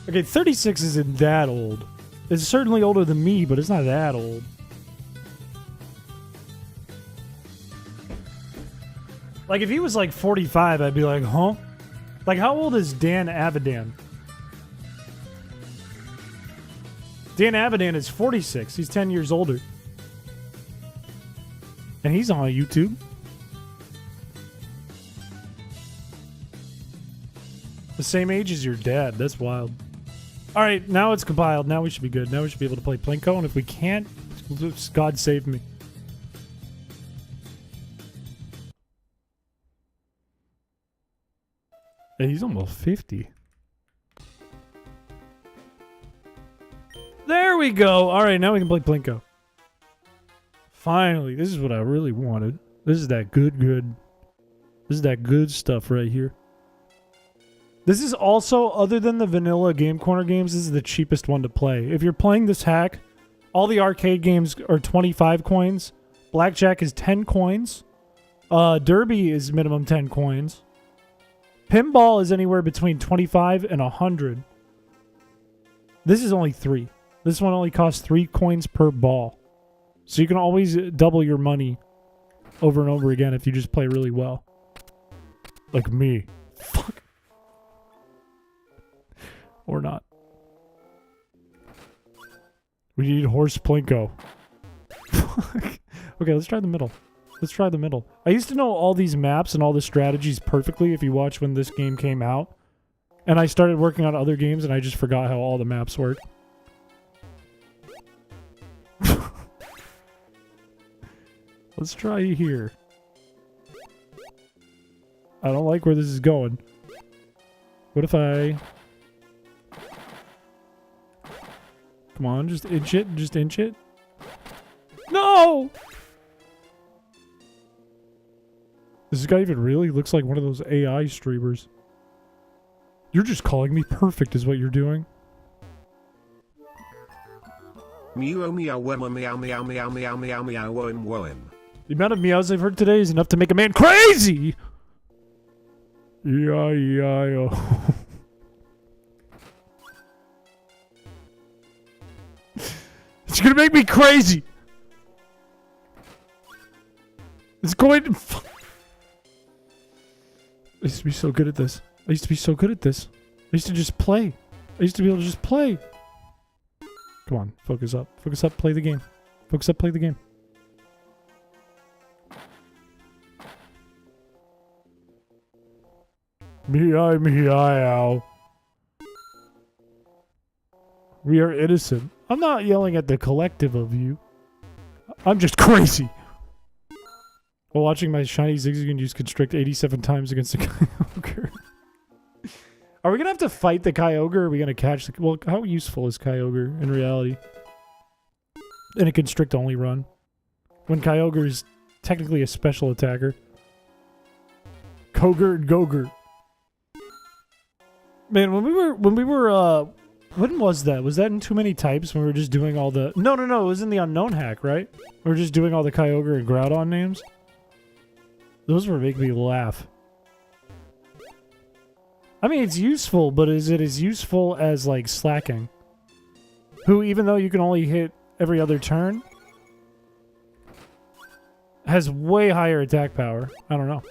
Okay, 36 isn't that old. It's certainly older than me, but it's not that old. Like, if he was like 45, I'd be like, huh? Like, how old is Dan Avidan? Dan Avidan is 46. He's 10 years older. And he's on YouTube. The same age as your dad. That's wild. All right, now it's compiled. Now we should be good. Now we should be able to play Plinko. And if we can't, God save me. Hey, he's almost 50. There we go. All right, now we can play Plinko. Finally, this is what I really wanted. This is that good. This is that good stuff right here. This is also, other than the vanilla Game Corner games, this is the cheapest one to play. If you're playing this hack, all the arcade games are 25 coins. Blackjack is 10 coins. Derby is minimum 10 coins. Pinball is anywhere between 25 and 100. This is only 3. This one only costs 3 coins per ball. So you can always double your money over and over again if you just play really well. Like me. Fuck. Or not. We need horse Plinko. Okay, let's try the middle. Let's try the middle. I used to know all these maps and all the strategies perfectly if you watch when this game came out. And I started working on other games and I just forgot how all the maps work. Let's try here. I don't like where this is going. What if I... Come on, just inch it. Just inch it. No! This guy even really looks like one of those AI streamers. You're just calling me perfect is what you're doing. Meow meow meow meow meow meow meow meow meow meow. The amount of meows I've heard today is enough to make a man crazy! Yeah. It's gonna make me crazy! It's going to... I used to be so good at this. I used to be so good at this. I used to just play. I used to be able to just play. Come on, focus up. Focus up, play the game. Focus up, play the game. Meow. We are innocent. I'm not yelling at the collective of you. I'm just crazy. While watching my shiny Zigzagoon use Constrict 87 times against the Kyogre. Are we going to have to fight the Kyogre or are we going to catch the... Well, how useful is Kyogre in reality? In a Constrict only run. When Kyogre is technically a special attacker. Kogre and Gogre. Man, when we were when was that? Was that in Too Many Types when we were just doing all the... No, it was in the Unknown hack, right? We were just doing all the Kyogre and Groudon names. Those were making me laugh. I mean, it's useful, but is it as useful as, like, Slacking? Who, even though you can only hit every other turn, has way higher attack power. I don't know.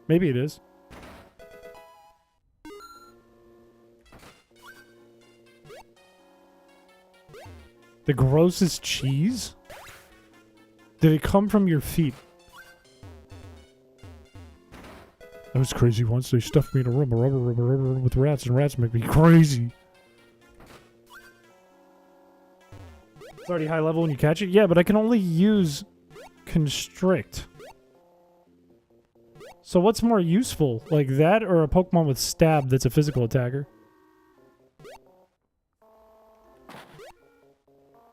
Maybe it is. The grossest cheese? Did it come from your feet? That was crazy once. They stuffed me in a room with rats, and rats make me crazy. It's already high level when you catch it? Yeah, but I can only use Constrict. So what's more useful? Like that or a Pokemon with Stab that's a physical attacker?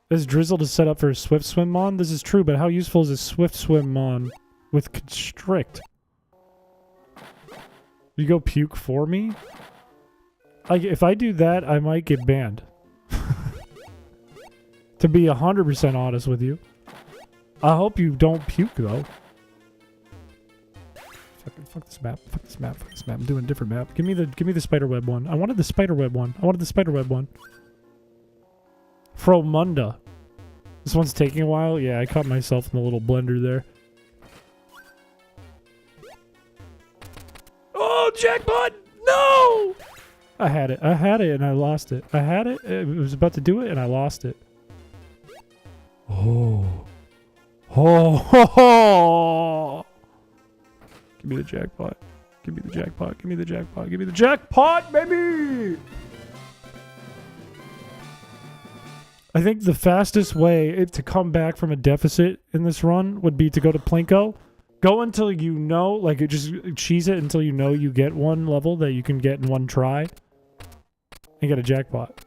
Is Drizzle to set up for a Swift Swim Mon? This is true, but how useful is a Swift Swim Mon with Constrict? You go puke for me? If I do that, I might get banned. To be 100% honest with you. I hope you don't puke, though. Fuck this map. Fuck this map. Fuck this map. I'm doing a different map. Give me the spiderweb one. I wanted the spiderweb one. Fromunda. This one's taking a while. Yeah, I caught myself in the little blender there. jackpot! No! I had it and I lost it. I had it, it was about to do it and I lost it. Oh. Oh, ho, ho. Give me the jackpot. Give me the jackpot. Give me the jackpot. Give me the jackpot, baby! I think the fastest way to come back from a deficit in this run would be to go to Plinko. Go until you know, like, just cheese it until you know you get one level that you can get in one try. And get a jackpot.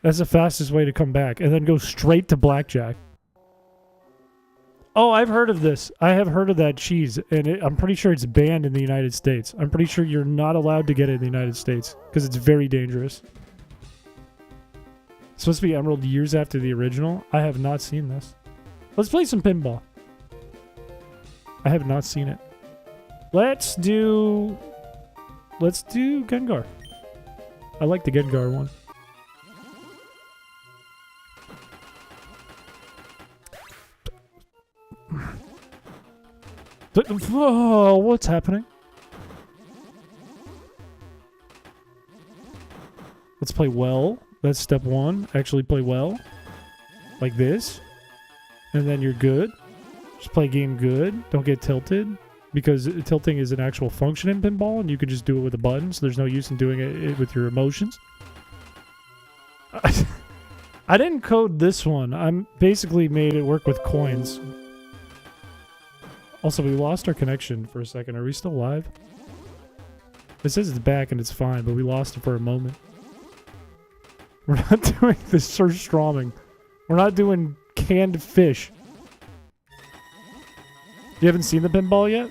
That's the fastest way to come back. And then go straight to blackjack. Oh, I've heard of this. I have heard of that cheese. And I'm pretty sure it's banned in the United States. I'm pretty sure you're not allowed to get it in the United States. Because it's very dangerous. It's supposed to be Emerald years after the original. I have not seen this. Let's play some pinball. I have not seen it. Let's do Gengar. I like the Gengar one. Oh, what's happening? Let's play well. That's step one. Actually play well. Like this. And then you're good. Just play game good. Don't get tilted. Because tilting is an actual function in pinball, and you can just do it with a button, so there's no use in doing it with your emotions. I didn't code this one. I'm basically made it work with coins. Also, we lost our connection for a second. Are we still live? It says it's back and it's fine, but we lost it for a moment. We're not doing the surströmming. We're not doing canned fish. You haven't seen the pinball yet?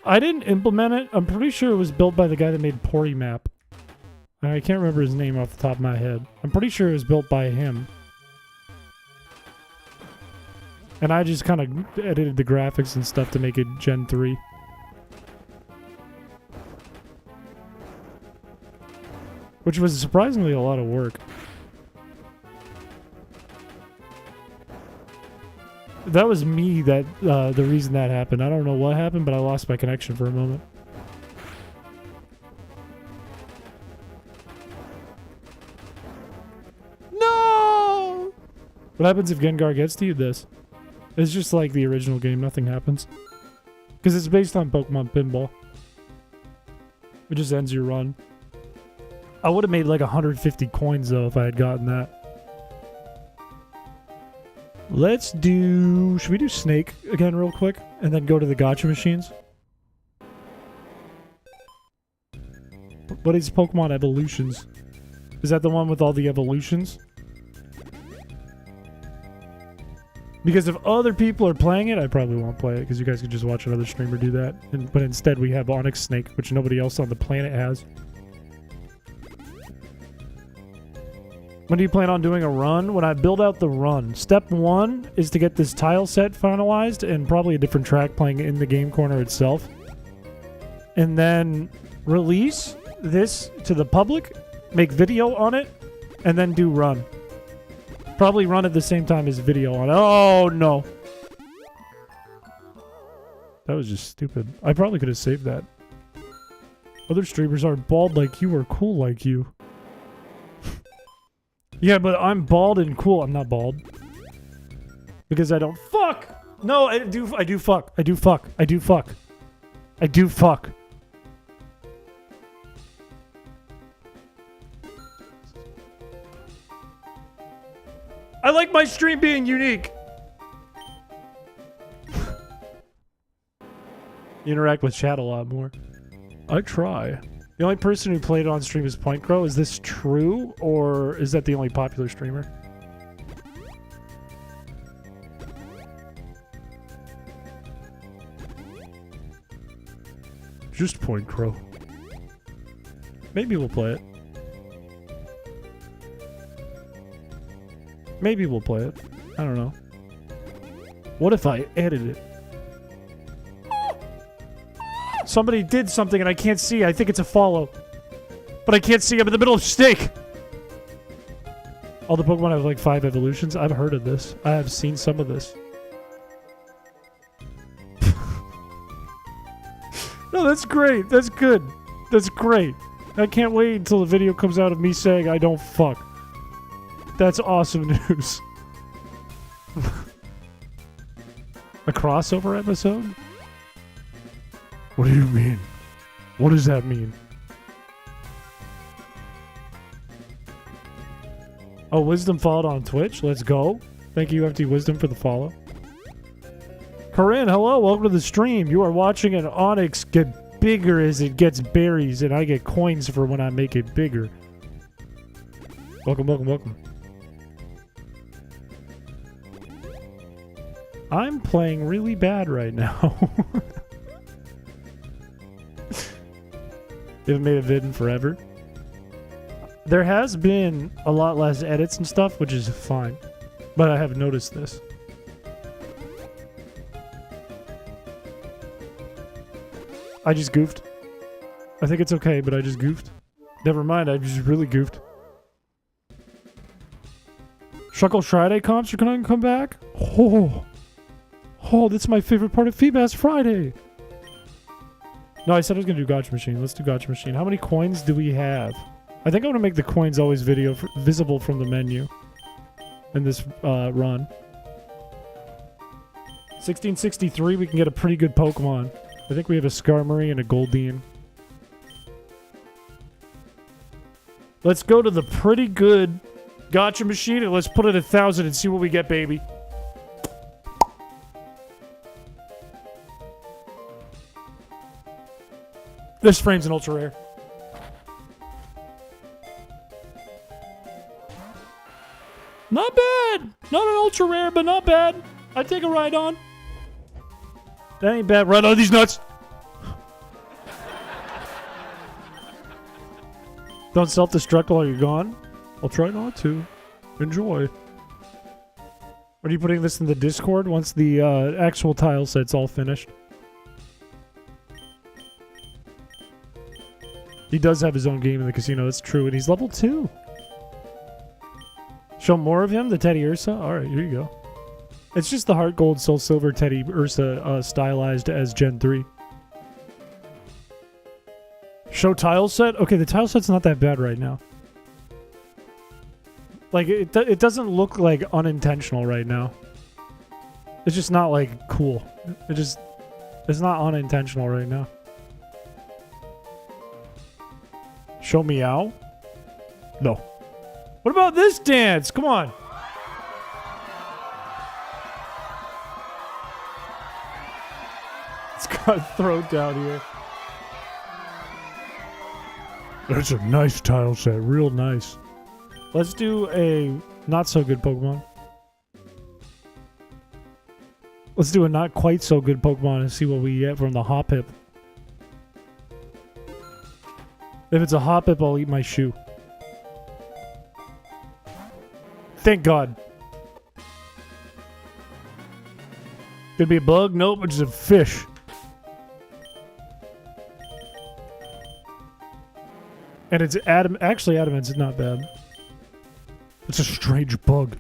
I didn't implement it. I'm pretty sure it was built by the guy that made Pori Map. I can't remember his name off the top of my head. I'm pretty sure it was built by him. And I just kind of edited the graphics and stuff to make it Gen 3. Which was surprisingly a lot of work. That was me that, the reason that happened. I don't know what happened, but I lost my connection for a moment. No! What happens if Gengar gets to you? This. It's just like the original game. Nothing happens. Because it's based on Pokemon Pinball. It just ends your run. I would have made like 150 coins, though, if I had gotten that. Let's do... Should we do Snake again real quick? And then go to the gacha machines? What is Pokemon Evolutions? Is that the one with all the evolutions? Because if other people are playing it, I probably won't play it. Because you guys could just watch another streamer do that. But instead we have Onyx Snake, which nobody else on the planet has. When do you plan on doing a run? When I build out the run. Step 1 is to get this tile set finalized and probably a different track playing in the game corner itself. And then release this to the public, make video on it, and then do run. Probably run at the same time as video on it. Oh, no. That was just stupid. I probably could have saved that. Other streamers aren't bald like you or cool like you. Yeah, but I'm bald and cool. I'm not bald. Because I don't fuck! No, I do fuck. I do fuck. I do fuck. I do fuck. I like my stream being unique. You interact with chat a lot more. I try. The only person who played on stream is Point Crow. Is this true, or is that the only popular streamer? Just Point Crow. Maybe we'll play it. Maybe we'll play it. I don't know. What if I edit it? Somebody did something and I can't see. I think it's a follow. But I can't see. I'm in the middle of Snake. All the Pokemon have like 5 evolutions. I've heard of this. I have seen some of this. No, that's great. That's good. That's great. I can't wait until the video comes out of me saying I don't fuck. That's awesome news. A crossover episode? What do you mean? What does that mean? Oh, Wisdom followed on Twitch. Let's go. Thank you, FT Wisdom, for the follow. Corinne, hello. Welcome to the stream. You are watching an Onyx get bigger as it gets berries, and I get coins for when I make it bigger. Welcome, welcome, welcome. I'm playing really bad right now. Haven't made a vid in forever. There has been a lot less edits and stuff, which is fine. But I have noticed this. I just goofed. I think it's okay, but I just goofed. Never mind, I just really goofed. Shuckle Friday comps are gonna come back? Oh, that's my favorite part of Feebas Friday. No, I said I was gonna do Gotcha Machine. Let's do Gotcha Machine. How many coins do we have? I think I'm gonna make the coins always visible from the menu in this run. 1663, we can get a pretty good Pokemon. I think we have a Skarmory and a Goldeen. Let's go to the pretty good Gotcha Machine and let's put it 1,000 and see what we get, baby. This frame's an ultra rare. Not bad. Not an ultra rare, but not bad. I'd take a ride on. That ain't bad. Ride on these nuts. Don't self-destruct while you're gone. I'll try not to. Enjoy. Are you putting this in the Discord once the actual tile set's all finished? He does have his own game in the casino, that's true, and he's level 2. Show more of him, the Teddy Ursa? Alright, here you go. It's just the Heart Gold Soul Silver Teddy Ursa stylized as Gen 3. Show tile set? Okay, the tile set's not that bad right now. Like, it doesn't look, like, unintentional right now. It's just not, like, cool. It's not unintentional right now. Show meow? No. What about this dance? Come on. It's got throat down here. That's a nice tile set. Real nice. Let's do a not so good Pokemon. Let's do a not quite so good Pokemon and see what we get from the Hoppip. If it's a Hoppip, I'll eat my shoe. Thank God. Could be a bug? Nope, it's a fish. And it's Adam. Actually, Adamant's not bad. It's a strange bug.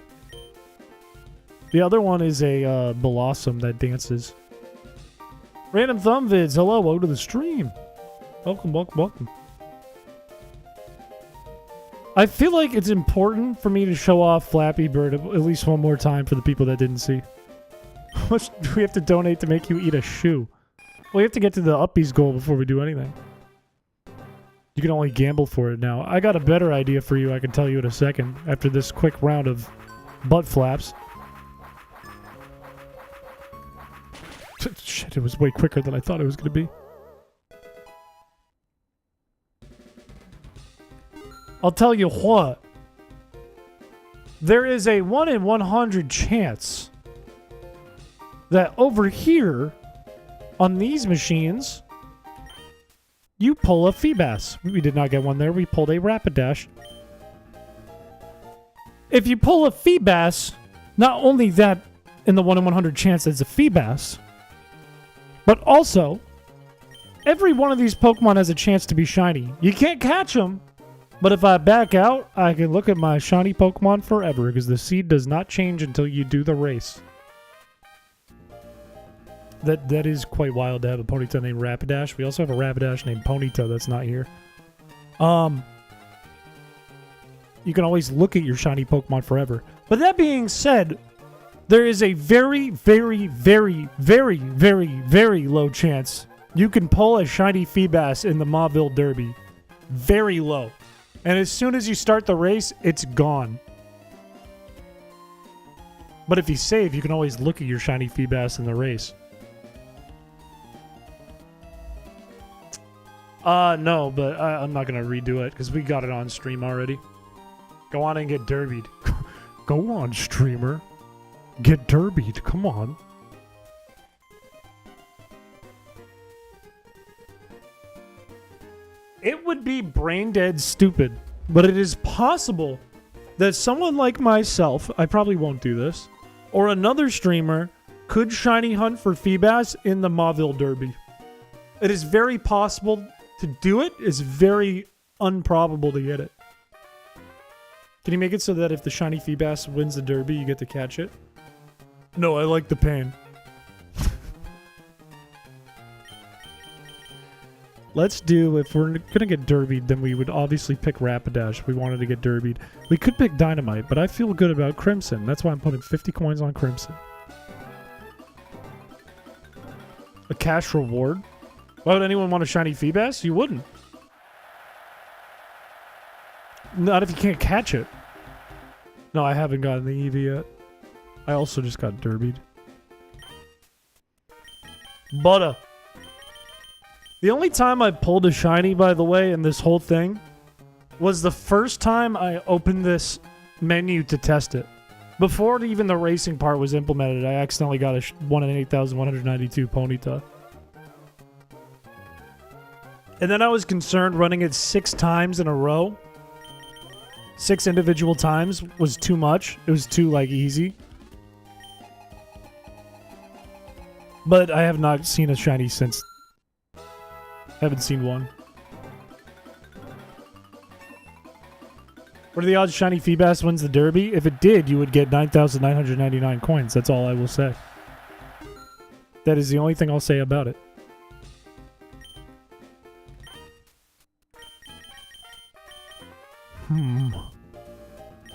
The other one is a Blossom that dances. Random Thumb Vids. Hello, welcome to the stream. Welcome, welcome, welcome. I feel like it's important for me to show off Flappy Bird at least one more time for the people that didn't see. How much do we have to donate to make you eat a shoe? Well, you have to get to the Uppies goal before we do anything. You can only gamble for it now. I got a better idea for you I can tell you in a second after this quick round of butt flaps. Shit, it was way quicker than I thought it was going to be. I'll tell you what. There is a 1 in 100 chance that over here on these machines you pull a Feebas. We did not get one there. We pulled a Rapidash. If you pull a Feebas, not only that in the 1 in 100 chance it's a Feebas, but also every one of these Pokemon has a chance to be shiny. You can't catch them. But if I back out, I can look at my shiny Pokemon forever because the seed does not change until you do the race. That is quite wild to have a Ponyta named Rapidash. We also have a Rapidash named Ponyta that's not here. You can always look at your shiny Pokemon forever. But that being said, there is a very, very, very, very, very, very low chance you can pull a shiny Feebas in the Mauville Derby. Very low. And as soon as you start the race, it's gone. But if you save, you can always look at your shiny Feebas in the race. No, but I'm not going to redo it because we got it on stream already. Go on and get derbied. Go on, streamer. Get derbied. Come on. It would be brain dead stupid, but it is possible that someone like myself, I probably won't do this, or another streamer could shiny hunt for Feebas in the Mauville Derby. It is very possible to do it. It's very improbable to get it. Can you make it so that if the shiny Feebas wins the Derby, you get to catch it? No, I like the pain. Let's do, if we're going to get derbied, then we would obviously pick Rapidash. We wanted to get derbied. We could pick Dynamite, but I feel good about Crimson. That's why I'm putting 50 coins on Crimson. A cash reward? Why would anyone want a shiny Feebas? You wouldn't. Not if you can't catch it. No, I haven't gotten the Eevee yet. I also just got derbied. Butter. The only time I pulled a shiny, by the way, in this whole thing was the first time I opened this menu to test it. Before even the racing part was implemented, I accidentally got a 1 in 8,192 Ponyta. And then I was concerned running it 6 times in a row. 6 individual times was too much. It was too, easy. But I have not seen a shiny since. Haven't seen one. What are the odds shiny Feebas wins the Derby? If it did, you would get 9,999 coins. That's all I will say. That is the only thing I'll say about it.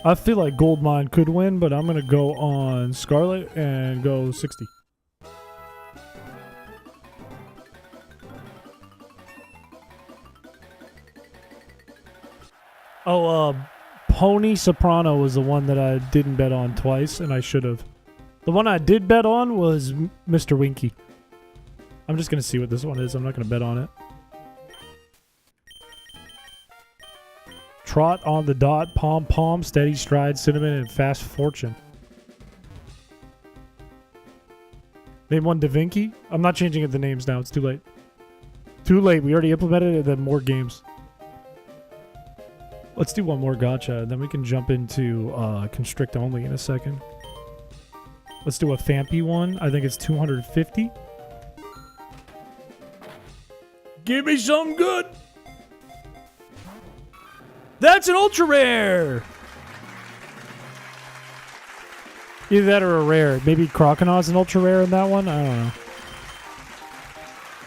I feel like Goldmine could win, but I'm going to go on Scarlet and go 60. Oh, Pony Soprano was the one that I didn't bet on twice, and I should have. The one I did bet on was Mr. Winky. I'm just going to see what this one is. I'm not going to bet on it. Trot on the dot, pom pom, steady stride, cinnamon, and fast fortune. Name one Da Vinci? I'm not changing the names now. It's too late. Too late. We already implemented it and then more games. Let's do one more gacha, and then we can jump into Constrict only in a second. Let's do a Fampy one. I think it's 250. Give me something good! That's an ultra rare! Either that or a rare. Maybe Croconaut's an ultra rare in that one? I don't know.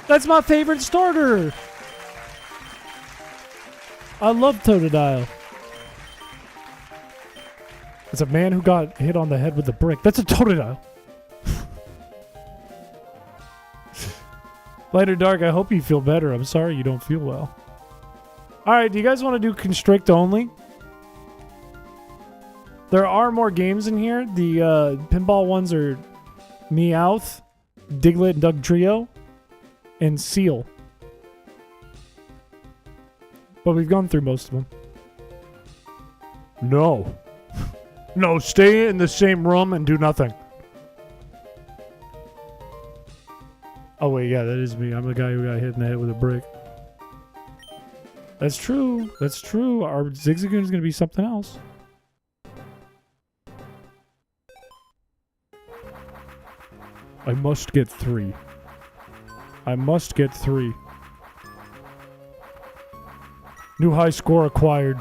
That's my favorite starter! I love Totodile. It's a man who got hit on the head with a brick. That's a Totodile. Light or dark, I hope you feel better. I'm sorry you don't feel well. Alright, do you guys want to do Constrict only? There are more games in here. The pinball ones are Meowth, Diglett and Dugtrio, and Seal. But we've gone through most of them. No. No, stay in the same room and do nothing. Oh, wait, yeah, that is me. I'm the guy who got hit in the head with a brick. That's true. That's true. Our Zigzagoon is going to be something else. I must get 3. I must get 3. New high score acquired.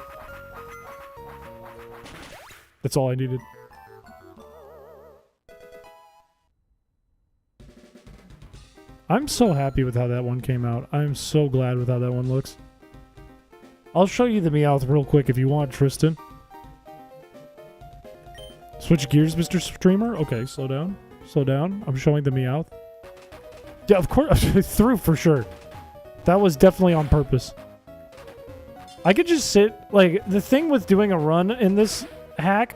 That's all I needed. I'm so happy with how that one came out. I'm so glad with how that one looks. I'll show you the Meowth real quick if you want, Tristan. Switch gears, Mr. Streamer. Okay, slow down. Slow down. I'm showing the Meowth. Yeah, of course. Through for sure. That was definitely on purpose. I could just sit... Like, the thing with doing a run in this hack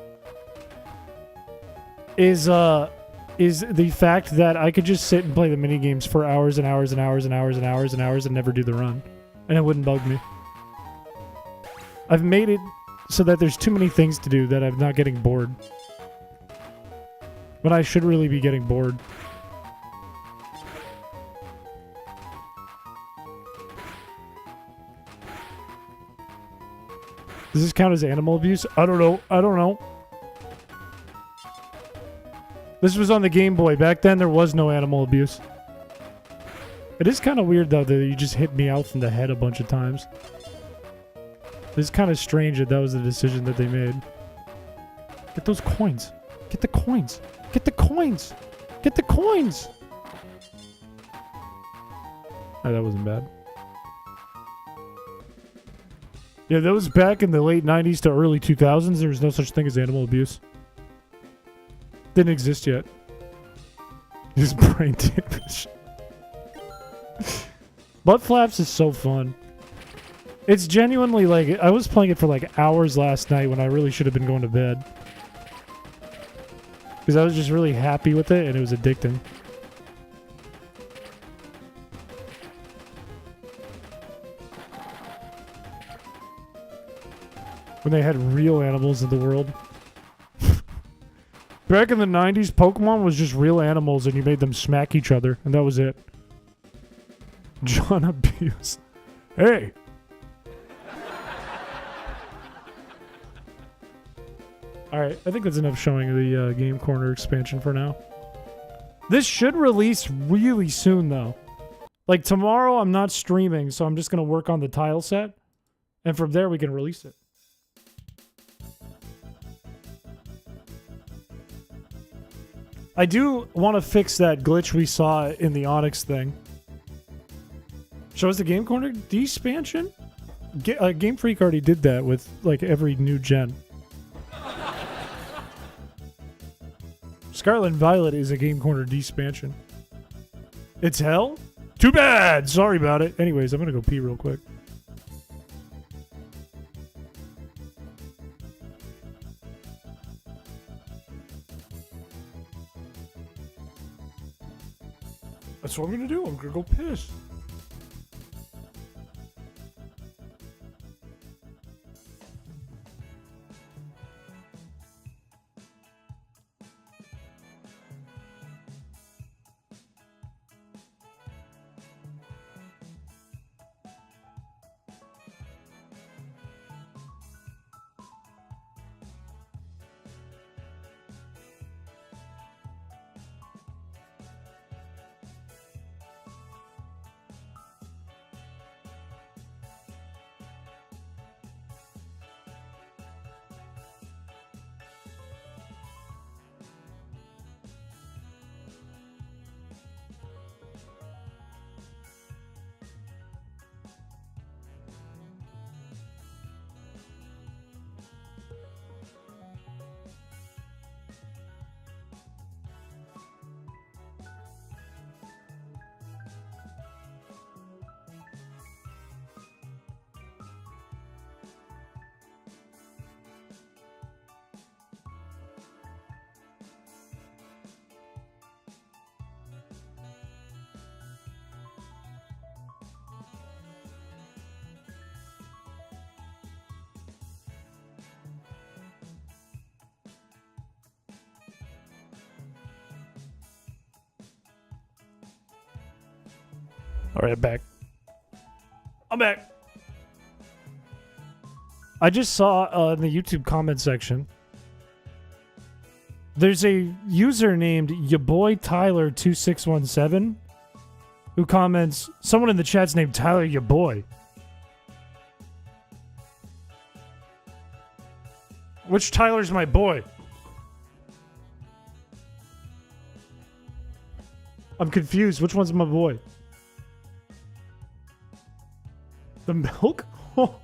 is the fact that I could just sit and play the minigames for hours and hours and hours and hours and hours and hours and never do the run. And it wouldn't bug me. I've made it so that there's too many things to do that I'm not getting bored. But I should really be getting bored. Does this count as animal abuse? I don't know. I don't know. This was on the Game Boy. Back then, there was no animal abuse. It is kind of weird, though, that you just hit me out in the head a bunch of times. It's kind of strange that that was the decision that they made. Get those coins. Get the coins. Get the coins. Get the coins. Oh, that wasn't bad. Yeah, that was back in the late 90s to early 2000s. There was no such thing as animal abuse. Didn't exist yet. Just brain damage. Butt flaps is so fun. It's genuinely like, I was playing it for like hours last night when I really should have been going to bed. Because I was just really happy with it and it was addicting. When they had real animals in the world. Back in the 90s, Pokemon was just real animals and you made them smack each other, and that was it. John Abuse. Hey! Alright, I think that's enough showing the Game Corner expansion for now. This should release really soon, though. Like, tomorrow I'm not streaming, so I'm just going to work on the tile set, and from there we can release it. I do want to fix that glitch we saw in the Onyx thing. Show us the Game Corner despansion? Game Freak already did that with, like, every new gen. Scarlet and Violet is a Game Corner despansion. It's hell? Too bad! Sorry about it. Anyways, I'm gonna go pee real quick. That's what I'm gonna do. I'm gonna go piss. Alright, I'm back. I'm back. I just saw in the YouTube comment section, there's a user named yaboytyler2617 who comments, someone in the chat's named Tyler Yaboy. Which Tyler's my boy? I'm confused. Which one's my boy? The milk? Oh.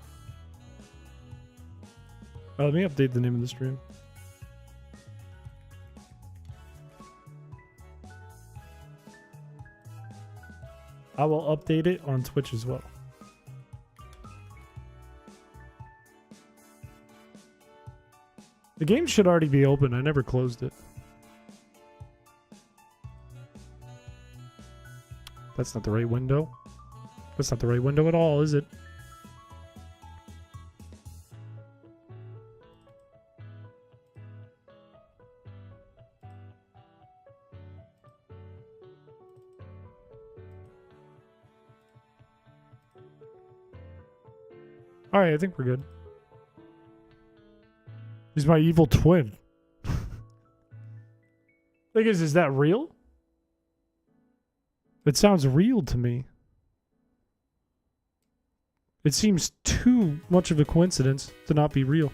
Let me update the name of the stream. I will update it on Twitch as well. The game should already be open. I never closed it. That's not the right window. That's not the right window at all, is it? Alright, I think we're good. He's my evil twin. Thing is that real? It sounds real to me. It seems too much of a coincidence to not be real.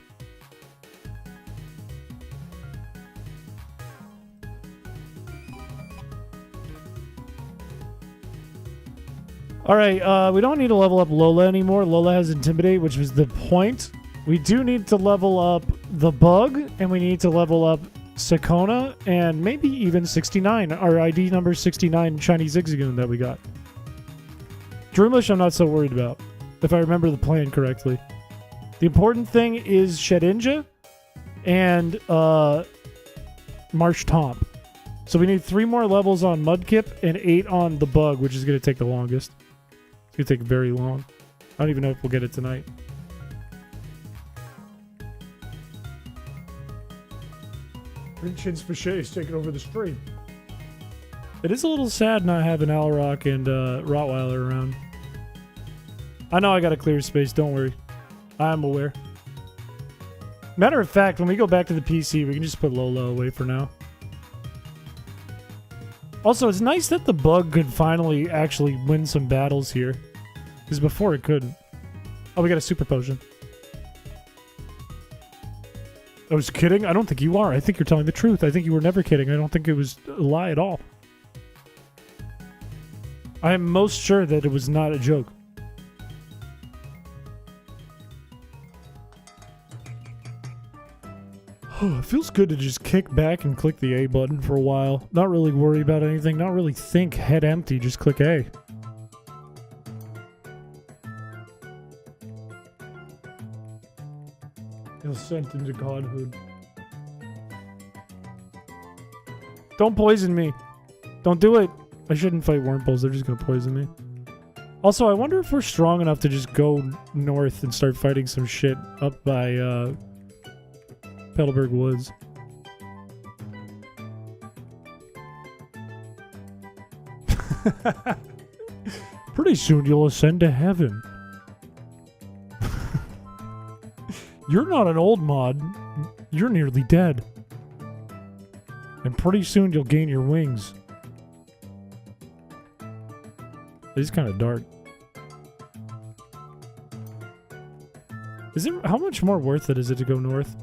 Alright, we don't need to level up Lola anymore. Lola has Intimidate, which was the point. We do need to level up the Bug, and we need to level up Sakona, and maybe even 69. Our ID number 69 Chinese Zigzagoon that we got. Droomlish I'm not so worried about, if I remember the plan correctly. The important thing is Shedinja and Marsh Tomp. So we need 3 more levels on Mudkip and 8 on the Bug, which is going to take the longest. It's going to take very long. I don't even know if we'll get it tonight. Piché is taking over the stream. It is a little sad not having Alrock and Rottweiler around. I know I got a clear space, don't worry. I'm aware. Matter of fact, when we go back to the PC, we can just put Lola away for now. Also, it's nice that the Bug could finally actually win some battles here. Because before it couldn't. Oh, we got a super potion. I was kidding? I don't think you are. I think you're telling the truth. I think you were never kidding. I don't think it was a lie at all. I am most sure that it was not a joke. Oh, it feels good to just kick back and click the A button for a while. Not really worry about anything. Not really think head empty. Just click A. Sent into godhood. Don't poison me. Don't do it. I shouldn't fight Wurmples. They're just gonna poison me. Also, I wonder if we're strong enough to just go north and start fighting some shit up by Petalburg Woods. Pretty soon you'll ascend to heaven. You're not an old mod. You're nearly dead. And pretty soon you'll gain your wings. It's kind of dark. Is it? How much more worth it is it to go north?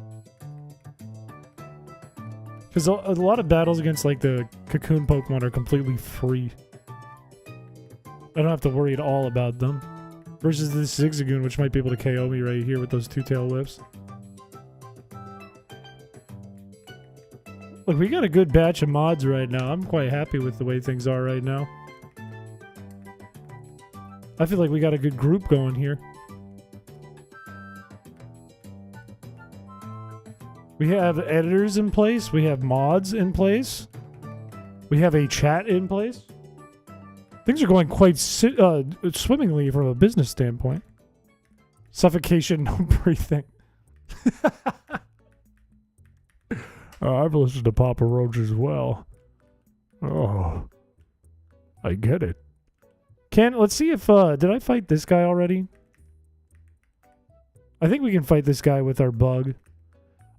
Because a lot of battles against like the cocoon Pokemon are completely free. I don't have to worry at all about them. Versus this Zigzagoon, which might be able to KO me right here with those 2 tail whips. Look, we got a good batch of mods right now. I'm quite happy with the way things are right now. I feel like we got a good group going here. We have editors in place. We have mods in place. We have a chat in place. Things are going quite swimmingly from a business standpoint. Suffocation, no breathing. I've listened to Papa Roach as well. Oh, I get it. Let's see if, did I fight this guy already? I think we can fight this guy with our Bug.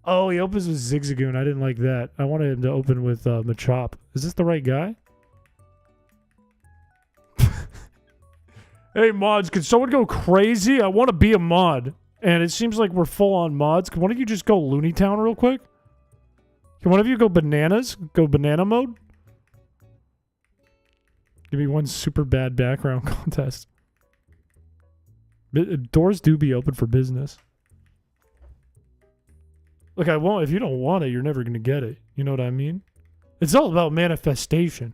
Oh, he opens with Zigzagoon. I didn't like that. I wanted him to open with Machop. Is this the right guy? Hey, mods, can someone go crazy? I want to be a mod. And it seems like we're full on mods. Can one of you just go Looney Town real quick? Can one of you go bananas? Go banana mode? Give me one super bad background contest. Doors do be open for business. Look, I won't. If you don't want it, you're never going to get it. You know what I mean? It's all about manifestation.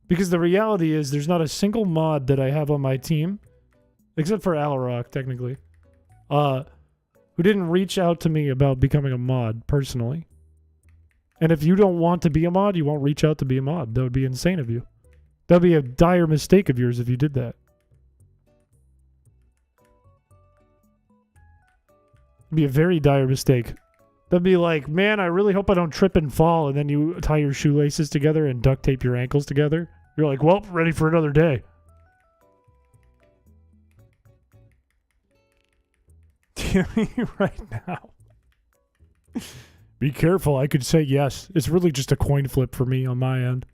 Because the reality is there's not a single mod that I have on my team, except for Alarock, technically, who didn't reach out to me about becoming a mod, personally. And if you don't want to be a mod, you won't reach out to be a mod. That would be insane of you. That would be a dire mistake of yours if you did that. It'd be a very dire mistake. That'd be like, man, I really hope I don't trip and fall, and then you tie your shoelaces together and duct tape your ankles together. You're like, well, ready for another day. Right now. Be careful, I could say yes. It's really just a coin flip for me on my end.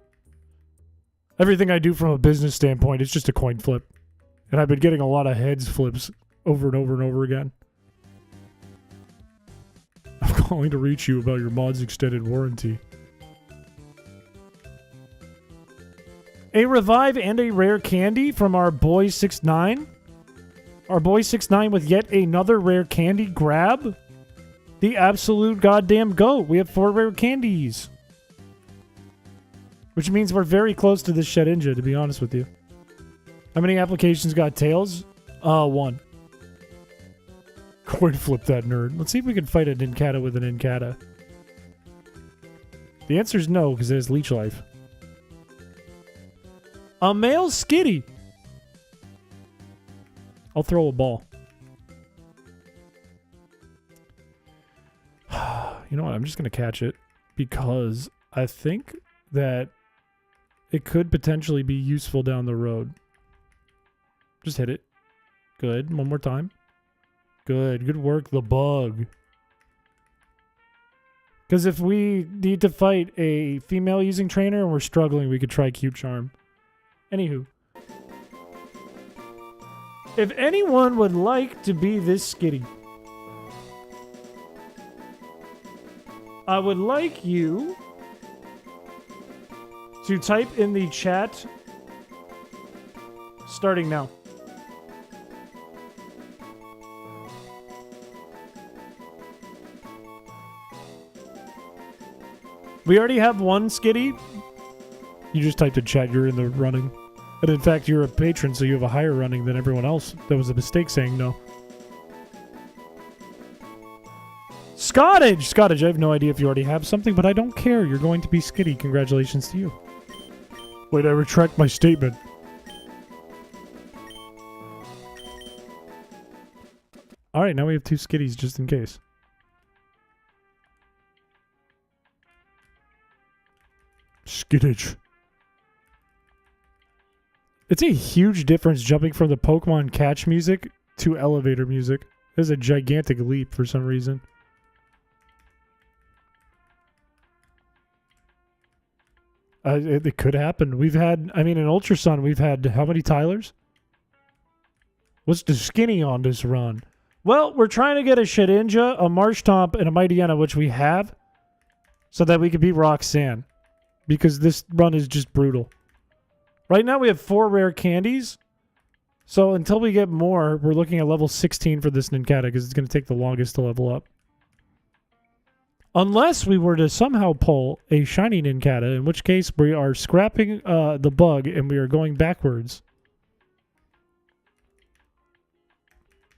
Everything I do from a business standpoint, it's just a coin flip. And I've been getting a lot of heads flips over and over and over again. I'm calling to reach you about your mod's extended warranty. A revive and a rare candy from our boy 6ix9ine. Our boy 6ix9ine with yet another rare candy grab. The absolute goddamn goat. We have 4 rare candies. Which means we're very close to this Shedinja, to be honest with you. How many applications got tails? 1. Coin flip that nerd. Let's see if we can fight a Nincada with an Nincada. The answer is no, because it has leech life. A male skitty. I'll throw a ball. You know what? I'm just going to catch it because I think that it could potentially be useful down the road. Just hit it. Good. One more time. Good. Good work, the bug. Because if we need to fight a female using trainer and we're struggling, we could try Cute Charm. Anywho. If anyone would like to be this skitty, I would like you to type in the chat starting now. We already have one skitty. You just typed in chat, you're in the running. And in fact, you're a patron, so you have a higher running than everyone else. That was a mistake saying no. Scottage! Scottage, I have no idea if you already have something, but I don't care. You're going to be skitty. Congratulations to you. Wait, I retract my statement. Alright, now we have 2 skitties just in case. Skittage. It's a huge difference jumping from the Pokemon catch music to elevator music. There's a gigantic leap for some reason. It could happen. We've had, I mean, in Ultra Sun, we've had how many Tylers? What's the skinny on this run? Well, we're trying to get a Shedinja, a Marshtomp, and a Mightyena, which we have, so that we can beat Roxanne. Because this run is just brutal. Right now we have 4 rare candies. So until we get more, we're looking at level 16 for this Nincada because it's going to take the longest to level up. Unless we were to somehow pull a shiny Nincada, in which case we are scrapping the bug and we are going backwards.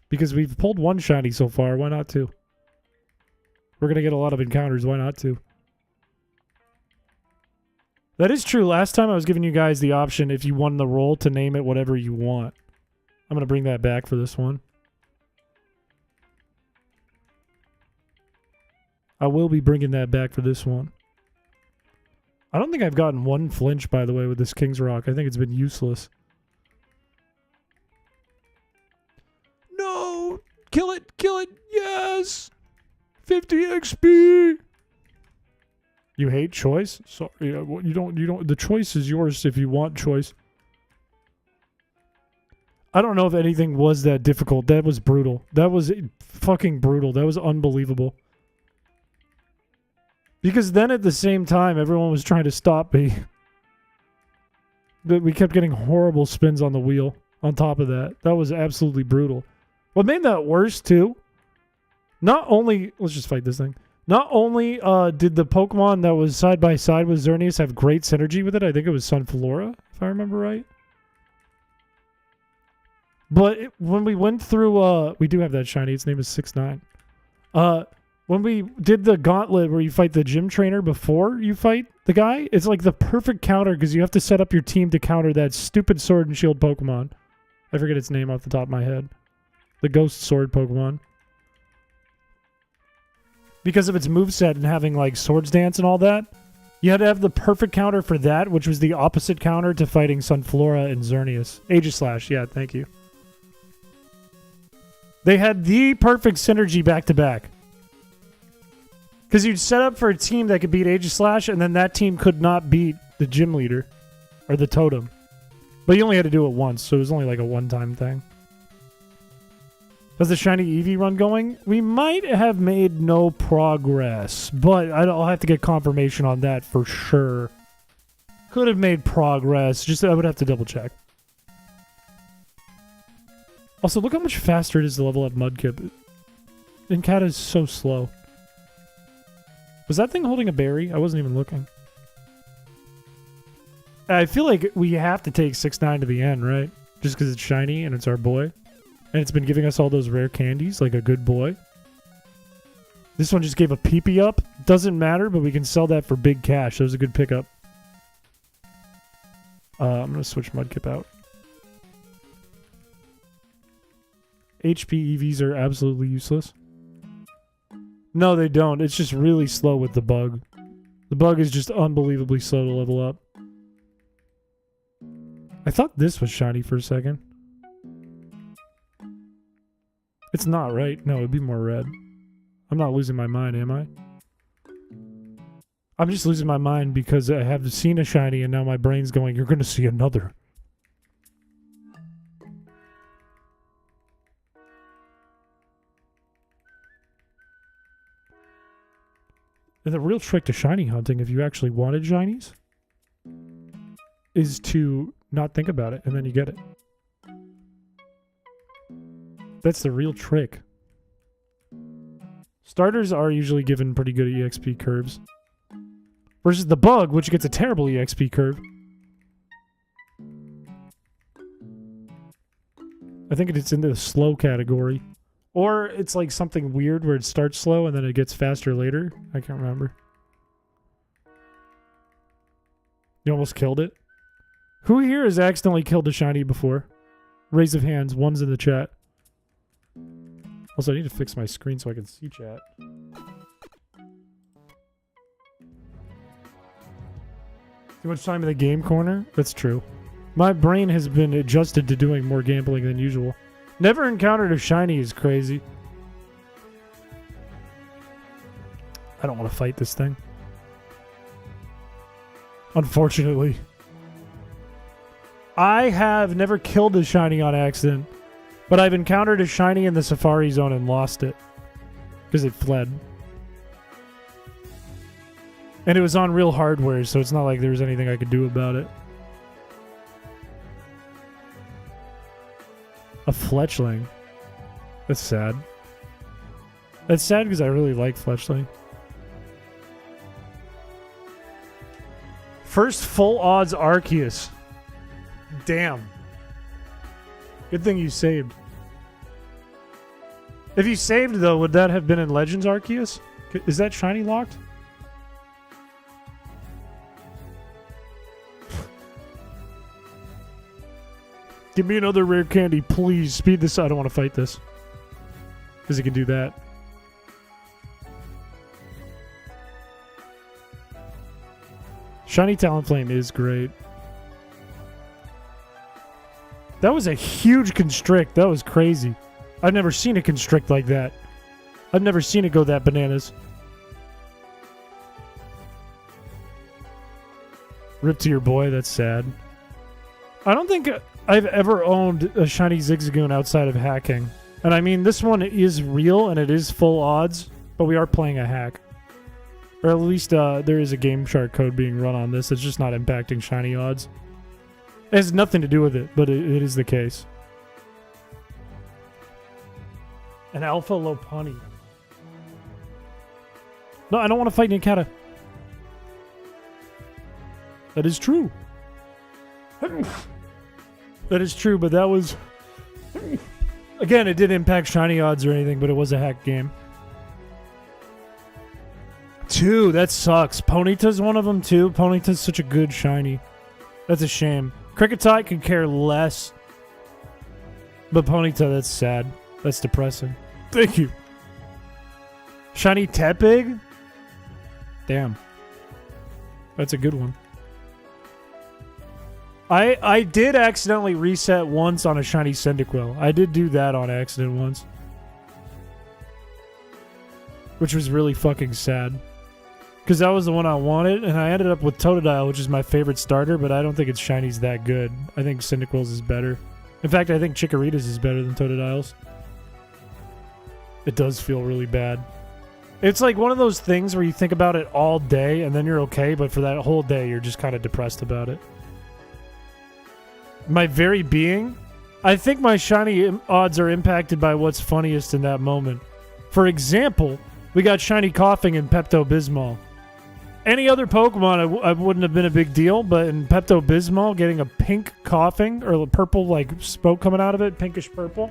Because we've pulled 1 shiny so far, why not 2? We're going to get a lot of encounters, why not 2? That is true. Last time I was giving you guys the option, if you won the roll, to name it whatever you want. I'm going to bring that back for this one. I will be bringing that back for this one. I don't think I've gotten 1 flinch, by the way, with this King's Rock. I think it's been useless. No! Kill it! Kill it! Yes! 50 XP! You hate choice? Sorry, you don't. The choice is yours if you want choice. I don't know if anything was that difficult. That was brutal. That was fucking brutal. That was unbelievable. Because then at the same time, everyone was trying to stop me. We kept getting horrible spins on the wheel on top of that. That was absolutely brutal. What made that worse, too, not only... Let's just fight this thing. Not only did the Pokemon that was side by side with Xerneas have great synergy with it, I think it was Sunflora, if I remember right. But when we went through... we do have that shiny. Its name is 6'9". When we did the gauntlet where you fight the gym trainer before you fight the guy, it's like the perfect counter because you have to set up your team to counter that stupid Sword and Shield Pokemon. I forget its name off the top of my head. The Ghost Sword Pokemon. Because of its moveset and having like Swords Dance and all that, you had to have the perfect counter for that, which was the opposite counter to fighting Sunflora and Xerneas. Aegislash, yeah, thank you. They had the perfect synergy back to back. Because you'd set up for a team that could beat Aegislash, and then that team could not beat the gym leader or the totem. But you only had to do it once, so it was only like a one-time thing. How's the shiny Eevee run going? We might have made no progress, but I'll have to get confirmation on that for sure. Could have made progress, just I would have to double check. Also, look how much faster it is to level up Mudkip. Inkata is so slow. Was that thing holding a berry? I wasn't even looking. I feel like we have to take 6'9" to the end, right? Just because it's shiny and it's our boy. And it's been giving us all those rare candies like a good boy. This one just gave a pee-pee up. Doesn't matter, but we can sell that for big cash. That was a good pickup. I'm going to switch Mudkip out. HP EVs are absolutely useless. No, they don't. It's just really slow with the bug. The bug is just unbelievably slow to level up. I thought this was shiny for a second. It's not, right? No, it'd be more red. I'm not losing my mind, am I? I'm just losing my mind because I have seen a shiny and now my brain's going, you're going to see another. And the real trick to shiny hunting, if you actually wanted shinies, is to not think about it, and then you get it. That's the real trick. Starters are usually given pretty good EXP curves. Versus the bug, which gets a terrible EXP curve. I think it's in the slow category. Or it's like something weird where it starts slow and then it gets faster later. I can't remember. You almost killed it. Who here has accidentally killed a shiny before? Raise of hands. One's in the chat. Also, I need to fix my screen so I can see chat. Too much time in the game corner? That's true. My brain has been adjusted to doing more gambling than usual. Never encountered a shiny is crazy. I don't want to fight this thing. Unfortunately. I have never killed a shiny on accident, but I've encountered a shiny in the Safari Zone and lost it. Because it fled. And it was on real hardware, so it's not like there was anything I could do about it. A Fletchling. That's sad. That's sad because I really like Fletchling. First full odds Arceus. Damn. Good thing you saved. If you saved, though, would that have been in Legends Arceus? Is that shiny locked? Give me another rare candy, please. Speed this. I don't want to fight this. Because it can do that. Shiny Talonflame is great. That was a huge Constrict. That was crazy. I've never seen a Constrict like that. I've never seen it go that bananas. Rip to your boy. That's sad. I don't think I've ever owned a shiny Zigzagoon outside of hacking. And I mean, this one is real and it is full odds, but we are playing a hack. Or at least there is a Game Shark code being run on this. It's just not impacting shiny odds. It has nothing to do with it, but it is the case. An alpha Lopunny. No, I don't want to fight Ninkata. That is true. That is true, but that was... Again, it didn't impact shiny odds or anything, but it was a hack game. 2, that sucks. Ponyta's one of them too. Ponyta's such a good shiny. That's a shame. Cricketai could care less. But Ponyta, that's sad. That's depressing. Thank you. Shiny Tepig? Damn. That's a good one. I did accidentally reset once on a shiny Cyndaquil. I did do that on accident once. Which was really fucking sad. Because that was the one I wanted, and I ended up with Totodile, which is my favorite starter, but I don't think its shiny's that good. I think Cyndaquil's is better. In fact, I think Chikorita's is better than Totodile's. It does feel really bad. It's like one of those things where you think about it all day, and then you're okay, but for that whole day, you're just kind of depressed about it. My very being, I think my shiny odds are impacted by what's funniest in that moment. For example, we got shiny Coughing and Pepto-Bismol. Any other Pokemon, I wouldn't have been a big deal, but in Pepto-Bismol, getting a pink Coughing, or a purple, like, smoke coming out of it, pinkish purple,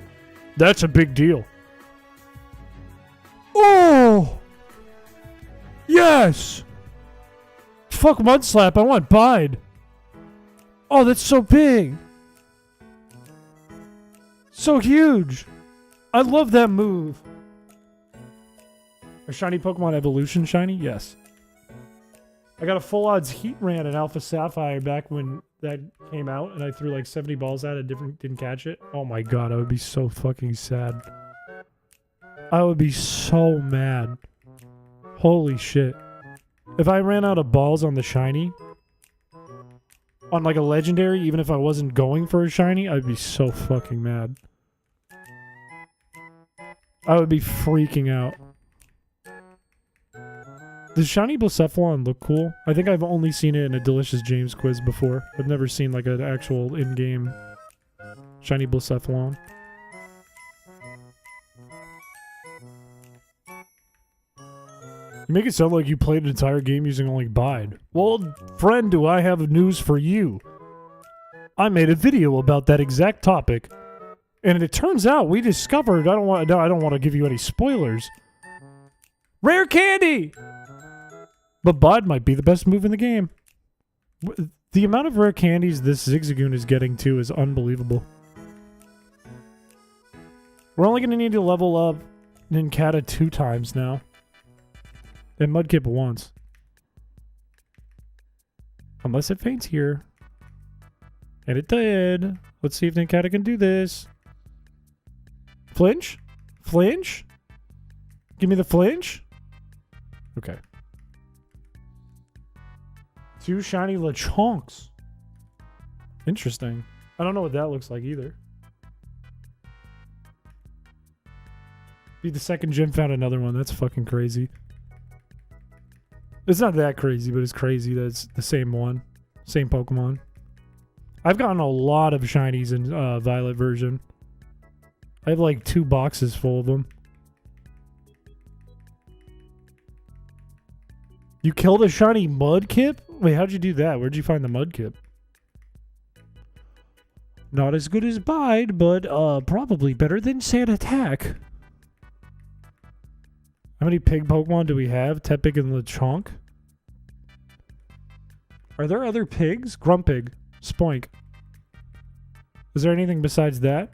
that's a big deal. Oh! Yes! Fuck Mudslap, I want Bide. Oh, that's so big. So huge. I love that move. A shiny Pokemon Evolution shiny? Yes. I got a full odds Heatran in Alpha Sapphire back when that came out, and I threw like 70 balls at it, didn't catch it. Oh my god, I would be so fucking sad. I would be so mad. Holy shit. If I ran out of balls on the shiny, on like a legendary, even if I wasn't going for a shiny, I'd be so fucking mad. I would be freaking out. Does shiny Blacephalon look cool? I think I've only seen it in a Delicious James quiz before. I've never seen like an actual in-game shiny Blacephalon. You make it sound like you played an entire game using only Bide. Well, friend, do I have news for you. I made a video about that exact topic, and it turns out we discovered, I don't want to give you any spoilers. Rare candy! But Bide might be the best move in the game. The amount of rare candies this Zigzagoon is getting to is unbelievable. We're only going to need to level up Ninkata 2 times now. And Mudkip once. Unless it faints here. And it did. Let's see if Ninkata can do this. Flinch? Flinch? Give me the flinch? Okay. 2 shiny Lechonks. Interesting. I don't know what that looks like either. Dude, the second gym found another one. That's fucking crazy. It's not that crazy, but it's crazy that it's the same one. Same Pokemon. I've gotten a lot of shinies in Violet version. I have like 2 boxes full of them. You killed a shiny Mudkip? Wait, how'd you do that? Where'd you find the Mudkip? Not as good as Bide, but probably better than Sand Attack. How many pig Pokemon do we have? Tepig and Lechonk? Are there other pigs? Grumpig. Spoink. Is there anything besides that?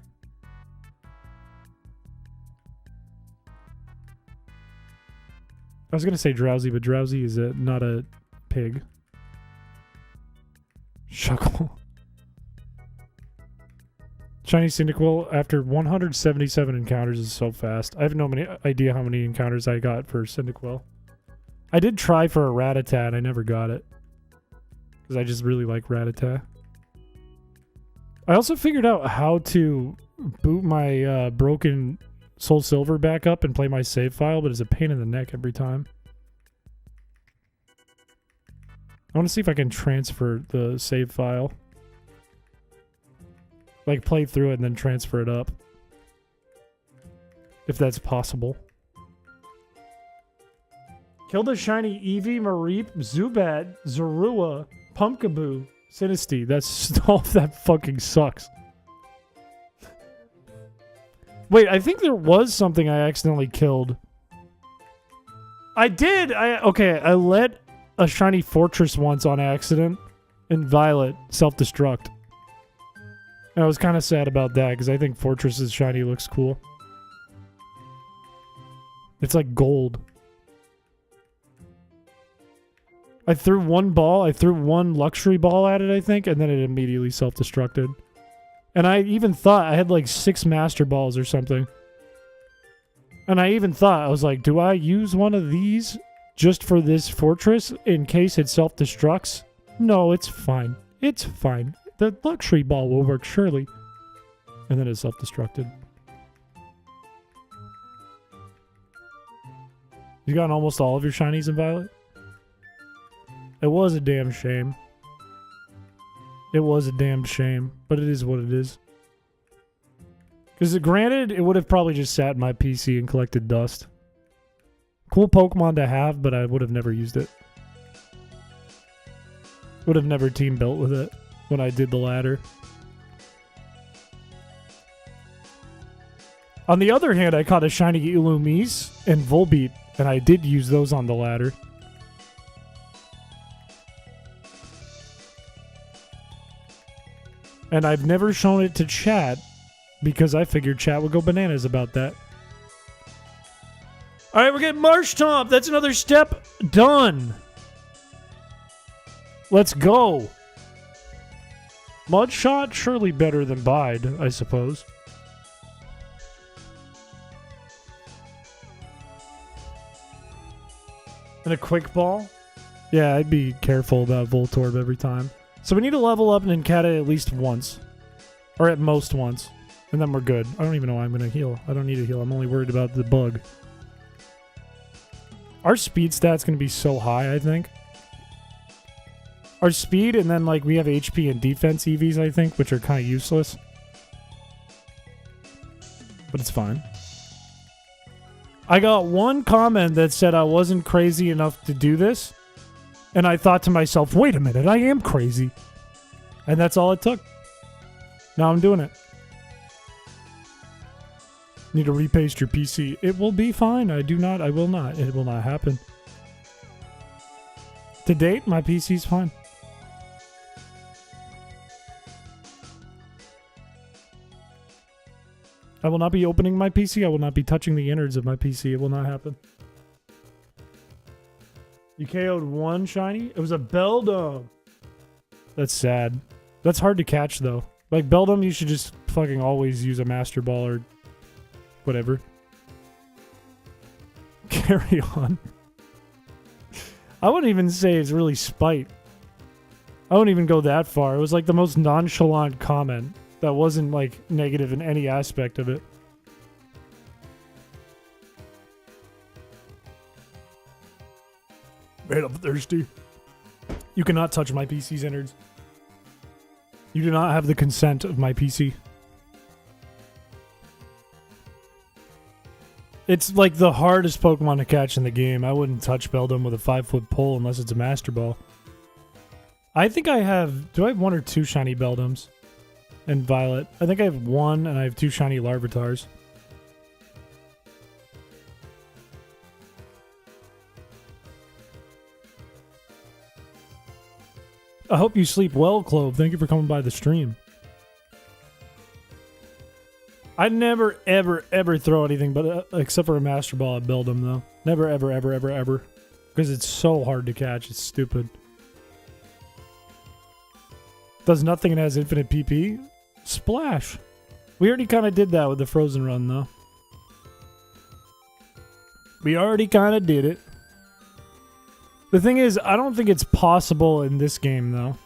I was going to say Drowsy, but Drowsy is not a pig. Shuckle. Shiny Cyndaquil after 177 encounters is so fast. I have no idea how many encounters I got for Cyndaquil. I did try for a Rattata and I never got it. Because I just really like Rattata. I also figured out how to boot my broken Soul Silver back up and play my save file, but it's a pain in the neck every time. I want to see if I can transfer the save file. Like, play through it and then transfer it up. If that's possible. Killed a shiny Eevee, Mareep, Zubat, Zorua, Pumpkaboo, Sinistea. That's all that fucking sucks. Wait, I think there was something I accidentally killed. I did! I let a shiny Fortress once on accident in Violet self-destruct. And I was kind of sad about that because I think Fortress's shiny looks cool. It's like gold. I threw one luxury ball at it, I think, and then it immediately self-destructed. And I even thought I had like 6 master balls or something. And I even thought, I was like, do I use one of these just for this fortress in case it self-destructs? No, it's fine. It's fine. The luxury ball will work, surely. And then it self-destructed. You got almost all of your shinies in Violet? It was a damn shame. It was a damn shame, but it is what it is. Because granted, it would have probably just sat in my PC and collected dust. Cool Pokemon to have, but I would have never used it. Would have never team built with it when I did the ladder. On the other hand, I caught a shiny Illumise and Volbeat, and I did use those on the ladder. And I've never shown it to chat because I figured chat would go bananas about that. Alright, we're getting Marshtomp. That's another step done. Let's go. Mudshot, surely better than Bide, I suppose. And a quick ball? Yeah, I'd be careful about Voltorb every time. So we need to level up Nincada at least once. Or at most once. And then we're good. I don't even know why I'm going to heal. I don't need to heal. I'm only worried about the bug. Our speed stat's going to be so high, I think. Our speed, and then like we have HP and defense EVs, I think, which are kind of useless. But it's fine. I got one comment that said I wasn't crazy enough to do this. And I thought to myself, wait a minute, I am crazy. And that's all it took. Now I'm doing it. Need to repaste your PC. It will be fine. I will not. It will not happen. To date, my PC's fine. I will not be opening my PC. I will not be touching the innards of my PC. It will not happen. You KO'd one shiny? It was a Beldum. That's sad. That's hard to catch, though. Like, Beldum, you should just fucking always use a Master Ball or whatever. Carry on. I wouldn't even say it's really spite. I wouldn't even go that far. It was like the most nonchalant comment that wasn't, like, negative in any aspect of it. Man, I'm thirsty. You cannot touch my PC's innards. You do not have the consent of my PC. It's like the hardest Pokemon to catch in the game. I wouldn't touch Beldum with a 5-foot pole unless it's a Master Ball. I think I have... Do I have 1 or 2 shiny Beldums in Violet? I think I have 1 and I have 2 shiny Larvitars. I hope you sleep well, Clove. Thank you for coming by the stream. I'd never, ever, ever throw anything but except for a Master Ball at Beldum, though. Never, ever, ever, ever, ever. Because it's so hard to catch. It's stupid. Does nothing and has infinite PP? Splash. We already kind of did that with the Frozen Run, though. We already kind of did it. The thing is, I don't think it's possible in this game, though.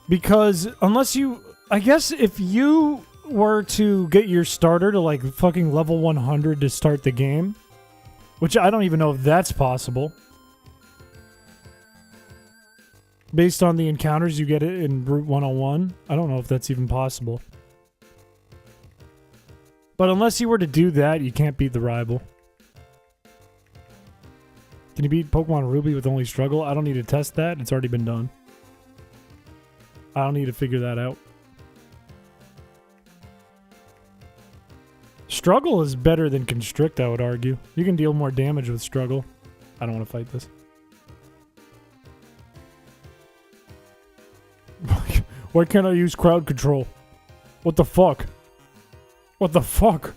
Because unless you... I guess if you were to get your starter to, like, fucking level 100 to start the game, which I don't even know if that's possible. based on the encounters you get it in Route 101. I don't know if that's even possible. But unless you were to do that, you can't beat the rival. Can you beat Pokemon Ruby with only struggle? I don't need to test that. It's already been done. I don't need to figure that out. Struggle is better than Constrict, I would argue. You can deal more damage with Struggle. I don't want to fight this. Why can't I use crowd control? What the fuck? What the fuck?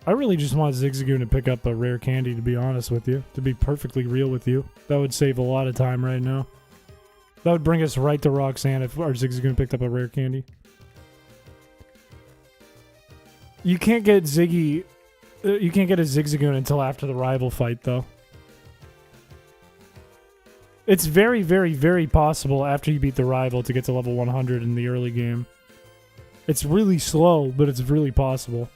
I really just want Zigzagoon to pick up a rare candy, to be honest with you. To be perfectly real with you. That would save a lot of time right now. That would bring us right to Roxanne if our Zigzagoon picked up a rare candy. You can't get Ziggy... you can't get a Zigzagoon until after the rival fight, though. It's very, very, very possible after you beat the rival to get to level 100 in the early game. It's really slow, but it's really possible.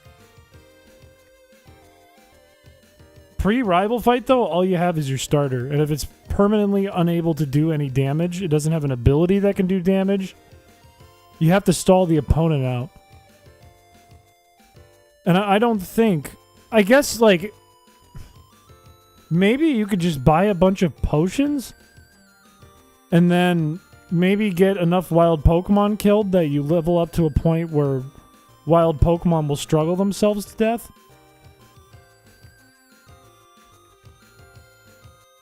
Pre-rival fight, though, all you have is your starter. And if it's permanently unable to do any damage, it doesn't have an ability that can do damage, you have to stall the opponent out. And I don't think... I guess, like... maybe you could just buy a bunch of potions? And then maybe get enough wild Pokemon killed that you level up to a point where wild Pokemon will struggle themselves to death?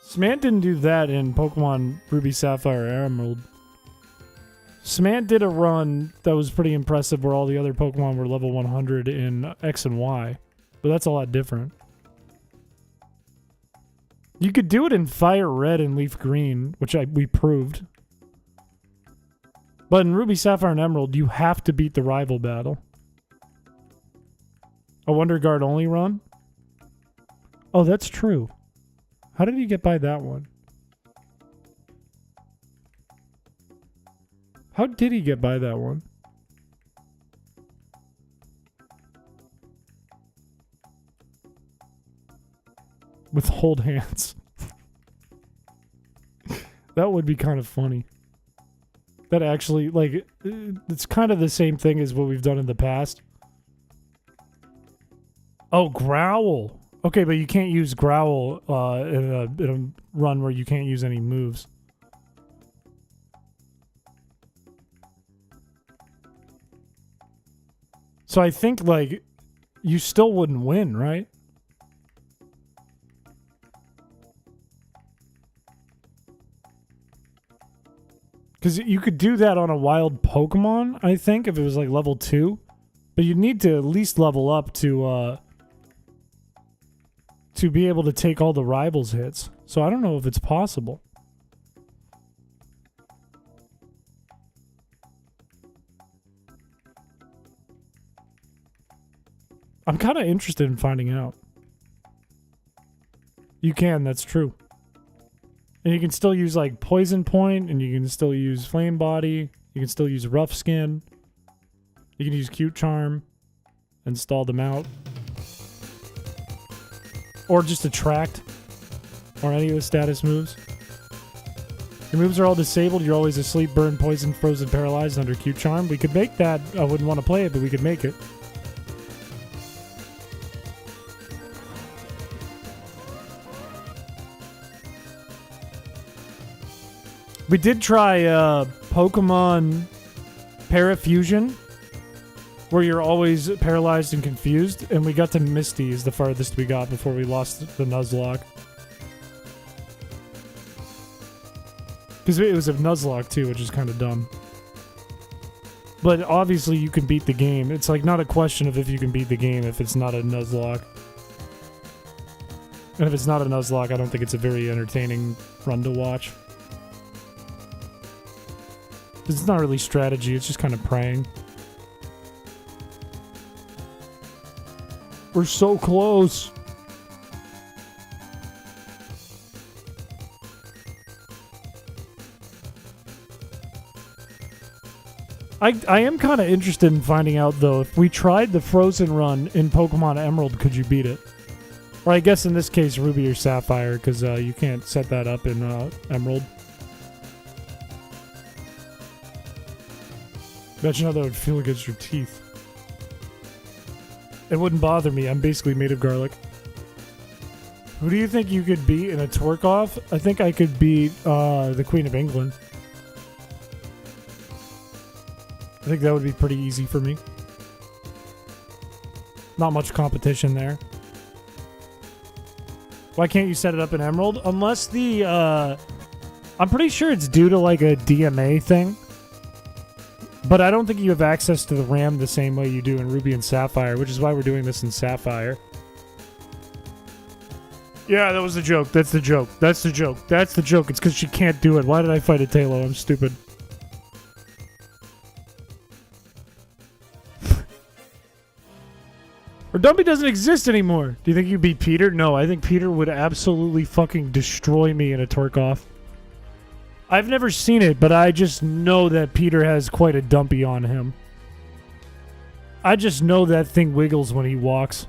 Smant didn't do that in Pokemon Ruby, Sapphire, Emerald. Smant did a run that was pretty impressive where all the other Pokemon were level 100 in X and Y. But that's a lot different. You could do it in Fire Red and Leaf Green, which we proved. But in Ruby, Sapphire, and Emerald, you have to beat the rival battle. A Wonder Guard only run? Oh, that's true. How did he get by that one? How did he get by that one? With hold hands. That would be kind of funny. That actually, like, it's kind of the same thing as what we've done in the past. Oh, Growl. Okay, but you can't use Growl in a run where you can't use any moves. So I think, like, you still wouldn't win, right? Because you could do that on a wild Pokemon, I think, if it was like level 2. But you'd need to at least level up to be able to take all the rivals' hits. So I don't know if it's possible. I'm kind of interested in finding out. You can, that's true. And you can still use like Poison Point, and you can still use Flame Body. You can still use Rough Skin. You can use Cute Charm and stall them out. Or just Attract. Or any of the status moves. Your moves are all disabled. You're always asleep, burned, poisoned, frozen, paralyzed under Cute Charm. We could make that. I wouldn't want to play it, but we could make it. We did try Pokemon Parafusion, where you're always paralyzed and confused, and we got to Misty is the farthest we got before we lost the Nuzlocke. Because it was a Nuzlocke too, which is kind of dumb. But obviously you can beat the game. It's like not a question of if you can beat the game if it's not a Nuzlocke. And if it's not a Nuzlocke, I don't think it's a very entertaining run to watch. It's not really strategy, it's just kind of praying. We're so close. I am kind of interested in finding out, though, if we tried the Frozen run in Pokemon Emerald, could you beat it? Or I guess in this case, Ruby or Sapphire, because you can't set that up in Emerald. Imagine how that would feel against your teeth. It wouldn't bother me. I'm basically made of garlic. Who do you think you could beat in a twerk-off? I think I could beat the Queen of England. I think that would be pretty easy for me. Not much competition there. Why can't you set it up in Emerald? Unless the, I'm pretty sure it's due to like a DMA thing. But I don't think you have access to the RAM the same way you do in Ruby and Sapphire, which is why we're doing this in Sapphire. Yeah, that was the joke. That's the joke. That's the joke. That's the joke. It's because she can't do it. Why did I fight a Talo? I'm stupid. Or Dumpy doesn't exist anymore. Do you think you beat Peter? No, I think Peter would absolutely fucking destroy me in a twerk-off. I've never seen it, but I just know that Peter has quite a dumpy on him. I just know that thing wiggles when he walks.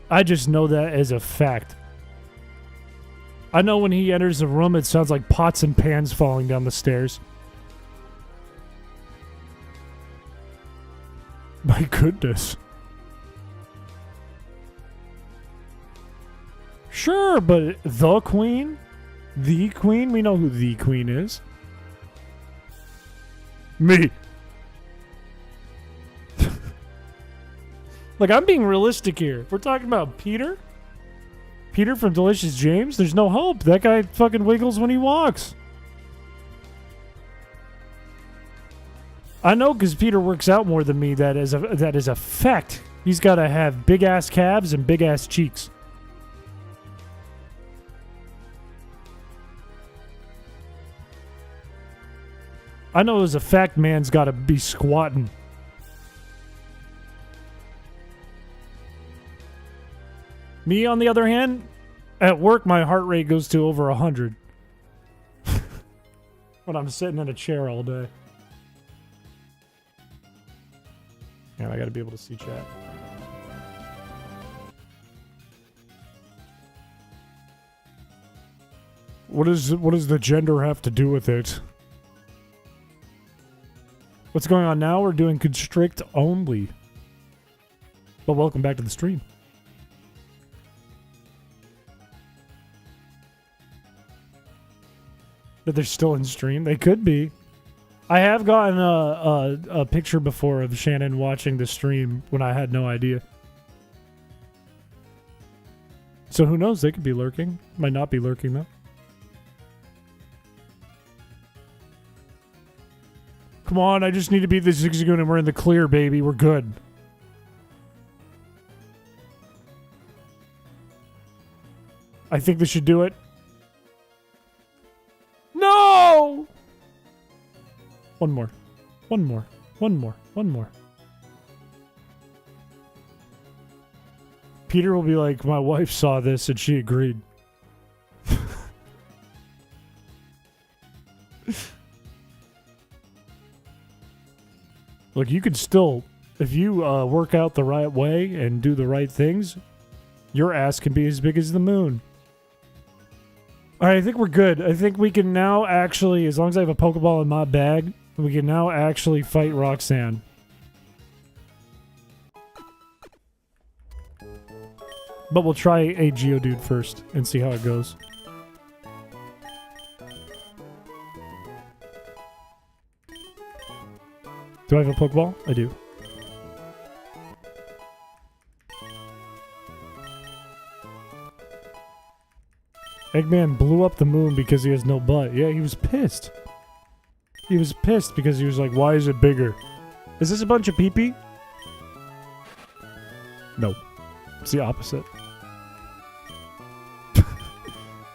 I just know that as a fact. I know when he enters a room, it sounds like pots and pans falling down the stairs. My goodness. Sure, but the queen? The queen? We know who the queen is. Me. Like, I'm being realistic here. We're talking about Peter? Peter from Delicious James? There's no hope. That guy fucking wiggles when he walks. I know because Peter works out more than me. That is a fact. He's got to have big-ass calves and big-ass cheeks. I know as a fact man's got to be squatting. Me, on the other hand, at work, my heart rate goes to over 100. When I'm sitting in a chair all day. Man, I gotta be able to see chat. What does the gender have to do with it? What's going on now? We're doing Constrict only. But welcome back to the stream. That they're still in stream? They could be. I have gotten a picture before of Shannon watching the stream when I had no idea. So who knows? They could be lurking. Might not be lurking, though. Come on, I just need to beat the Zigzagoon and we're in the clear, baby. We're good. I think this should do it. No! One more. One more. One more. One more. Peter will be like, my wife saw this and she agreed. Look, you can still, if you work out the right way and do the right things, your ass can be as big as the moon. Alright, I think we're good. I think we can now actually, as long as I have a Pokeball in my bag, we can now actually fight Roxanne. But we'll try a Geodude first and see how it goes. Do I have a Pokeball? I do. Eggman blew up the moon because he has no butt. Yeah, he was pissed. He was pissed because he was like, why is it bigger? Is this a bunch of pee-pee? No. It's the opposite.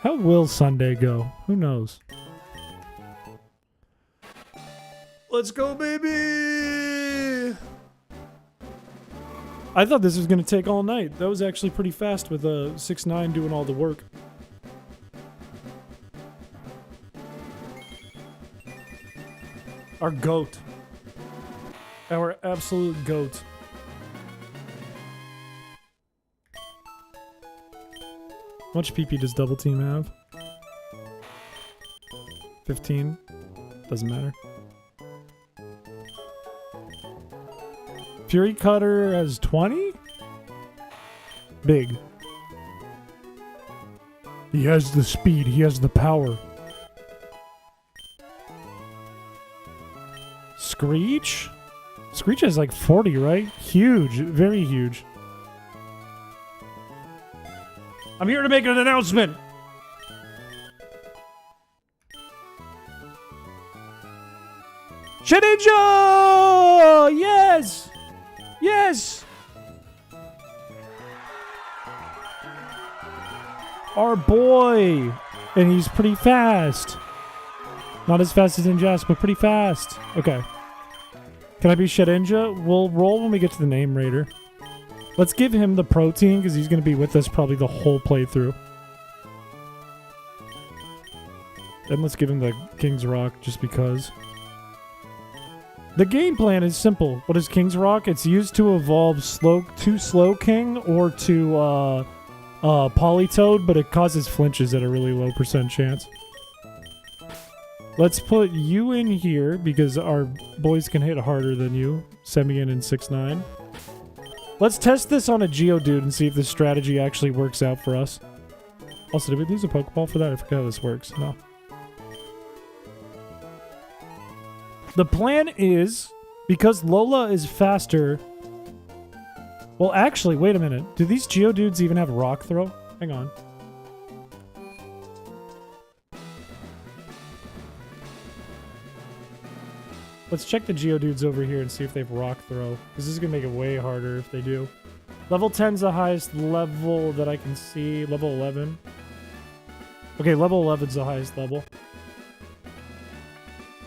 How will Sunday go? Who knows? Let's go, baby! I thought this was going to take all night. That was actually pretty fast with 6ix9ine doing all the work. Our goat. Our absolute goat. How much PP does double team have? 15. Doesn't matter. Fury Cutter has 20? Big. He has the speed. He has the power. Screech? Screech has like 40, right? Huge. Very huge. I'm here to make an announcement. Shedinja! Yes! Yes! Our boy! And he's pretty fast. Not as fast as Injas, but pretty fast. Okay. Can I be Shedinja? We'll roll when we get to the name raider. Let's give him the protein, because he's going to be with us probably the whole playthrough. Then let's give him the King's Rock, just because. The game plan is simple. What is King's Rock? It's used to evolve to Slow King or to Polytoad, but it causes flinches at a really low % chance. Let's put you in here, because our boys can hit harder than you. Semian and 6'9". Let's test this on a Geodude and see if this strategy actually works out for us. Also, did we lose a Pokeball for that? I forgot how this works. No. The plan is, because Lola is faster... Well, actually, wait a minute. Do these Geodudes even have Rock Throw? Hang on. Let's check the Geodudes over here and see if they have Rock Throw. Because this is going to make it way harder if they do. Level 10's the highest level that I can see. Level 11. Okay, level 11's the highest level.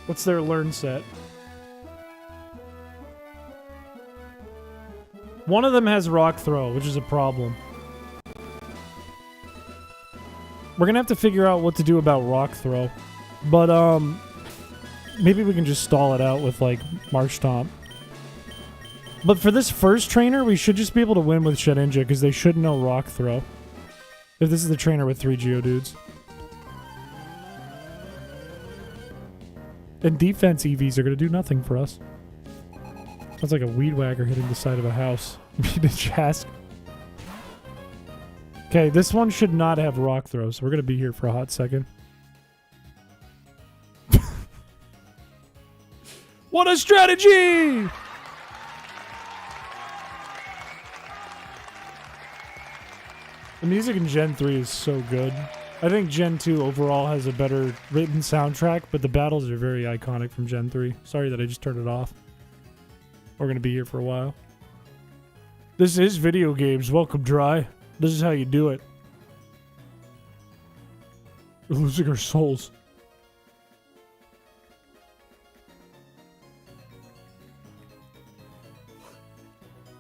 What's their learn set? One of them has Rock Throw, which is a problem. We're gonna have to figure out what to do about Rock Throw. But, maybe we can just stall it out with, like, Marshtomp. But for this first trainer, we should just be able to win with Shedinja, because they should know Rock Throw. If this is the trainer with 3 Geodudes. And defense EVs are going to do nothing for us. Sounds like a weed whacker hitting the side of a house. Okay, this one should not have Rock Throw, so we're going to be here for a hot second. What a strategy! The music in Gen 3 is so good. I think Gen 2 overall has a better written soundtrack, but the battles are very iconic from Gen 3. Sorry that I just turned it off. We're going to be here for a while. This is video games. Welcome, Dry. This is how you do it. We're losing our souls.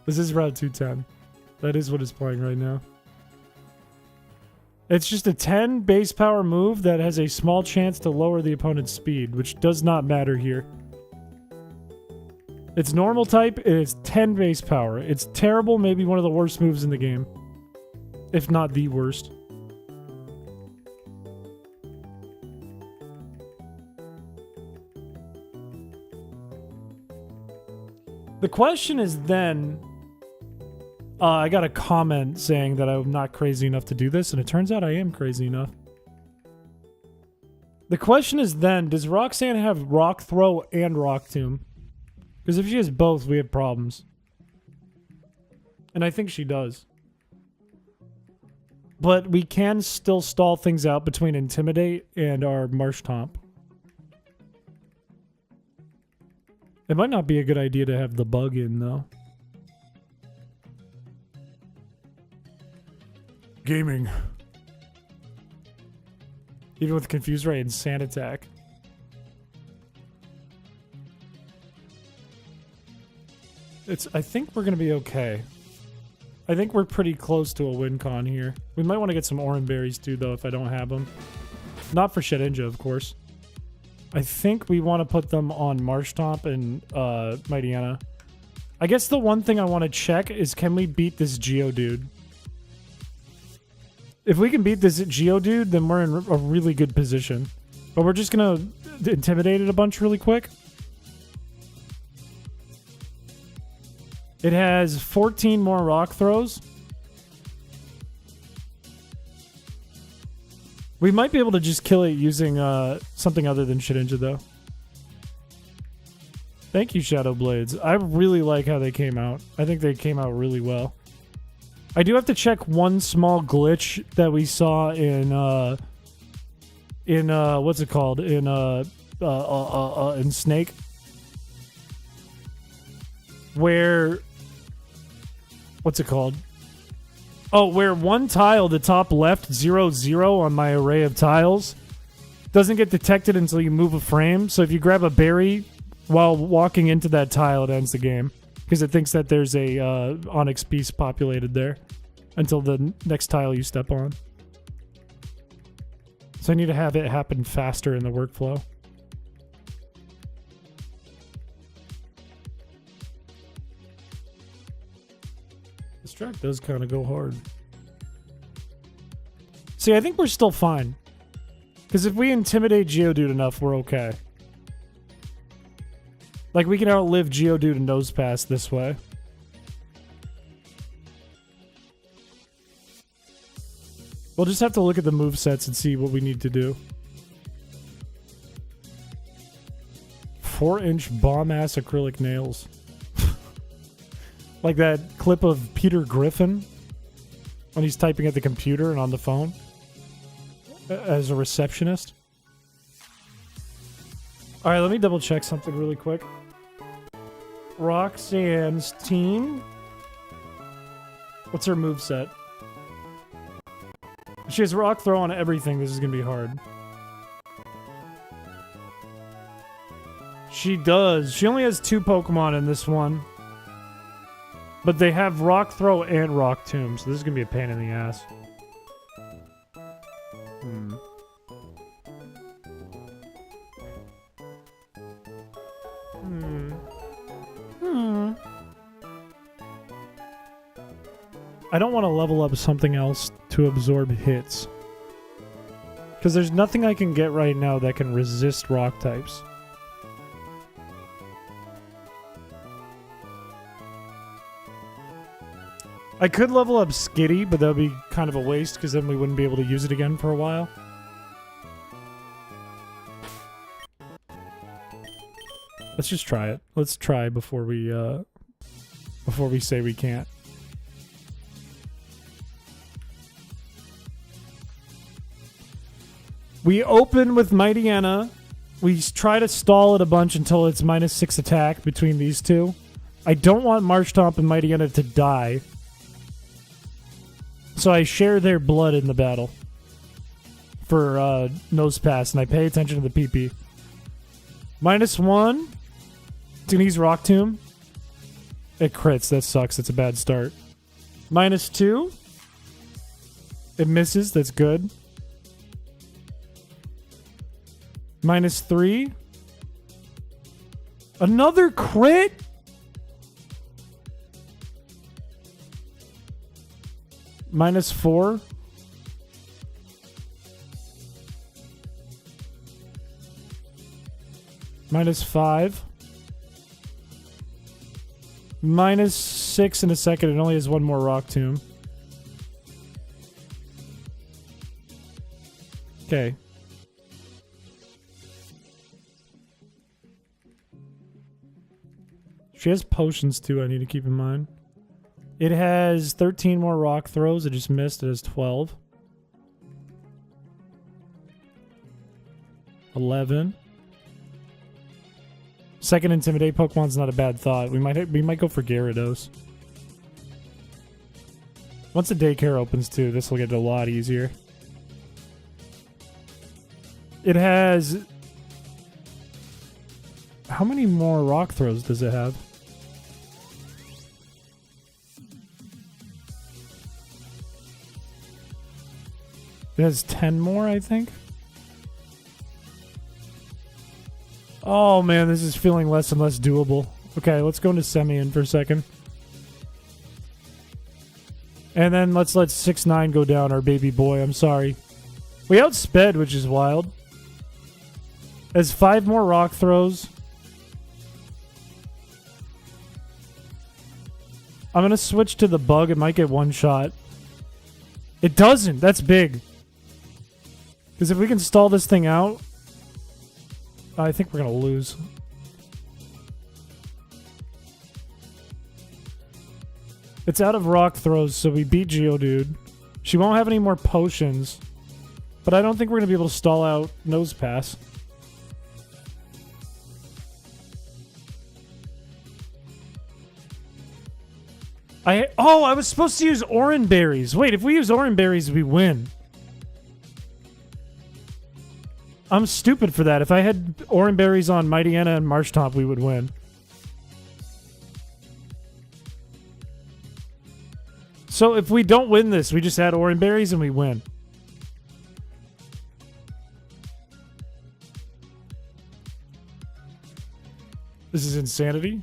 This is round 210. That is what is playing right now. It's just a 10 base power move that has a small chance to lower the opponent's speed, which does not matter here. It's normal type, and it's 10 base power. It's terrible, maybe one of the worst moves in the game. If not the worst. The question is then... I got a comment saying that I'm not crazy enough to do this, and it turns out I am crazy enough. The question is then, does Roxanne have Rock Throw and Rock Tomb? Because if she has both, we have problems. And I think she does. But we can still stall things out between Intimidate and our Marshtomp. It might not be a good idea to have the bug in, though. Gaming. Even with Confuse Ray and Sand Attack. I think we're gonna be okay. I think we're pretty close to a win con here. We might want to get some Oran Berries too, though, if I don't have them. Not for Shedinja, of course. I think we want to put them on Marshtomp and Mightyena. I guess the one thing I want to check is, can we beat this Geodude? If we can beat this Geodude, then we're in a really good position. But we're just going to intimidate it a bunch really quick. It has 14 more rock throws. We might be able to just kill it using something other than Shedinja, though. Thank you, Shadow Blades. I really like how they came out. I think they came out really well. I do have to check one small glitch that we saw in what's it called? In Snake. Where, what's it called? Oh, where one tile, the top left, 0, 0 on my array of tiles, doesn't get detected until you move a frame. So if you grab a berry while walking into that tile, it ends the game. Because it thinks that there's a Onyx piece populated there until the next tile you step on. So I need to have it happen faster in the workflow. This track does kind of go hard. See, I think we're still fine. Because if we intimidate Geodude enough, we're okay. Like, we can outlive Geodude and Nose Pass this way. We'll just have to look at the movesets and see what we need to do. 4-inch bomb-ass acrylic nails. Like that clip of Peter Griffin when he's typing at the computer and on the phone as a receptionist. Alright, let me double check something really quick. Roxanne's team. What's her moveset? She has rock throw on everything. This is going to be hard. She does. She only has 2 Pokemon in this one. But they have rock throw and rock tomb, so this is going to be a pain in the ass. I don't want to level up something else to absorb hits. Because there's nothing I can get right now that can resist rock types. I could level up Skitty, but that would be kind of a waste because then we wouldn't be able to use it again for a while. Let's just try it. Let's try before we say we can't. We open with Mightyena. We try to stall it a bunch until it's -6 attack between these two. I don't want Marshtomp and Mightyena to die. So I share their blood in the battle for Nose Pass, and I pay attention to the PP. -1. It's going to use Rock Tomb. It crits. That sucks. It's a bad start. -2. It misses. That's good. -3. Another crit? -4. -5. -6 in a second. It only has 1 more Rock Tomb. Okay. She has potions too, I need to keep in mind. It has 13 more rock throws. It just missed. It has 12. 11. Second Intimidate Pokemon's not a bad thought. We might go for Gyarados. Once the daycare opens too, this will get a lot easier. It has... How many more rock throws does it have? It has 10 more, I think. Oh man, this is feeling less and less doable. Okay, let's go into Semi-In for a second. And then let's let 6-9 go down, our baby boy. I'm sorry. We outsped, which is wild. There's 5 more rock throws. I'm going to switch to the bug. It might get one shot. It doesn't. That's big. Because if we can stall this thing out, I think we're going to lose. It's out of rock throws, so we beat Geodude. She won't have any more potions. But I don't think we're going to be able to stall out Nose Pass. I was supposed to use Oran Berries. Wait, if we use Oran Berries, we win. I'm stupid for that. If I had Oran Berries on Mightyena and Marshtomp, we would win. So if we don't win this, we just add Oran Berries and we win. This is insanity.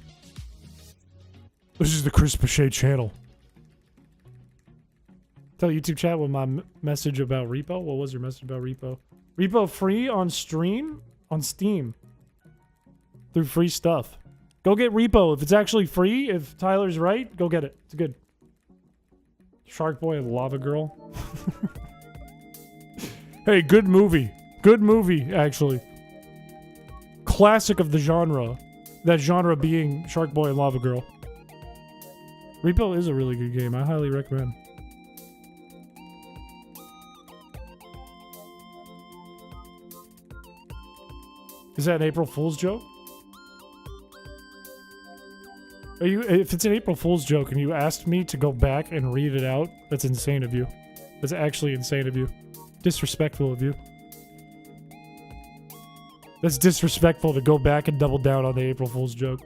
This is the Chris Piché channel. Tell YouTube chat what my message about repo. What was your message about repo? Repo free on stream? On Steam. Through free stuff. Go get repo. If it's actually free, if Tyler's right, go get it. It's good. Shark Boy and Lava Girl. Hey, good movie. Good movie, actually. Classic of the genre. That genre being Shark Boy and Lava Girl. Repo is a really good game. I highly recommend. Is that an April Fool's joke? Are you? If it's an April Fool's joke and you asked me to go back and read it out, that's insane of you. That's actually insane of you. Disrespectful of you. That's disrespectful to go back and double down on the April Fool's joke.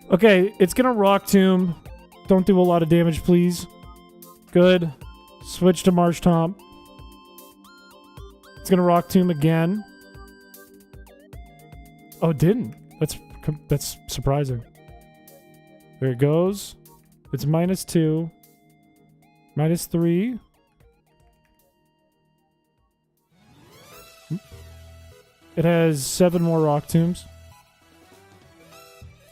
Okay, it's gonna Rock Tomb. Don't do a lot of damage, please. Good. Switch to Marshtomp. It's gonna Rock Tomb again. Oh, it didn't. That's surprising. There it goes. It's -2. -3. It has 7 more Rock Tombs.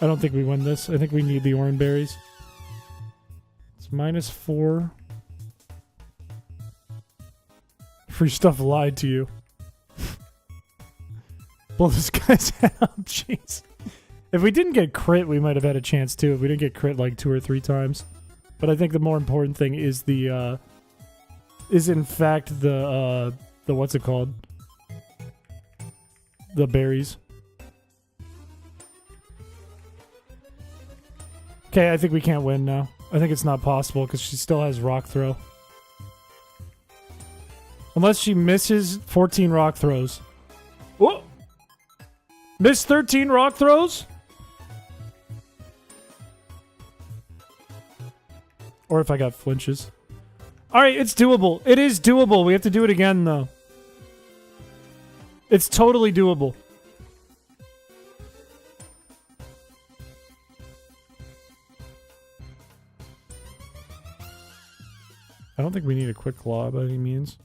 I don't think we win this. I think we need the Oran Berries. It's -4. Free stuff lied to you. Blow this guy's head up, jeez. If we didn't get crit, we might have had a chance too. If we didn't get crit like 2 or 3 times. But I think the more important thing is the, is in fact the what's it called? The berries. Okay, I think we can't win now. I think it's not possible because she still has Rock Throw. Unless she misses 14 Rock Throws. Whoa! Missed 13 Rock Throws? Or if I got flinches. Alright, it's doable. It is doable. We have to do it again, though. It's totally doable. I don't think we need a quick claw by any means.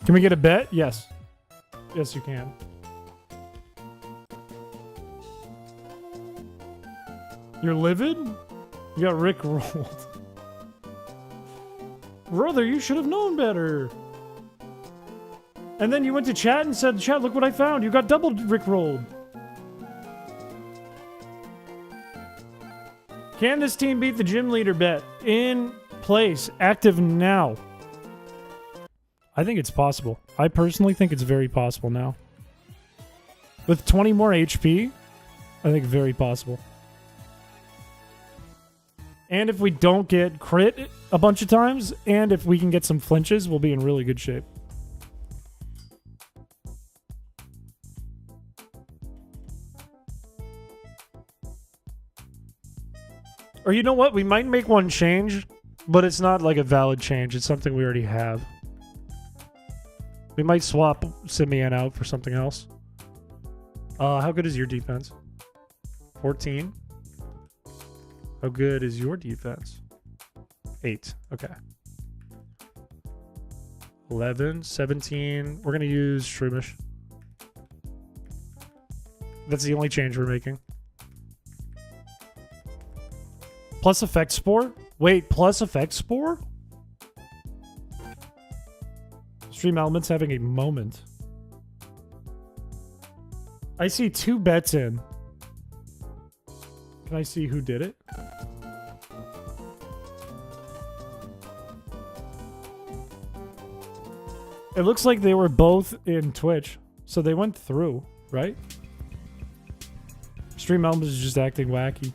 Can we get a bet? Yes. Yes, you can. You're livid? You got Rick rolled. Brother, you should have known better. And then you went to chat and said, chat, look what I found. You got double Rick rolled. Can this team beat the gym leader bet? In place. Active now. I think it's possible. I personally think it's very possible now. With 20 more HP, I think very possible. And if we don't get crit a bunch of times, and if we can get some flinches, we'll be in really good shape. Or you know what? We might make one change, but it's not like a valid change. It's something we already have. We might swap Simeon out for something else. How good is your defense? 14. How good is your defense? 8. Okay. 11, 17. We're going to use Shroomish. That's the only change we're making. Plus effect spore? Wait, plus effect spore? Stream Elements having a moment. I see 2 bets in. Can I see who did it? It looks like they were both in Twitch, so they went through, right? Stream Elements is just acting wacky.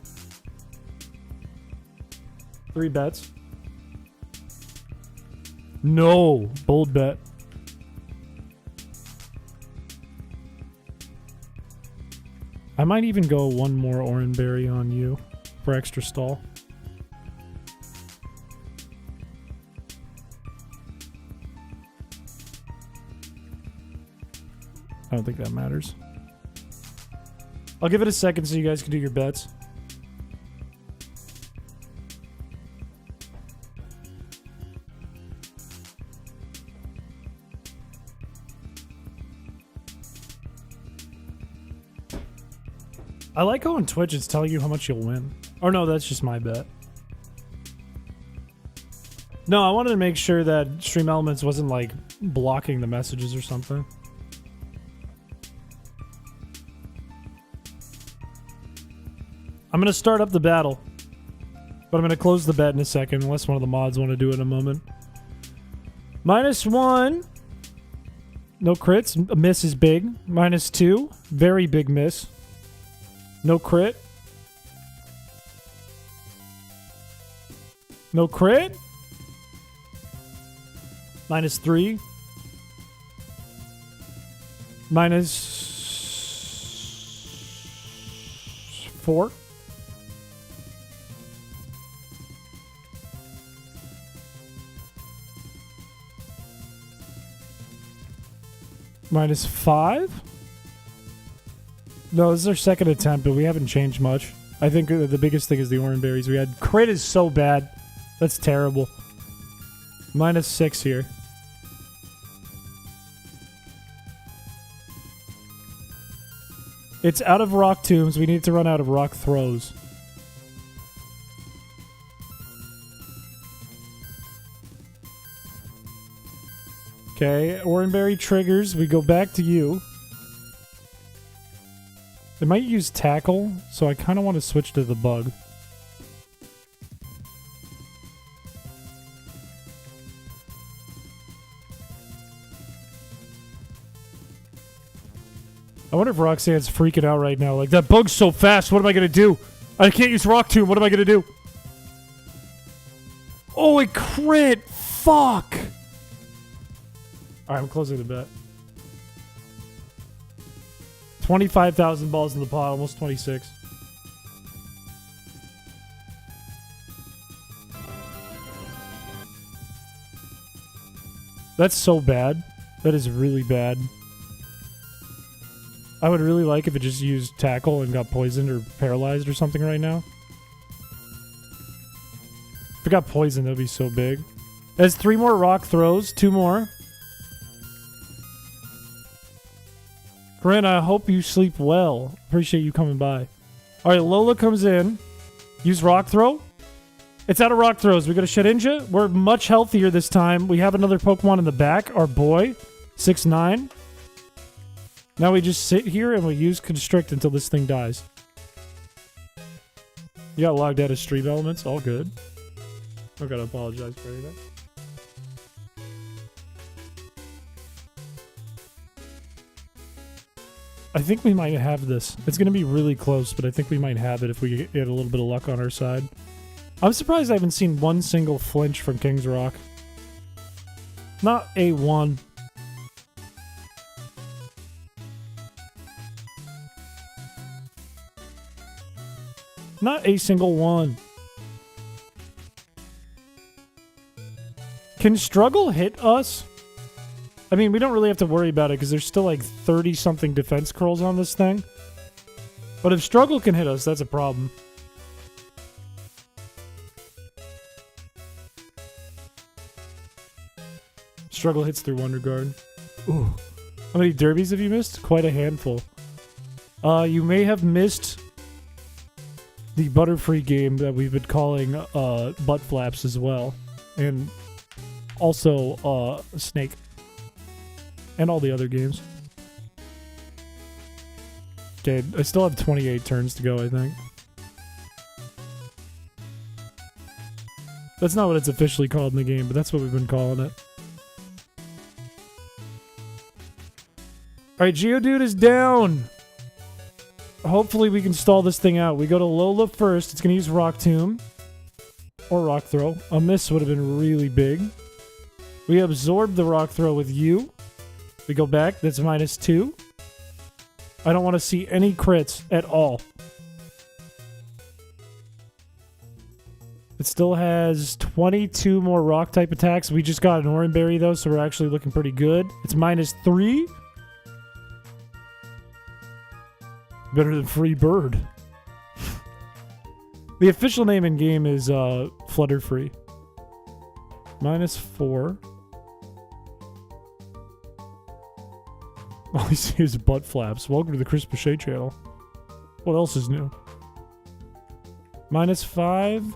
3 bets. No, bold bet. I might even go 1 more Oranberry on you for extra stall. I don't think that matters. I'll give it a second so you guys can do your bets. I like how on Twitch it's telling you how much you'll win. Or no, that's just my bet. No, I wanted to make sure that Stream Elements wasn't like blocking the messages or something. I'm going to start up the battle. But I'm going to close the bet in a second unless one of the mods want to do it in a moment. -1. No crits. A miss is big. -2. Very big miss. No crit. No crit. -3. -4. -5. No, this is our second attempt, but we haven't changed much. I think the biggest thing is the Oranberries we had. Crit is so bad. That's terrible. -6 here. It's out of rock tombs. We need to run out of rock throws. Okay, Oranberry triggers. We go back to you. They might use tackle, so I kind of want to switch to the bug. I wonder if Roxanne's freaking out right now. Like, that bug's so fast. What am I going to do? I can't use Rock Tomb. What am I going to do? Oh, it crit. Fuck. All right, I'm closing the bet. 25,000 balls in the pot, almost 26. That's so bad. That is really bad. I would really like if it just used tackle and got poisoned or paralyzed or something right now. If it got poisoned, that would be so big. It has 3 more rock throws, 2 more. Corinne, I hope you sleep well. Appreciate you coming by. Alright, Lola comes in. Use rock throw. It's out of rock throws. We got a Shedinja. We're much healthier this time. We have another Pokemon in the back. Our boy. 6'9". Now we just sit here and we use Constrict until this thing dies. You got logged out of Stream Elements. All good. I gotta apologize for anything. I think we might have this. It's going to be really close, but I think we might have it if we get a little bit of luck on our side. I'm surprised I haven't seen one single flinch from King's Rock. Not a one. Not a single one. Can Struggle hit us? I mean, we don't really have to worry about it because there's still like 30-something defense curls on this thing. But if struggle can hit us, that's a problem. Struggle hits through Wonder Guard. Ooh. How many derbies have you missed? Quite a handful. You may have missed the Butterfree game that we've been calling Butt Flaps as well. And also Snake. And all the other games. Okay, I still have 28 turns to go, I think. That's not what it's officially called in the game, but that's what we've been calling it. Alright, Geodude is down! Hopefully we can stall this thing out. We go to Lola first. It's going to use Rock Tomb. Or Rock Throw. A miss would have been really big. We absorb the Rock Throw with you. We go back. That's -2. I don't want to see any crits at all. It still has 22 more rock-type attacks. We just got an Oran Berry, though, so we're actually looking pretty good. It's -3. Better than Free Bird. The official name in game is Flutterfree. -4. All I see is butt flaps. Welcome to the chrispiche channel. What else is new? -5.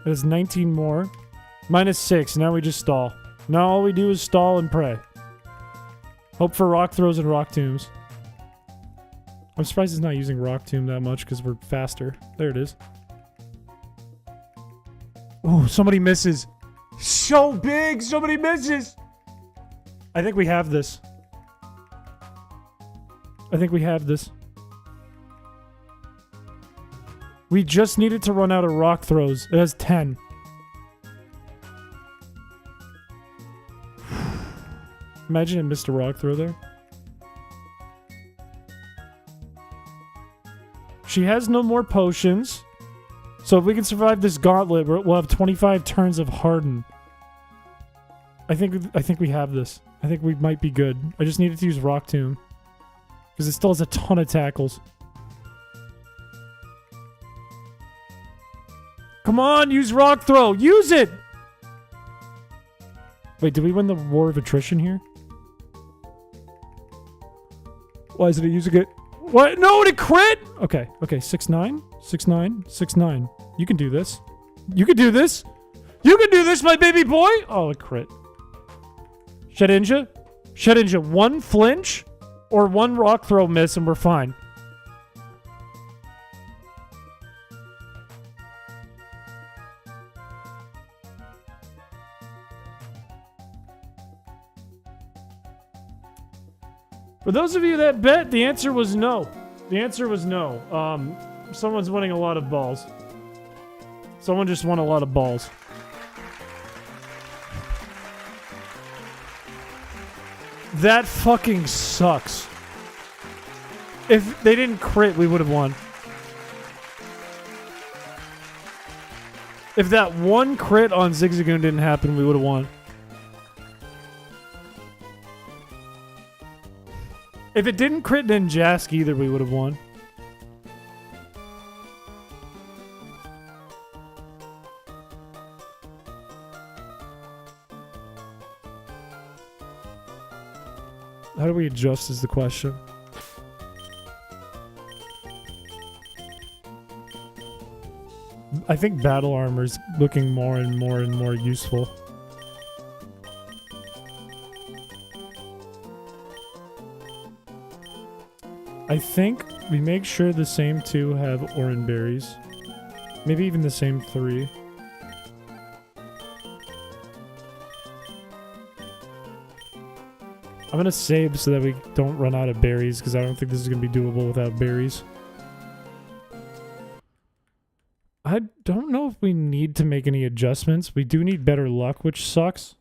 There's 19 more. -6. Now we just stall. Now all we do is stall and pray. Hope for Rock Throws and Rock Tombs. I'm surprised it's not using Rock Tomb that much because we're faster. There it is. Oh, somebody misses. So big! Somebody misses! I think we have this. I think we have this. We just needed to run out of Rock Throws. It has 10. Imagine it missed a Rock Throw there. She has no more potions. So if we can survive this gauntlet, we'll have 25 turns of Harden. I think we have this. I think we might be good. I just needed to use Rock Tomb. Because it still has a ton of tackles. Come on, use Rock Throw! Use it! Wait, did we win the War of Attrition here? Why isn't it using it? What? No, it crit! Okay, 6-9, 6-9, 6-9. You can do this. You can do this! You can do this, my baby boy! Oh, it crit. Shedinja? Shedinja, 1 flinch or 1 Rock Throw miss and we're fine. For those of you that bet, the answer was no. The answer was no. Someone's winning a lot of balls. Someone just won a lot of balls. That fucking sucks. If they didn't crit, we would have won. If that 1 crit on Zigzagoon didn't happen, we would have won. If it didn't crit Ninjask either, we would have won. How do we adjust is the question. I think battle armor's looking more and more useful. I think we make sure the same 2 have Oran Berries. Maybe even the same 3. I'm gonna save so that we don't run out of berries, because I don't think this is gonna be doable without berries. I don't know if we need to make any adjustments. We do need better luck, which sucks.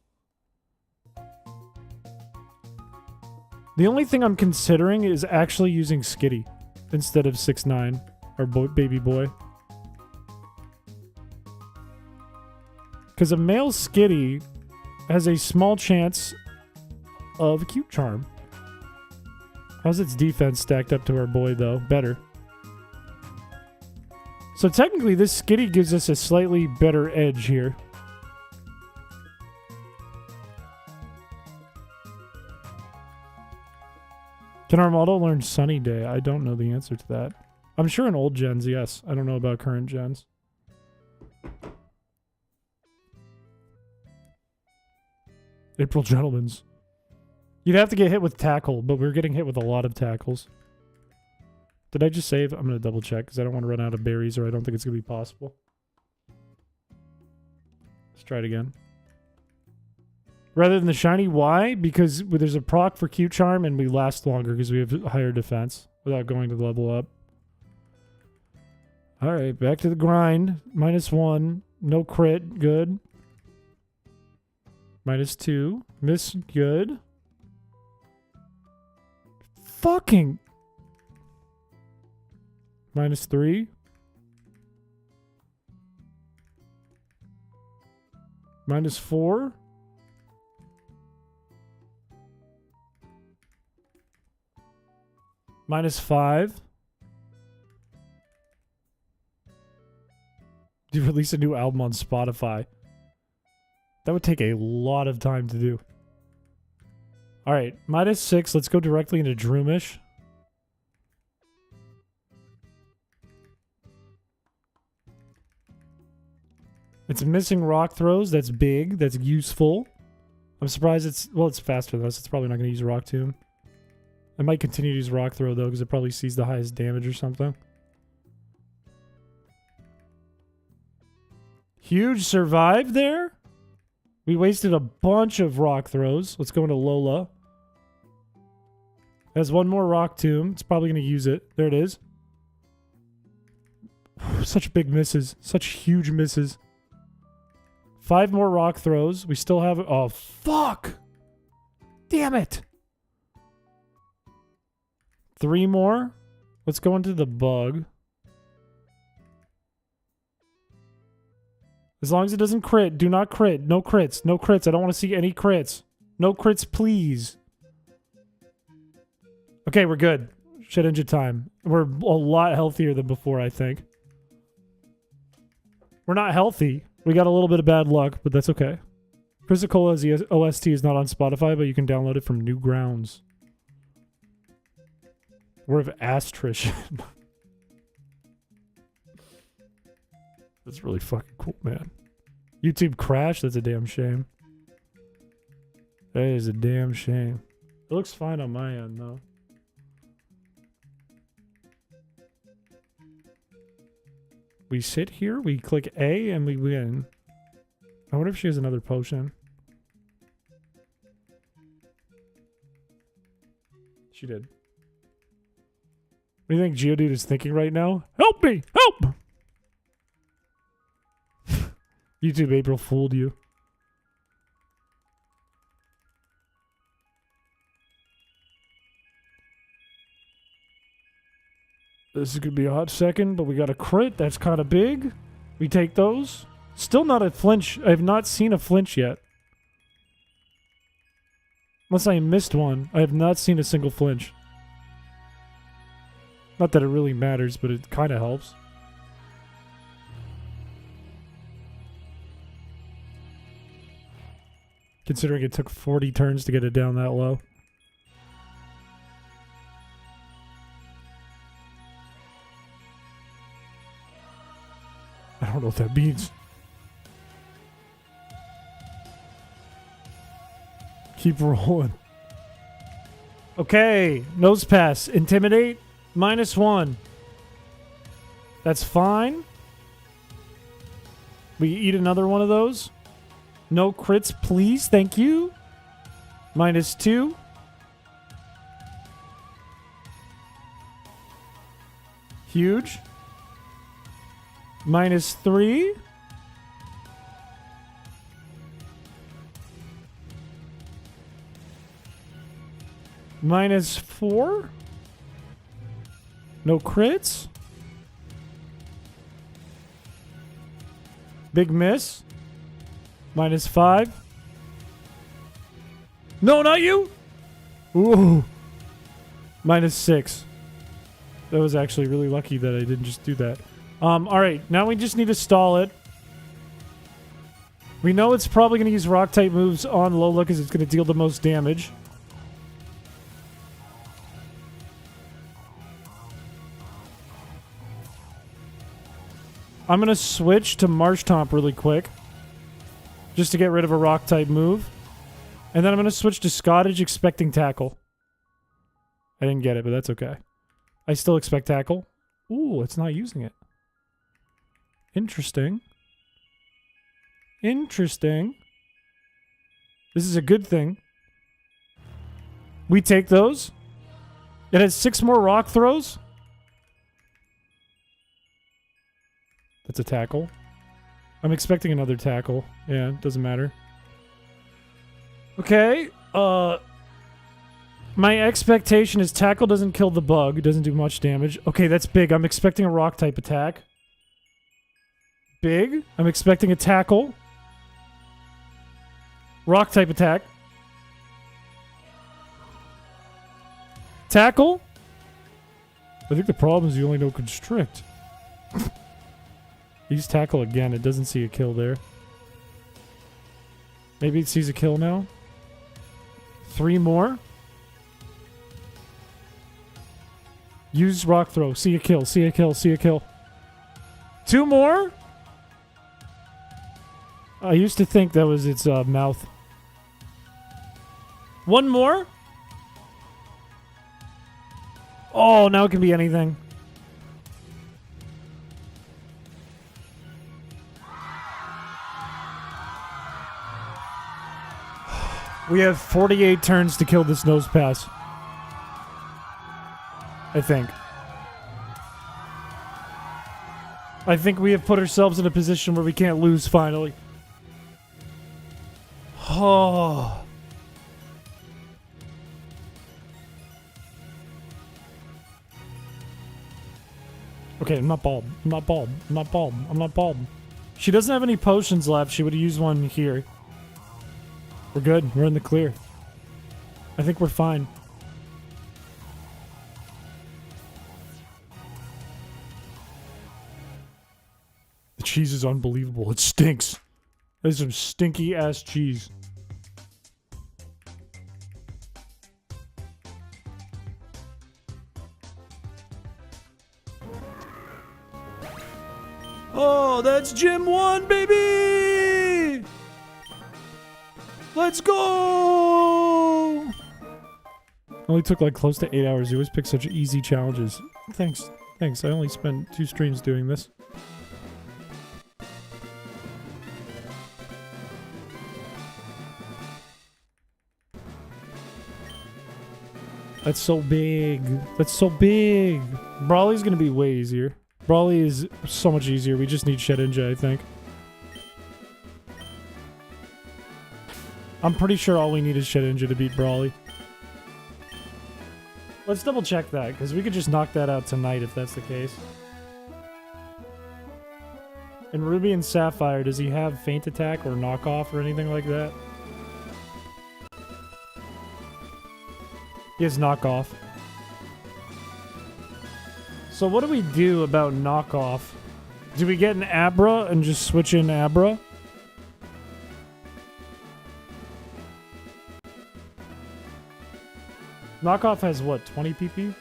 The only thing I'm considering is actually using Skitty instead of 6-9, our baby boy. Because a male Skitty has a small chance of Cute Charm. How's its defense stacked up to our boy, though? Better. So technically, this Skitty gives us a slightly better edge here. Can our model learn Sunny Day? I don't know the answer to that. I'm sure in old gens, yes. I don't know about current gens. April Gentleman's. You'd have to get hit with tackle, but we're getting hit with a lot of tackles. Did I just save? I'm going to double check because I don't want to run out of berries or I don't think it's going to be possible. Let's try it again. Rather than the shiny, why? Because there's a proc for Cute Charm and we last longer because we have higher defense without going to level up. Alright, back to the grind. -1. No crit. Good. -2. Miss. Good. Fucking. -3. -4. -5. You release a new album on Spotify. That would take a lot of time to do. Alright, -6. Let's go directly into Droomish. It's missing rock throws. That's big. That's useful. I'm surprised it's... Well, it's faster than us. It's probably not going to use Rock Tomb. I might continue to use Rock Throw, though, because it probably sees the highest damage or something. Huge survive there. We wasted a bunch of Rock Throws. Let's go into Lola. Has one more Rock Tomb. It's probably going to use it. There it is. Such big misses. Such huge misses. 5 more Rock Throws. We still have... Oh, fuck! Damn it! 3 more. Let's go into the bug. As long as it doesn't crit. Do not crit. No crits. No crits. I don't want to see any crits. No crits, please. Okay, we're good. Shit engine time. We're a lot healthier than before, I think. We're not healthy. We got a little bit of bad luck, but that's okay. Crisicola's OST is not on Spotify, but you can download it from Newgrounds. Word of Astrition. That's really fucking cool, man. YouTube crashed? That's a damn shame. That is a damn shame. It looks fine on my end, though. We sit here, we click A, and we win. I wonder if she has another potion. She did. What do you think Geodude is thinking right now? Help me! Help! YouTube April fooled you. This is going to be a hot second, but we got a crit. That's kind of big. We take those. Still not a flinch. I have not seen a flinch yet. Unless I missed one. I have not seen a single flinch. Not that it really matters, but it kind of helps. Considering it took 40 turns to get it down that low. I don't know what that means. Keep rolling. Okay, nose pass. Intimidate. -1. That's fine. We eat another one of those. No crits, please. Thank you. -2. Huge. -3. -4. No crits. Big miss. -5. No, not you. Ooh. -6. That was actually really lucky that I didn't just do that. Alright, now we just need to stall it. We know it's probably going to use rock-type moves on Lola because it's going to deal the most damage. I'm going to switch to Marshtomp really quick. Just to get rid of a rock-type move. And then I'm going to switch to Scottish, expecting tackle. I didn't get it, but that's okay. I still expect tackle. Ooh, it's not using it. Interesting. Interesting. This is a good thing. We take those. It has 6 more rock throws. That's a tackle. I'm expecting another tackle. Yeah, doesn't matter. Okay. My expectation is tackle doesn't kill the bug. It doesn't do much damage. Okay, that's big. I'm expecting a rock type attack. Big. I'm expecting a tackle. Rock type attack. Tackle. I think the problem is you only know Constrict. Use tackle again. It doesn't see a kill there. Maybe it sees a kill now. 3 more. Use rock throw. See a kill. See a kill. See a kill. 2 more. I used to think that was its mouth. 1 more. Oh, now it can be anything. We have 48 turns to kill this nose pass. I think. I think we have put ourselves in a position where we can't lose finally. Oh. Okay, I'm not bald. I'm not bald. I'm not bald. I'm not bald. She doesn't have any potions left. She would have used one here. We're good. We're in the clear. I think we're fine. The cheese is unbelievable. It stinks. There's some stinky ass cheese. Oh, that's Gym 1, baby! Let's go! Only took like close to 8 hours. You always pick such easy challenges. Thanks. Thanks. I only spent 2 streams doing this. That's so big. That's so big. Brawly's gonna be way easier. Brawly is so much easier. We just need Shedinja, I think. I'm pretty sure all we need is Shedinja to beat Brawly. Let's double check that, because we could just knock that out tonight if that's the case. In Ruby and Sapphire, does he have Feint Attack or Knockoff or anything like that? He has Knockoff. So what do we do about Knockoff? Do we get an Abra and just switch in Abra? Knockoff has what, 20 PP?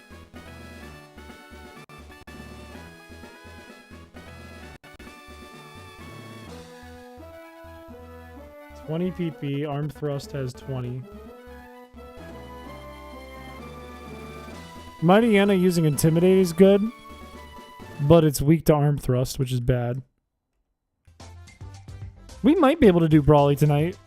PP, Arm Thrust has 20. Mightyena using Intimidate is good, but it's weak to Arm Thrust, which is bad. We might be able to do Brawly tonight.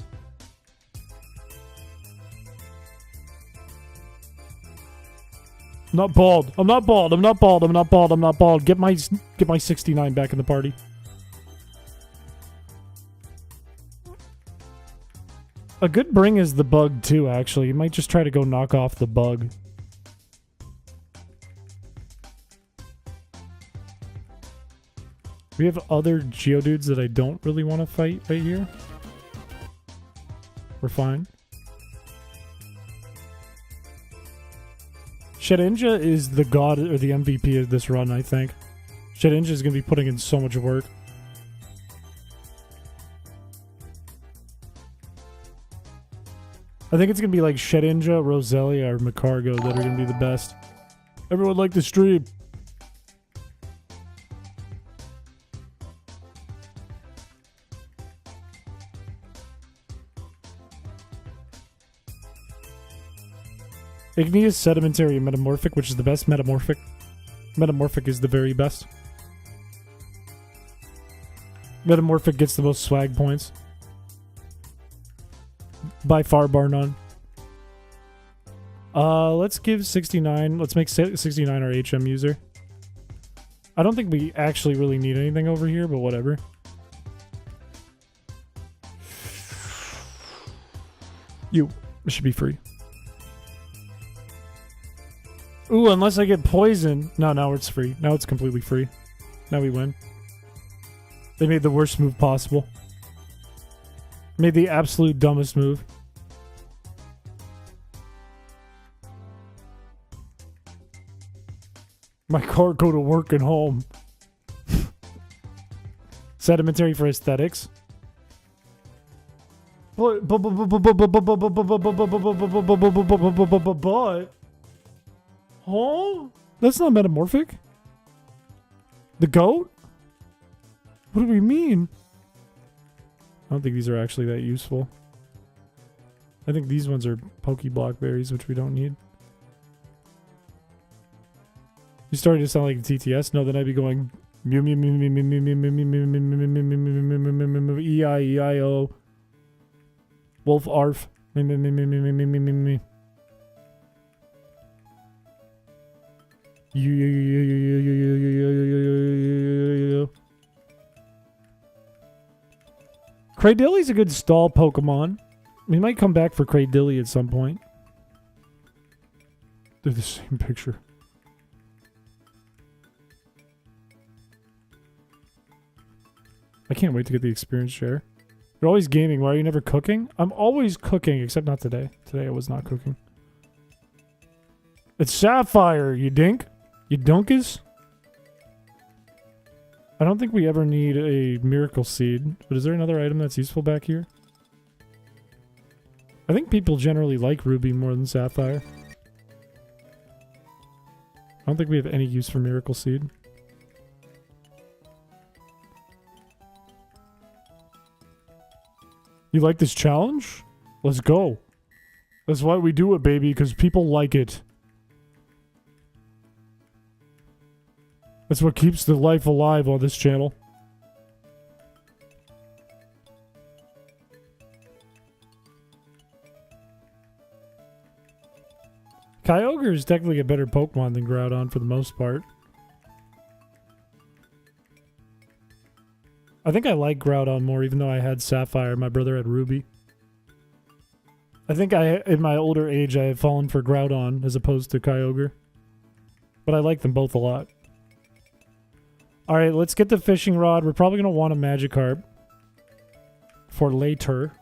I'm not bald. I'm not bald. I'm not bald. I'm not bald. I'm not bald. Get my 69 back in the party. A good bring is the bug too, actually. You might just try to go knock off the bug. We have other Geodudes that I don't really want to fight right here. We're fine. Shedinja is the god or the MVP of this run, I think. Shedinja is going to be putting in so much work. I think it's going to be like Shedinja, Roselia, or Macargo that are going to be the best. Everyone like the stream. Igneous, Sedimentary, and Metamorphic, which is the best? Metamorphic. Metamorphic is the very best. Metamorphic gets the most swag points. By far, bar none. Let's give 69. Let's make 69 our HM user. I don't think we actually really need anything over here, but whatever. You. It should be free. Ooh, unless I get poison. No, now it's free. Now it's completely free. Now we win. They made the worst move possible. Made the absolute dumbest move. My car go to work and home. Sedimentary for aesthetics. But huh? That's not metamorphic. The goat? What do we mean? I don't think these are actually that useful. I think these ones are Pokeblock berries, which we don't need. You starting to sound like a TTS? No, then I'd be going mew mew mew mew mew mew mew mew mew mew mew mew mew E-I-E-I-O Wolf Arf me me me me me me me me me me you. Cradilly's a good stall Pokemon. We might come back for Cradilly at some point. They're the same picture. I can't wait to get the experience share. You're always gaming. Why are you never cooking? I'm always cooking, except not today. Today I was not cooking. It's Sapphire, you dink. You dunkus. I don't think we ever need a Miracle Seed. But is there another item that's useful back here? I think people generally like Ruby more than Sapphire. I don't think we have any use for Miracle Seed. You like this challenge? Let's go. That's why we do it, baby, because people like it. That's what keeps the life alive on this channel. Kyogre is technically a better Pokemon than Groudon for the most part. I think I like Groudon more, even though I had Sapphire. My brother had Ruby. I think in my older age, I have fallen for Groudon as opposed to Kyogre. But I like them both a lot. Alright, let's get the fishing rod. We're probably going to want a Magikarp for later.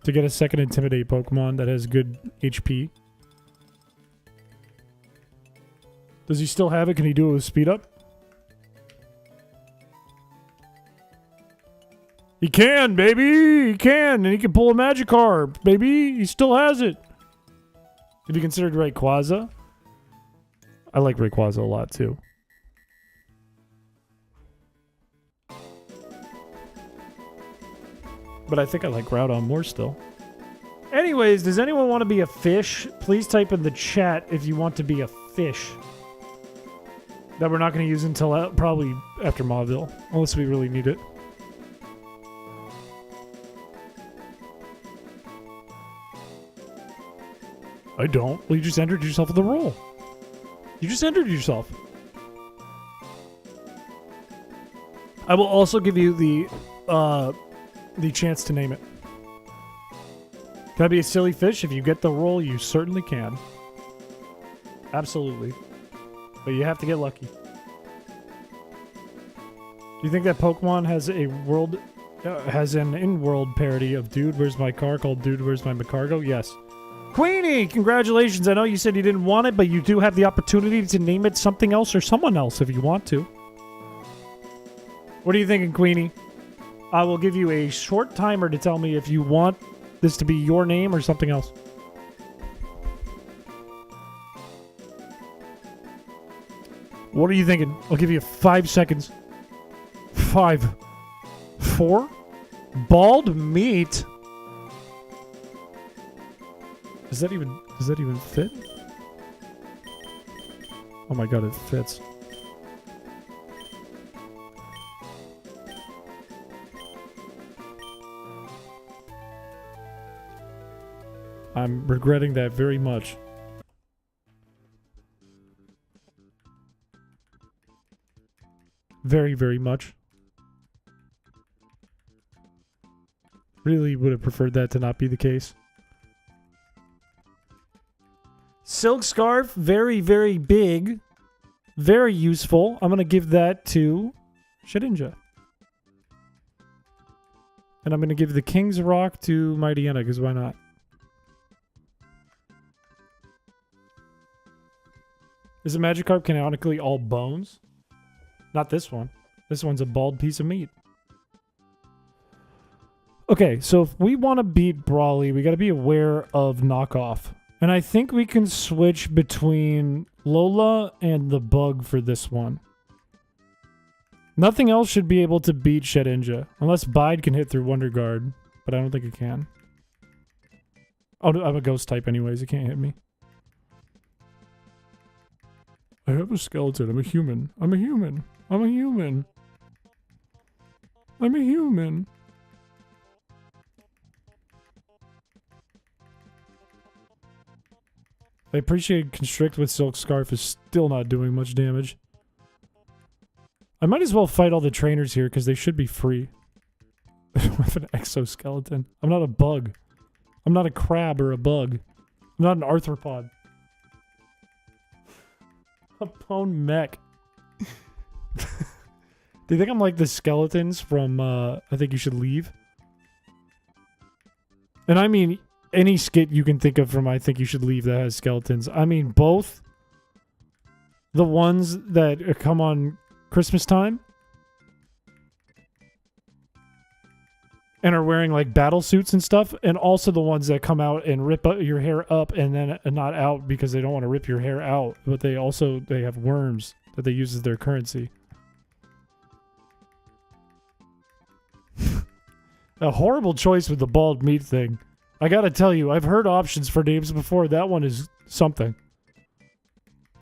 To get a second Intimidate Pokemon that has good HP. Does he still have it? Can he do it with Speed Up? He can, baby! He can! And he can pull a Magikarp, baby! He still has it! Have you considered Rayquaza? I like Rayquaza a lot, too. But I think I like Groudon more still. Anyways, does anyone want to be a fish? Please type in the chat if you want to be a fish. That we're not going to use until probably after Mauville. Unless we really need it. I don't. Well, you just entered yourself in the role. You just entered yourself. I will also give you the chance to name it. Can I be a silly fish? If you get the role, you certainly can. Absolutely. But you have to get lucky. Do you think that Pokemon has a world, has an in-world parody of Dude, Where's My Car called Dude, Where's My Macargo? Yes. Queenie, congratulations. I know you said you didn't want it, but you do have the opportunity to name it something else or someone else if you want to. What are you thinking, Queenie? I will give you a short timer to tell me if you want this to be your name or something else. What are you thinking? I'll give you 5 seconds. 5, 4, bald meat. Does that even fit? Oh my god, it fits. I'm regretting that very much. Very, very much. Really would have preferred that to not be the case. Silk scarf, very, very big. Very useful. I'm going to give that to Shedinja. And I'm going to give the King's Rock to Mightyena, because why not? Is a Magikarp canonically all bones? Not this one. This one's a bald piece of meat. Okay, so if we want to beat Brawly, we got to be aware of knockoff. And I think we can switch between Lola and the Bug for this one. Nothing else should be able to beat Shedinja. Unless Bide can hit through Wonder Guard. But I don't think it can. Oh, I'm a ghost type anyways. It can't hit me. I have a skeleton. I'm a human. I'm a human. I'm a human. I'm a human. I appreciate Constrict with Silk Scarf is still not doing much damage. I might as well fight all the trainers here because they should be free. I don't have an exoskeleton. I'm not a bug. I'm not a crab or a bug. I'm not an arthropod. A bone mech. Do you think I'm like the skeletons from I Think You Should Leave? And I mean any skit you can think of from I Think You Should Leave that has skeletons. I mean both the ones that come on Christmas time and are wearing like battle suits and stuff, and also the ones that come out and rip your hair up and then not out because they don't want to rip your hair out, but they have worms that they use as their currency. A horrible choice with the bald meat thing. I gotta tell you, I've heard options for names before. That one is something.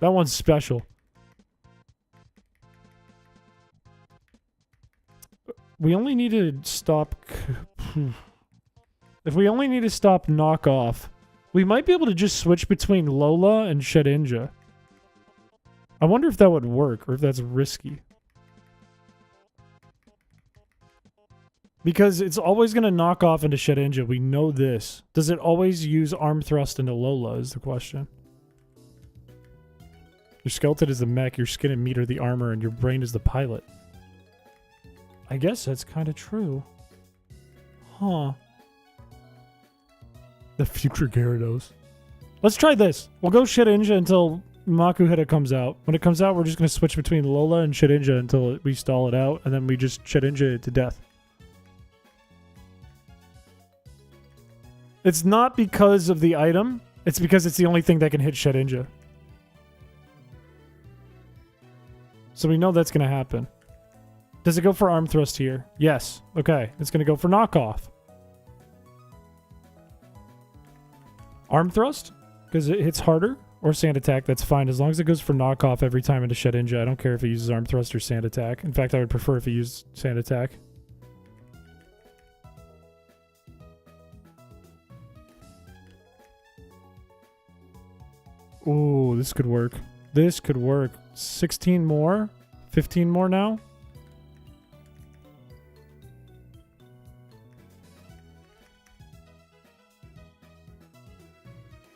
That one's special. We only need to stop... If we only need to stop knockoff, we might be able to just switch between Lola and Shedinja. I wonder if that would work, or if that's risky. Because it's always going to knock off into Shedinja. We know this. Does it always use arm thrust into Lola is the question. Your skeleton is the mech, your skin and meat are the armor, and your brain is the pilot. I guess that's kind of true. Huh. The future Gyarados. Let's try this. We'll go Shedinja until Makuhita comes out. When it comes out, we're just going to switch between Lola and Shedinja until we stall it out, and then we just Shedinja it to death. It's not because of the item. It's because it's the only thing that can hit Shedinja. So we know that's going to happen. Does it go for arm thrust here? Yes. Okay. It's going to go for knockoff. Arm thrust? Because it hits harder? Or sand attack? That's fine. As long as it goes for knockoff every time into Shedinja. I don't care if it uses arm thrust or sand attack. In fact, I would prefer if it used sand attack. Ooh, this could work. This could work. 16 more? 15 more now?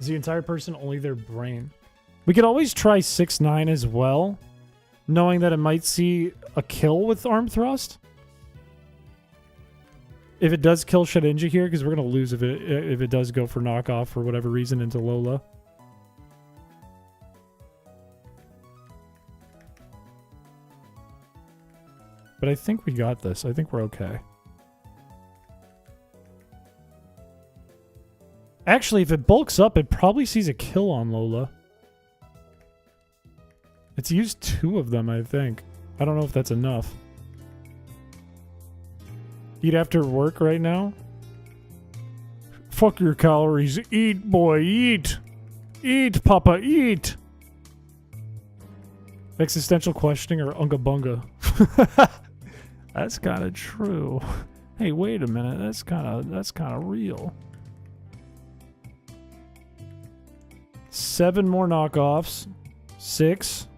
Is the entire person only their brain? We could always try 6-9 as well, knowing that it might see a kill with arm thrust. If it does kill Shedinja here, because we're going to lose if it does go for knockoff for whatever reason into Lola. But I think we got this. I think we're okay. Actually, if it bulks up, it probably sees a kill on Lola. It's used 2 of them, I think. I don't know if that's enough. Eat after work right now? Fuck your calories. Eat, boy, eat! Eat, papa, eat! Existential questioning or unga bunga? That's kind of true. Hey, wait a minute. That's kind of real. 7 more knockoffs. 6.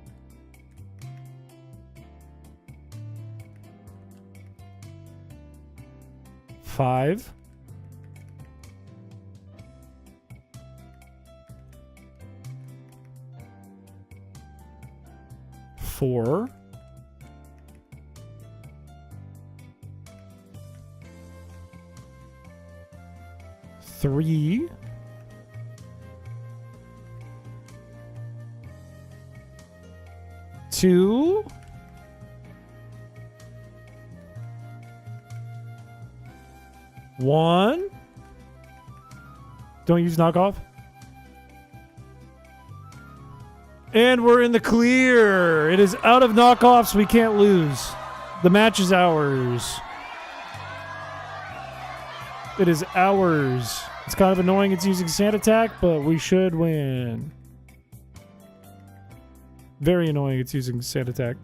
Five. 4. 3. 2. 1. Don't use knockoff. And we're in the clear. It is out of knockoffs. We can't lose. The match is ours. It is ours. It's kind of annoying it's using sand attack, but we should win. Very annoying it's using sand attack.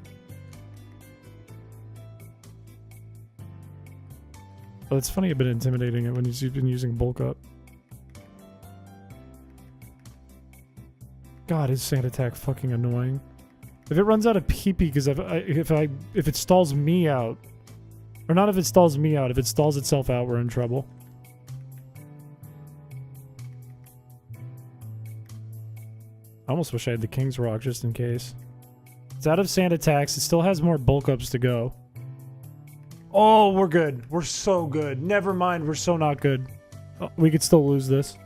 Well, it's funny a bit intimidating it when you've been using bulk up. God, is sand attack fucking annoying. If it runs out of PP, because if it stalls me out, or not if it stalls me out, if it stalls itself out, we're in trouble. I almost wish I had the King's Rock just in case. It's out of sand attacks. It still has more bulk ups to go. Oh, we're good. We're so good. Never mind. We're so not good. Oh, we could still lose this.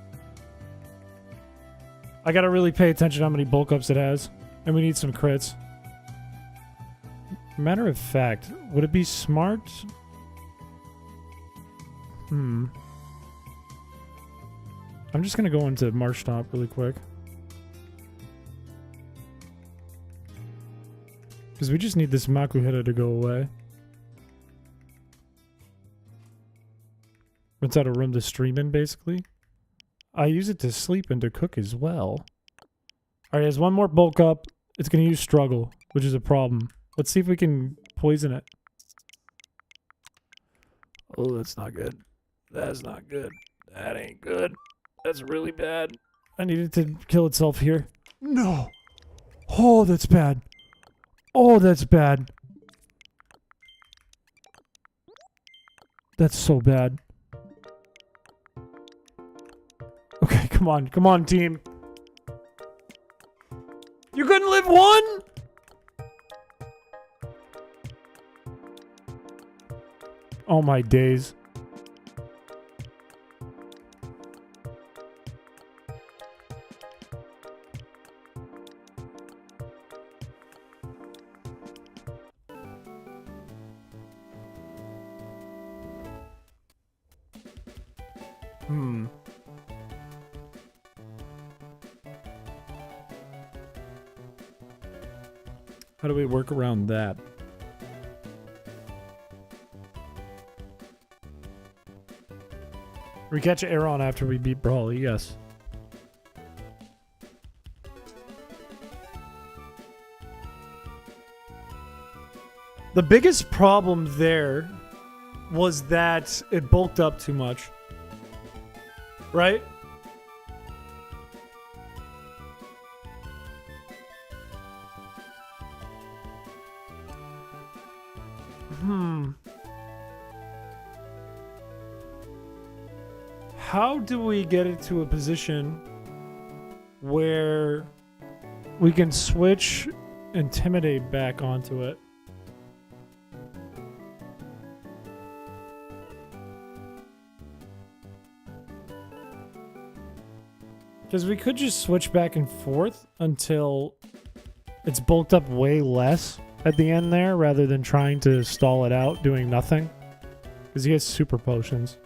I gotta really pay attention to how many bulk ups it has. And we need some crits. Matter of fact, would it be smart? I'm just gonna go into Marsh Stomp really quick. Because we just need this Makuhita to go away. Runs out of room to stream in, basically. I use it to sleep and to cook as well. Alright, has one more bulk up. It's going to use Struggle, which is a problem. Let's see if we can poison it. Oh, that's not good. That's not good. That ain't good. That's really bad. I need it to kill itself here. No! Oh, that's bad. Oh, that's bad. That's so bad. Okay, come on, team. You couldn't live one? Oh my days. How do we work around that? We catch Aaron after we beat Brawly, yes. The biggest problem there was that it bulked up too much. Right? How do we get it to a position where we can switch Intimidate back onto it? Because we could just switch back and forth until it's bulked up way less at the end there, rather than trying to stall it out doing nothing. Because he has super potions.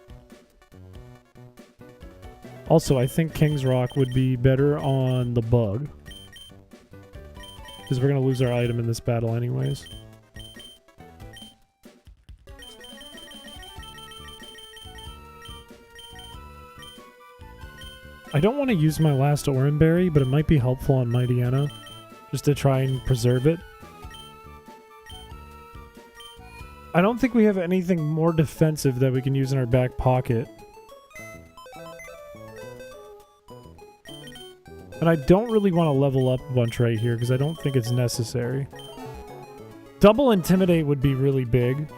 Also, I think King's Rock would be better on the bug. Because we're going to lose our item in this battle anyways. I don't want to use my last Oran Berry, but it might be helpful on Mightyena. Just to try and preserve it. I don't think we have anything more defensive that we can use in our back pocket. And I don't really want to level up a bunch right here because I don't think it's necessary. Double Intimidate would be really big.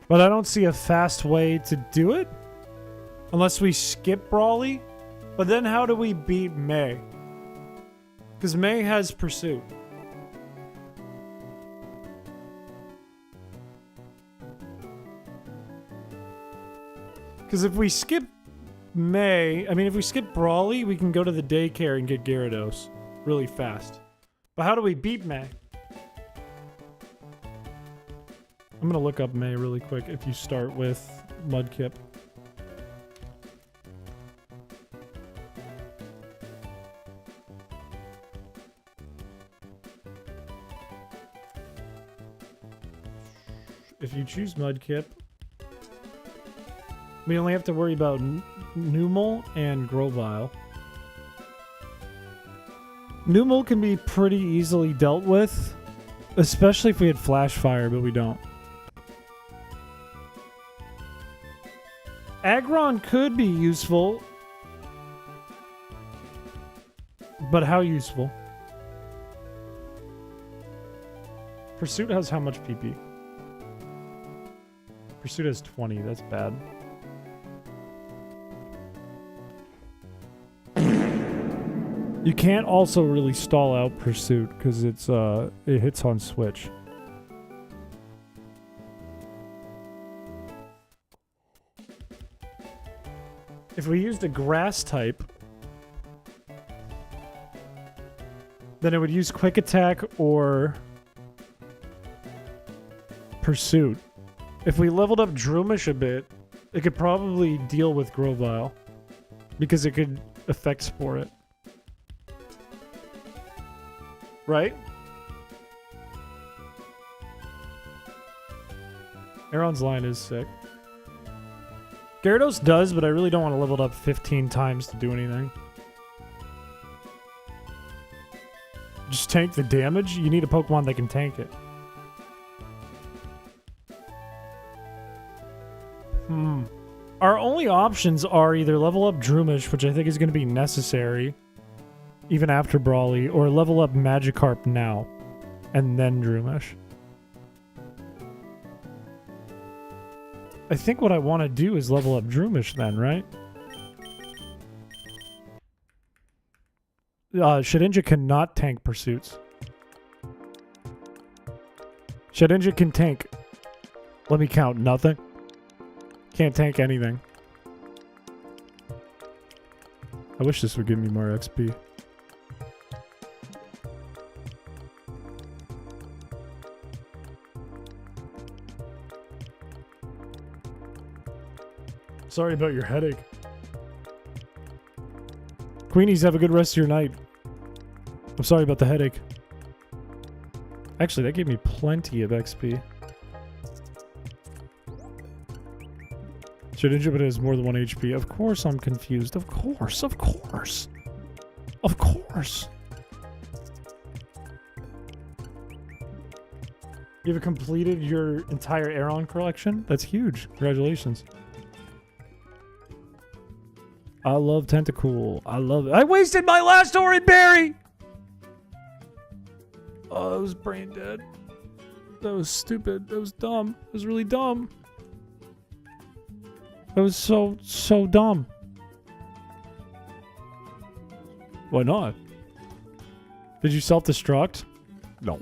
But I don't see a fast way to do it. Unless we skip Brawly. But then how do we beat May? Because May has Pursuit. Because if we skip if we skip Brawly, we can go to the daycare and get Gyarados really fast. But how do we beat May? I'm going to look up May really quick if you start with Mudkip. If you choose Mudkip, we only have to worry about Numel and Grovyle. Numel can be pretty easily dealt with, especially if we had Flash Fire, but we don't. Aggron could be useful, but how useful? Pursuit has how much PP? Pursuit has 20, that's bad. You can't also really stall out Pursuit because it hits on switch. If we used a grass type, then it would use Quick Attack or Pursuit. If we leveled up Droomish a bit, it could probably deal with Grovyle because it could affect Spore it. Right? Aeron's line is sick. Gyarados does, but I really don't want to level it up 15 times to do anything. Just tank the damage? You need a Pokemon that can tank it. Our only options are either level up Droomish, which I think is going to be necessary, even after Brawly, or level up Magikarp now, and then Droomish. I think what I want to do is level up Droomish then, right? Shedinja cannot tank Pursuits. Shedinja can tank. Let me count. Nothing. Can't tank anything. I wish this would give me more XP. Sorry about your headache. Queenies, have a good rest of your night. I'm sorry about the headache. Actually, that gave me plenty of XP. Shedinja, but it has more than 1 HP. Of course I'm confused. Of course, of course. Of course. You've completed your entire Aeron collection? That's huge. Congratulations. I love Tentacool. I love it. I wasted my last Oran Berry! Oh, that was brain dead. That was stupid. That was dumb. That was really dumb. That was so dumb. Why not? Did you self-destruct? No.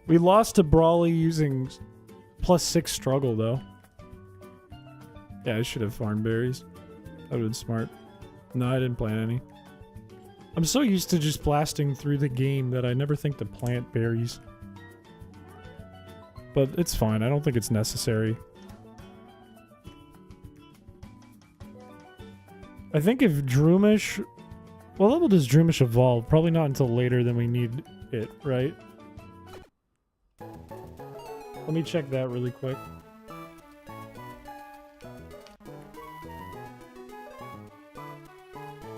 We lost to Brawly using +6 struggle, though. Yeah, I should have farmed berries. That would have been smart. No, I didn't plant any. I'm so used to just blasting through the game that I never think to plant berries. But it's fine. I don't think it's necessary. I think if Droomish... What level does Droomish evolve? Probably not until later than we need it, right? Let me check that really quick.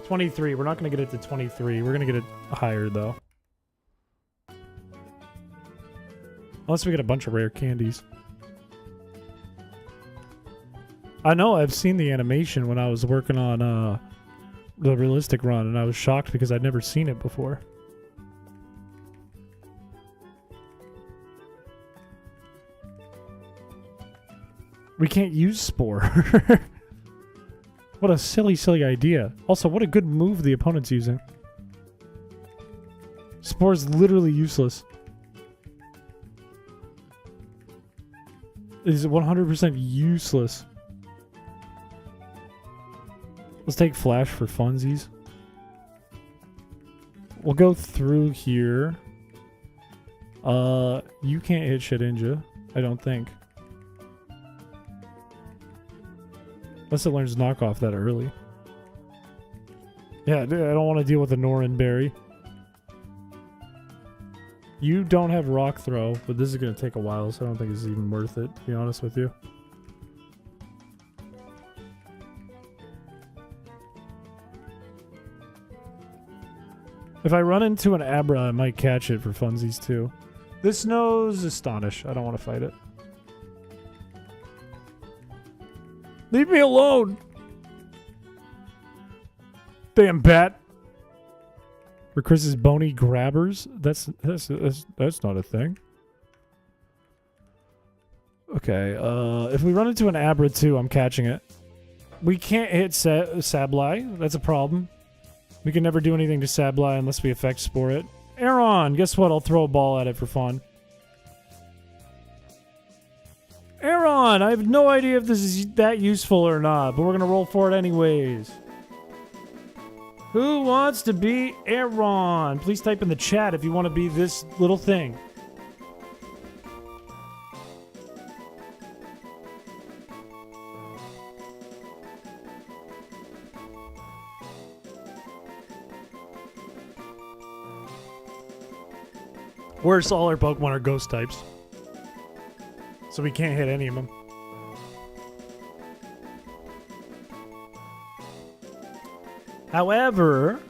$23. We're not going to get it to 23. We're going to get it higher, though. Unless we get a bunch of rare candies. I know, I've seen the animation when I was working on the realistic run, and I was shocked because I'd never seen it before. We can't use Spore. What a silly, silly idea. Also, what a good move the opponent's using. Spore's literally useless. It is 100% useless. Let's take Flash for funsies. We'll go through here. You can't hit Shedinja, I don't think. Unless it learns knockoff that early. Yeah, dude, I don't want to deal with a Norin Berry. You don't have Rock Throw, but this is going to take a while, so I don't think it's even worth it, to be honest with you. If I run into an Abra, I might catch it for funsies too. This knows Astonish. I don't want to fight it. Leave me alone! Damn bat! For Chris's bony grabbers? That's not a thing. Okay, if we run into an Abra too, I'm catching it. We can't hit Sableye. That's a problem. We can never do anything to Sableye unless we effect Spore it. Aeron! Guess what? I'll throw a ball at it for fun. Aeron! I have no idea if this is that useful or not, but we're gonna roll for it anyways. Who wants to be Aeron? Please type in the chat if you want to be this little thing. Worse, all our Pokemon are ghost types. So we can't hit any of them. However,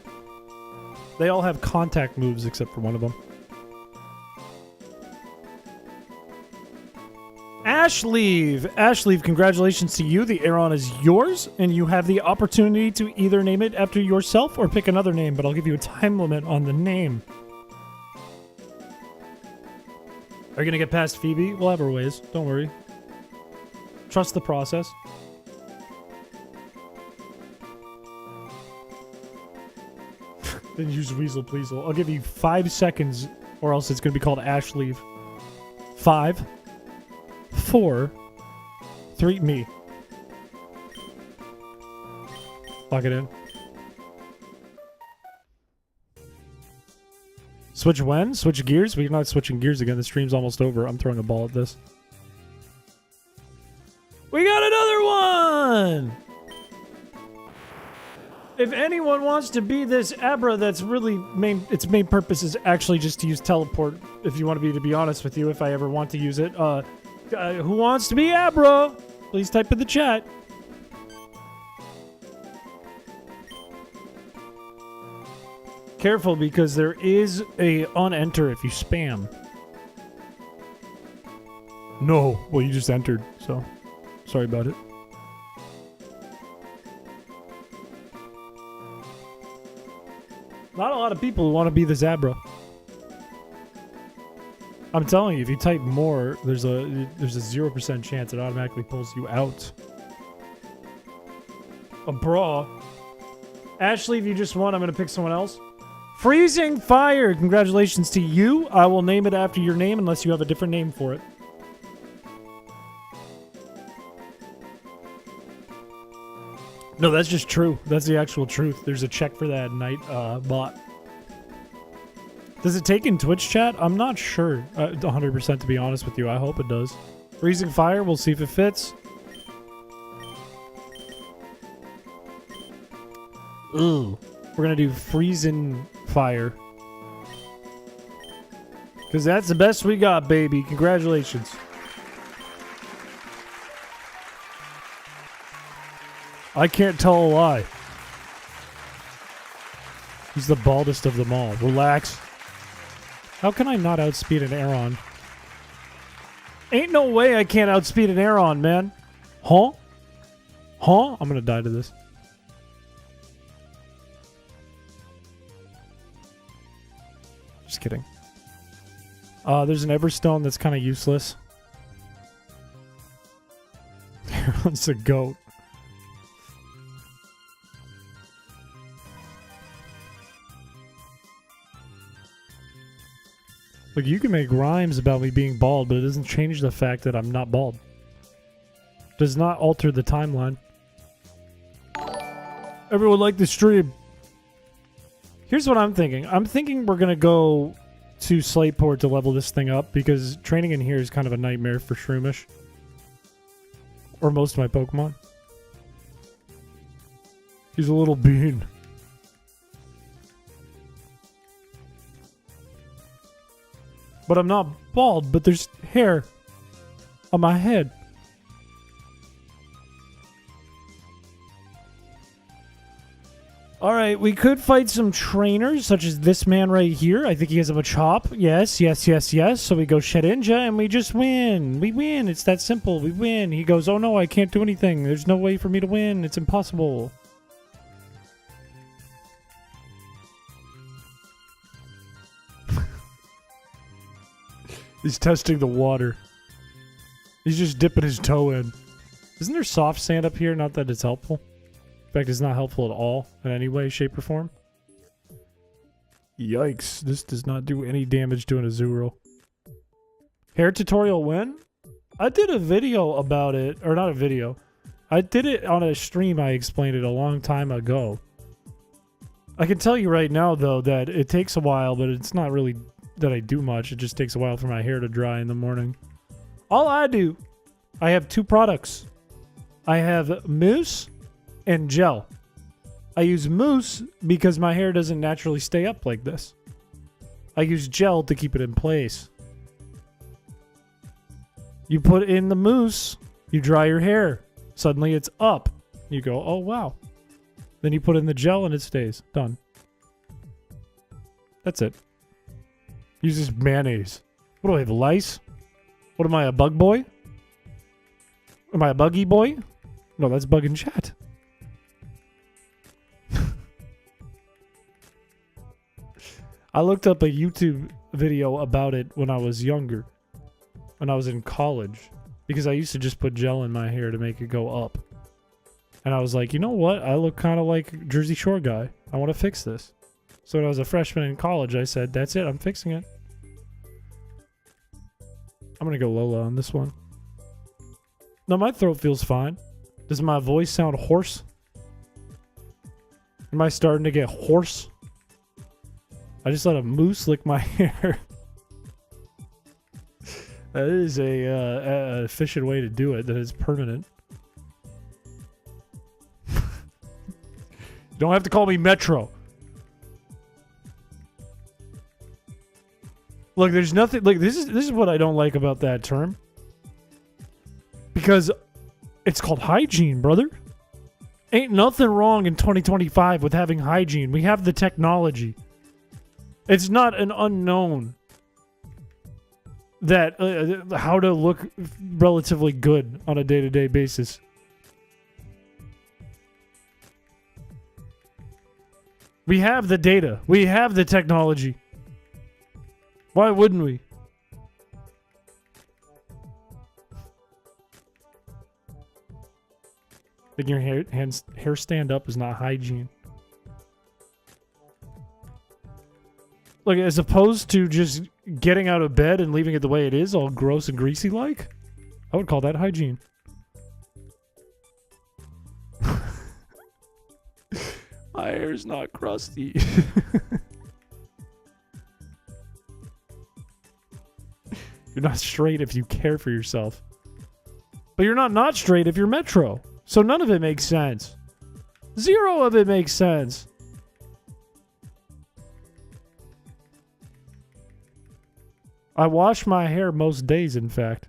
they all have contact moves except for one of them. Ashleave! Ashleave, congratulations to you. The Aeron is yours, and you have the opportunity to either name it after yourself or pick another name, but I'll give you a time limit on the name. Are you gonna get past Phoebe? We'll have our ways. Don't worry. Trust the process. Then use Weasel Pleasel. I'll give you 5 seconds, or else it's gonna be called Ashleave. 5, 4, 3, me. Lock it in. Switch when? Switch gears? We're not switching gears again. The stream's almost over. I'm throwing a ball at this. We got another one! If anyone wants to be this Abra that's really its main purpose is actually just to use teleport, if you want to be honest with you, if I ever want to use it. Who wants to be Abra? Please type in the chat. Careful, because there is a unenter if you spam. No. Well, you just entered, so sorry about it. Not a lot of people who want to be the Zabra. I'm telling you, if you type more, there's a 0% chance it automatically pulls you out. A bra. Ashley, if you just won, I'm going to pick someone else. Freezing Fire! Congratulations to you. I will name it after your name unless you have a different name for it. No, that's just true. That's the actual truth. There's a check for that night bot. Does it take in Twitch chat? I'm not sure. 100% to be honest with you. I hope it does. Freezing fire. We'll see if it fits. Ooh. We're going to do freezing fire. Because that's the best we got, baby. Congratulations. I can't tell a lie. He's the baldest of them all. Relax. How can I not outspeed an Aeron? Ain't no way I can't outspeed an Aeron, man. Huh? Huh? I'm gonna die to this. Just kidding. There's an Everstone that's kind of useless. Aeron's a goat. Look, you can make rhymes about me being bald, but it doesn't change the fact that I'm not bald. Does not alter the timeline. Everyone like the stream. Here's what I'm thinking. I'm thinking we're going to go to Slateport to level this thing up, because training in here is kind of a nightmare for Shroomish. Or most of my Pokemon. He's a little bean. But I'm not bald, but there's hair on my head. Alright, we could fight some trainers, such as this man right here. I think he has a Machop. Yes, yes, yes, yes. So we go Shedinja and we just win. We win. It's that simple. We win. He goes, oh no, I can't do anything. There's no way for me to win. It's impossible. He's testing the water. He's just dipping his toe in. Isn't there soft sand up here? Not that it's helpful. In fact, it's not helpful at all in any way, shape, or form. Yikes. This does not do any damage to an Azurill. Hair tutorial when? I did a video about it. Or not a video. I did it on a stream. I explained it a long time ago. I can tell you right now, though, that it takes a while, but it's not really that I do much. It just takes a while for my hair to dry in the morning. All I do, I have two products. I have mousse and gel. I use mousse because my hair doesn't naturally stay up like this. I use gel to keep it in place. You put in the mousse, you dry your hair. Suddenly it's up. You go, oh wow. Then you put in the gel and it stays. Done. That's it. Uses mayonnaise. What do I have, lice? What am I, a bug boy? Am I a buggy boy? No, that's bug in chat. I looked up a YouTube video about it when I was younger. When I was in college. Because I used to just put gel in my hair to make it go up. And I was like, you know what? I look kind of like Jersey Shore guy. I want to fix this. So when I was a freshman in college, I said, that's it, I'm fixing it. I'm going to go Lola on this one. No, my throat feels fine. Does my voice sound hoarse? Am I starting to get hoarse? I just let a moose lick my hair. That is a efficient way to do it. That is permanent. You don't have to call me Metro. Look, there's nothing. Like this is what I don't like about that term. Because it's called hygiene, brother. Ain't nothing wrong in 2025 with having hygiene. We have the technology. It's not an unknown that how to look relatively good on a day-to-day basis. We have the data. We have the technology. Why wouldn't we? Making your hair stand up is not hygiene. Like, as opposed to just getting out of bed and leaving it the way it is, all gross and greasy like, I would call that hygiene. My hair's not crusty. You're not straight if you care for yourself. But you're not straight if you're Metro. So none of it makes sense. Zero of it makes sense. I wash my hair most days, in fact.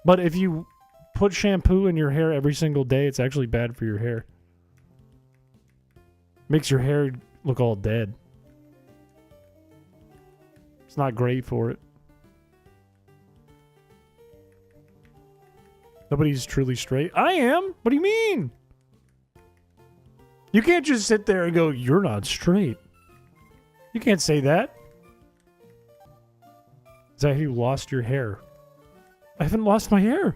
But if you put shampoo in your hair every single day, it's actually bad for your hair. Makes your hair look all dead. It's not great for it. Nobody's truly straight. I am? What do you mean? You can't just sit there and go, you're not straight. You can't say that. Is that how you lost your hair? I haven't lost my hair.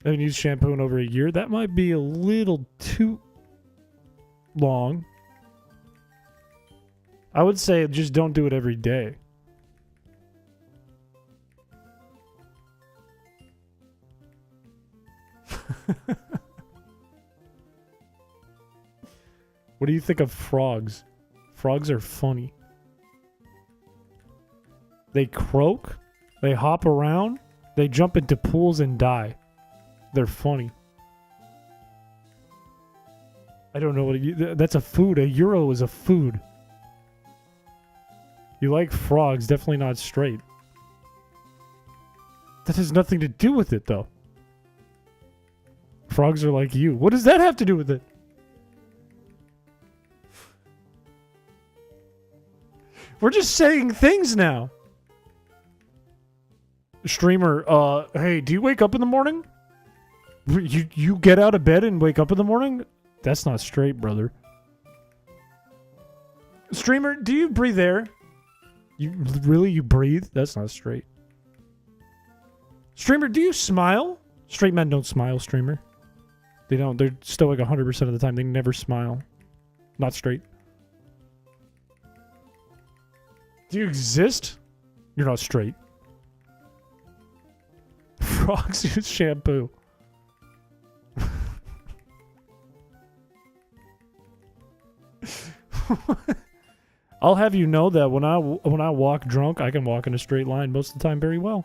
I haven't used shampoo in over a year. That might be a little too long. I would say just don't do it every day. What do you think of frogs? Frogs are funny. They croak, they hop around, they jump into pools and die. They're funny. I don't know what that's a food. A euro is a food. You like frogs, definitely not straight. That has nothing to do with it, though. Frogs are like you. What does that have to do with it? We're just saying things now. Streamer, hey, do you wake up in the morning? You get out of bed and wake up in the morning? That's not straight, brother. Streamer, do you breathe air? You breathe? That's not straight. Streamer, do you smile? Straight men don't smile, streamer. They don't. They're stoic 100% of the time. They never smile. Not straight. Do you exist? You're not straight. Frogs use shampoo. I'll have you know that when I walk drunk, I can walk in a straight line most of the time very well.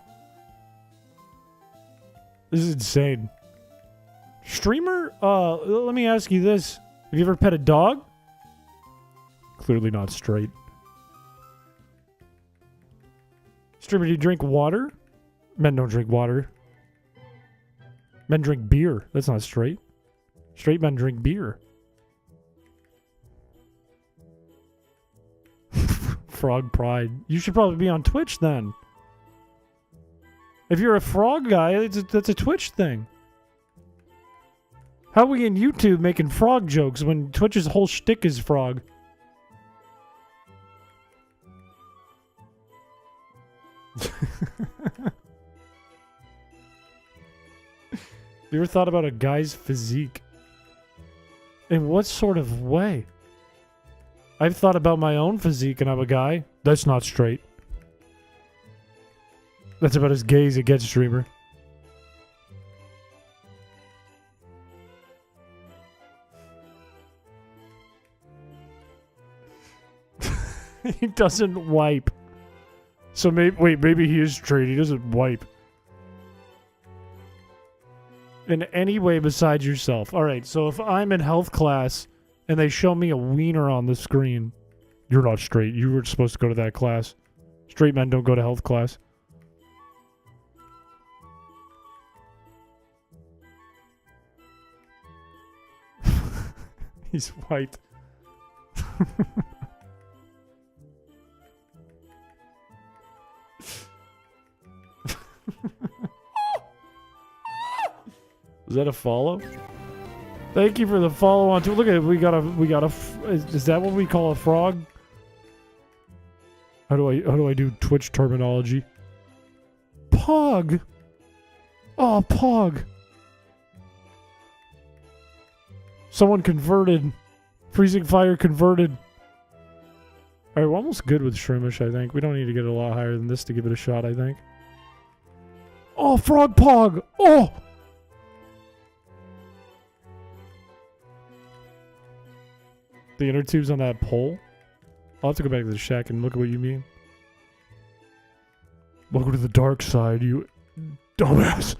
This is insane. Streamer, let me ask you this. Have you ever pet a dog? Clearly not straight. Streamer, do you drink water? Men don't drink water. Men drink beer. That's not straight. Straight men drink beer. Frog pride. You should probably be on Twitch then. If you're a frog guy, that's a Twitch thing. How are we in YouTube making frog jokes when Twitch's whole shtick is frog? You ever thought about a guy's physique? In what sort of way? I've thought about my own physique and I'm a guy. That's not straight. That's about as gay as it gets, streamer. He doesn't wipe. So maybe he is straight. He doesn't wipe. In any way besides yourself. Alright, so if I'm in health class and they show me a wiener on the screen, you're not straight. You were supposed to go to that class. Straight men don't go to health class. He's white. Is that a follow? Thank you for the follow on too. Look at it. We got a. Is that what we call a frog? How do I do Twitch terminology? Pog. Oh, pog. Someone converted. Freezing fire converted. Alright, we're almost good with Shroomish, I think. We don't need to get a lot higher than this to give it a shot, I think. Oh, frog pog! Oh! The inner tube's on that pole? I'll have to go back to the shack and look at what you mean. Welcome to the dark side, you dumbass.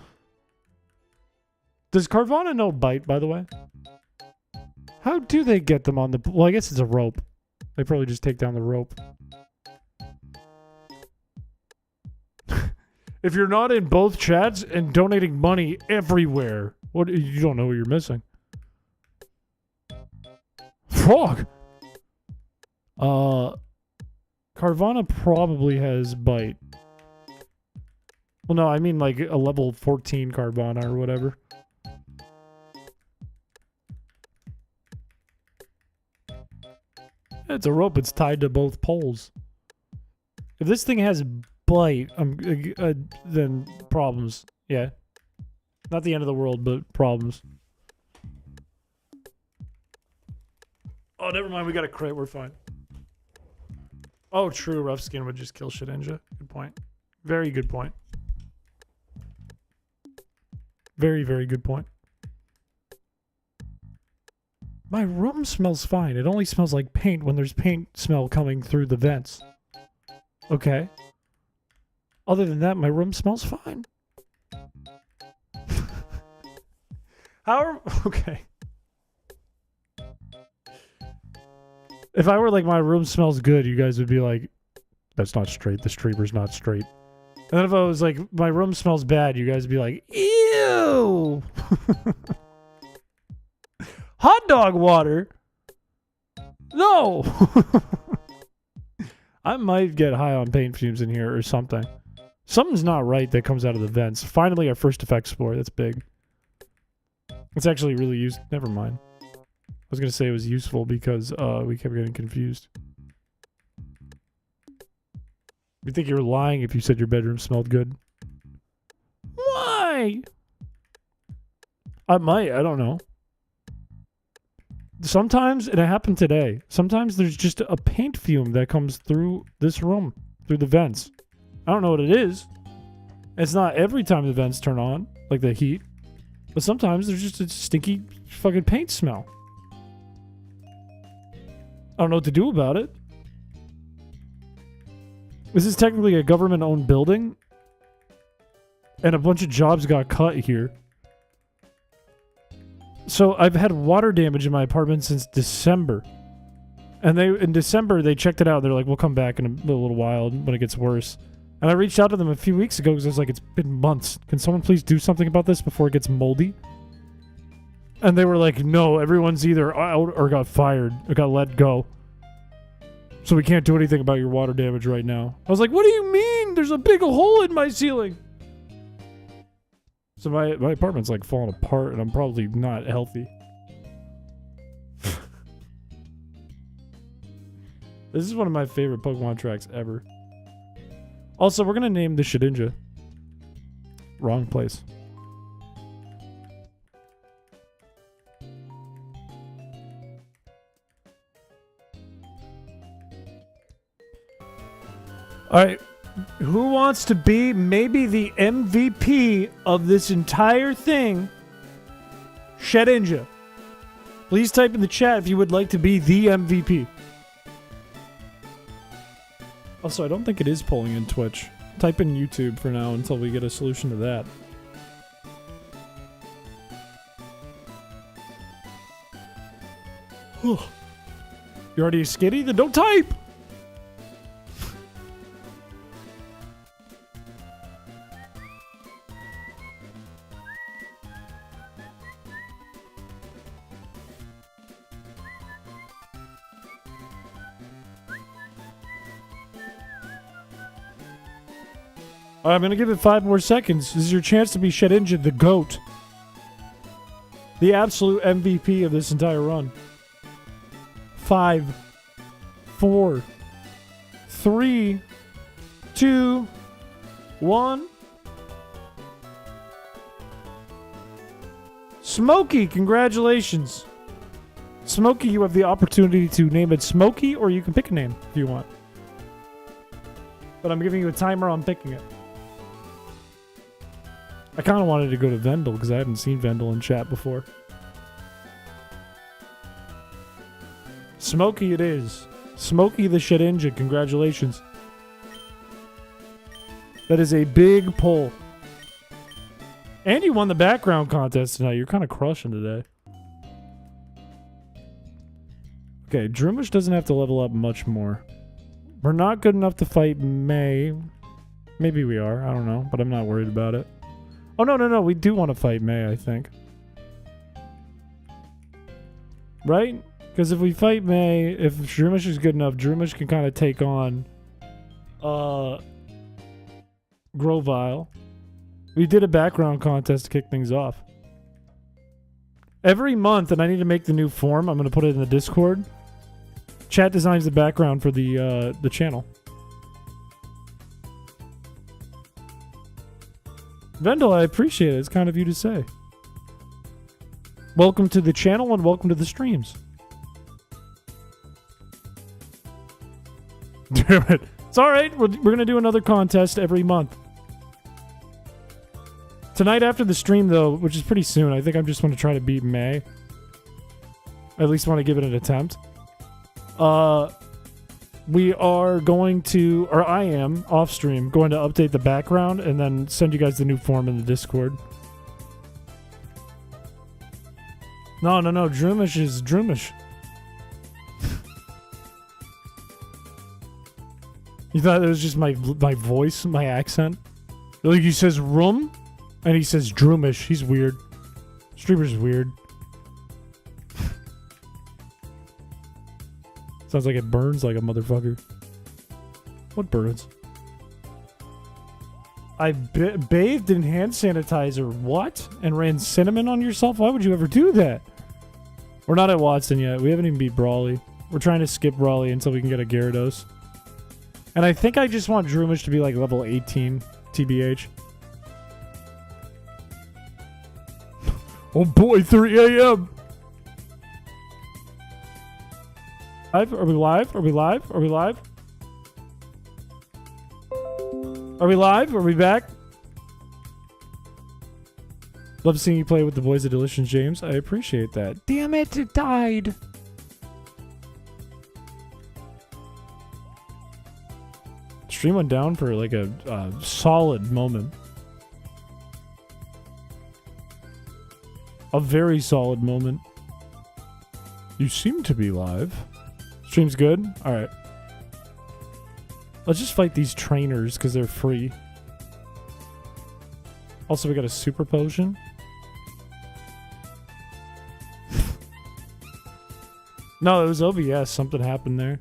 Does Carvana know bite, by the way? How do they get them on the... Well, I guess it's a rope. They probably just take down the rope. If you're not in both chats and donating money everywhere, what you don't know what you're missing. Frog! Carvana probably has bite. Well, no, I mean like a level 14 Carvana or whatever. It's a rope. It's tied to both poles. If this thing has bite, then problems. Yeah. Not the end of the world, but problems. Oh, never mind. We got a crit. We're fine. Oh, true. Rough skin would just kill Shedinja. Good point. Very good point. Very, very good point. My room smells fine. It only smells like paint when there's paint smell coming through the vents. Okay. Other than that, my room smells fine. Okay. If I were like, my room smells good, you guys would be like, that's not straight. The streamer's not straight. And then if I was like, my room smells bad, you guys would be like, ew! Hot dog water? No! I might get high on paint fumes in here or something. Something's not right that comes out of the vents. Finally, our first effect spore. That's big. It's actually really used. Never mind. I was going to say it was useful because we kept getting confused. You think you were lying if you said your bedroom smelled good? Why? I might. I don't know. Sometimes, and it happened today, sometimes there's just a paint fume that comes through this room, through the vents. I don't know what it is. It's not every time the vents turn on, like the heat, but sometimes there's just a stinky fucking paint smell. I don't know what to do about it. This is technically a government-owned building, and a bunch of jobs got cut here. So I've had water damage in my apartment since December. And in December, they checked it out. They're like, we'll come back in a little while when it gets worse. And I reached out to them a few weeks ago because I was like, it's been months. Can someone please do something about this before it gets moldy? And they were like, no, everyone's either out or got fired or got let go. So we can't do anything about your water damage right now. I was like, what do you mean? There's a big hole in my ceiling. So my apartment's like falling apart and I'm probably not healthy. This is one of my favorite Pokemon tracks ever. Also, we're going to name the Shedinja. Wrong place. Alright. Who wants to be maybe the MVP of this entire thing? Shedinja. Please type in the chat if you would like to be the MVP. Also, I don't think it is polling in Twitch. Type in YouTube for now until we get a solution to that. You already skitty? Then don't type! I'm gonna give it 5 more seconds. This is your chance to be Shedinja, the GOAT. The absolute MVP of this entire run. 5, 4, 3, 2, 1. Smokey, congratulations. Smokey, you have the opportunity to name it Smokey, or you can pick a name if you want. But I'm giving you a timer on picking it. I kind of wanted to go to Vendel because I hadn't seen Vendel in chat before. Smokey it is. Smokey the shit engine. Congratulations. That is a big pull. And you won the background contest tonight. You're kind of crushing today. Okay, Drumish doesn't have to level up much more. We're not good enough to fight May. Maybe we are. I don't know, but I'm not worried about it. Oh, no. We do want to fight May, I think. Right? Because if we fight May, if Drumish is good enough, Drumish can kind of take on Grovile. We did a background contest to kick things off. Every month, and I need to make the new form. I'm going to put it in the Discord. Chat designs the background for the channel. Vendel, I appreciate it. It's kind of you to say. Welcome to the channel and welcome to the streams. Damn it. It's alright. We're going to do another contest every month. Tonight after the stream, though, which is pretty soon, I think I just want to try to beat May. I at least want to give it an attempt. We are going to, or I am, off stream, going to update the background and then send you guys the new form in the Discord. No. Drumish is Drumish. You thought it was just my voice, my accent? Like he says room, and he says Drumish. He's weird. Streamer's weird. Sounds like it burns like a motherfucker. What burns? I bathed in hand sanitizer. What? And ran cinnamon on yourself? Why would you ever do that? We're not at Watson yet. We haven't even beat Brawly. We're trying to skip Brawly until we can get a Gyarados. And I think I just want Drumish to be like level 18, TBH. Oh boy, 3 a.m. Are we live? Are we live? Are we live? Are we live? Are we back? Love seeing you play with the boys of Delicious James. I appreciate that. Damn it, it died. Stream went down for like a solid moment. A very solid moment. You seem to be live. Stream's good? Alright. Let's just fight these trainers because they're free. Also, we got a super potion. No, it was OBS. Something happened there.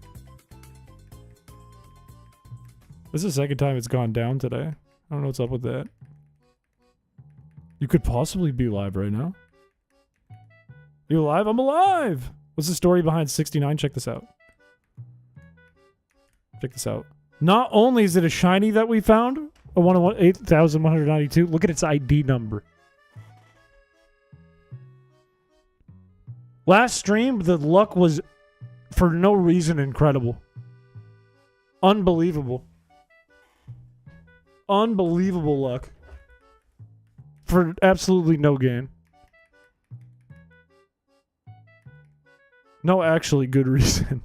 This is the second time it's gone down today. I don't know what's up with that. You could possibly be live right now. You alive? I'm alive! What's the story behind 69? Check this out. Check this out. Not only is it a shiny that we found, a 8,192, look at its ID number. Last stream, the luck was, for no reason, incredible. Unbelievable. Unbelievable luck. For absolutely no gain. No actually good reason.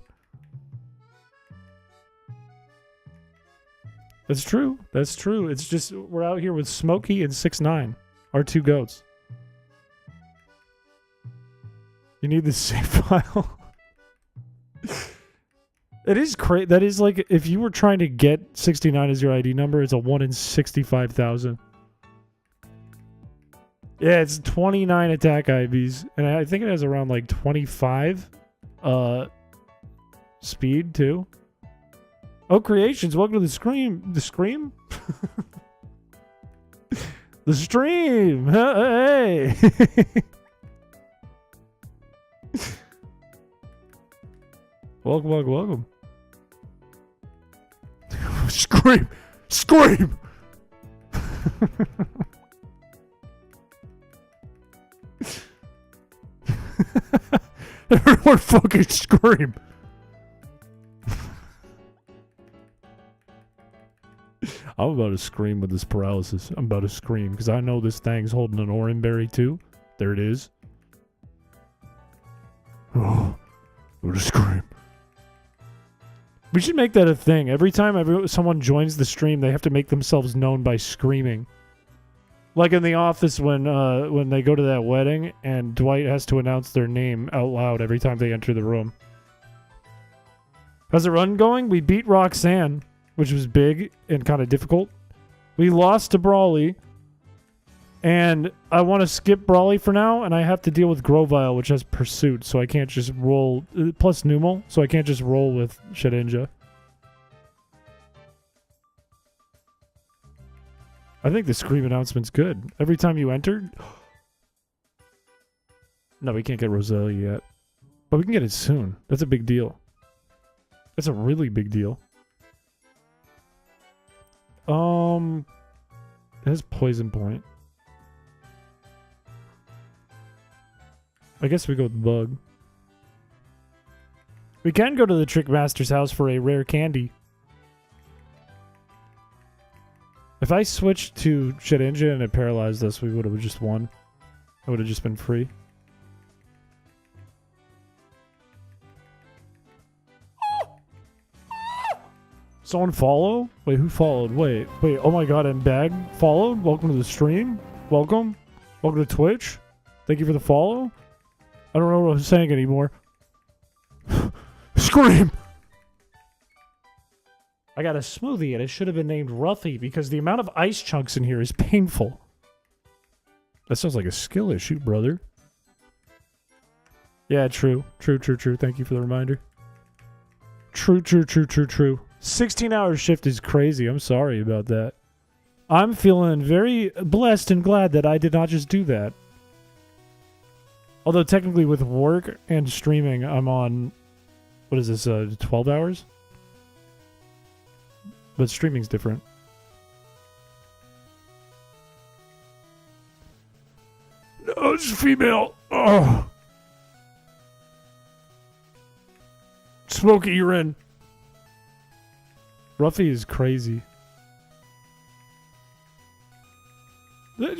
That's true. That's true. It's just, we're out here with Smokey and 6ix9ine. Our two goats. You need the save file. It is crazy. That is like, if you were trying to get 69 as your ID number, it's a 1 in 65,000. Yeah, it's 29 attack IVs. And I think it has around like 25 speed too. Oh, Creations, welcome to the Scream. The Scream? The stream! Hey! Welcome. Scream! Scream! Everyone fucking scream! I'm about to scream with this paralysis. I'm about to scream because I know this thing's holding an Oranberry too. There it is. Oh, I'm gonna scream. We should make that a thing. Every time someone joins the stream, they have to make themselves known by screaming. Like in The Office when they go to that wedding and Dwight has to announce their name out loud every time they enter the room. How's the run going? We beat Roxanne, which was big and kind of difficult. We lost to Brawly. And I want to skip Brawly for now, and I have to deal with Grovile, which has Pursuit, so I can't just roll... plus Numal, so I can't just roll with Shedinja. I think the Scream announcement's good. Every time you enter... No, we can't get Roselia yet. But we can get it soon. That's a big deal. That's a really big deal. It has Poison Point. I guess we go with Bug. We can go to the Trickmaster's house for a rare candy. If I switched to Shedinja and it paralyzed us, we would have just won. It would have just been free. Someone follow? Wait, who followed? Wait, oh my god, and Bag followed? Welcome to the stream. Welcome. Welcome to Twitch. Thank you for the follow. I don't know what I'm saying anymore. Scream! I got a smoothie and it should have been named Ruffy because the amount of ice chunks in here is painful. That sounds like a skill issue, brother. Yeah, true. True. Thank you for the reminder. True. 16-hour shift is crazy. I'm sorry about that. I'm feeling very blessed and glad that I did not just do that. Although technically with work and streaming, I'm on, what is this, 12 hours? But streaming's different. No, it's female. Oh. Smokey, you're in. Ruffy is crazy.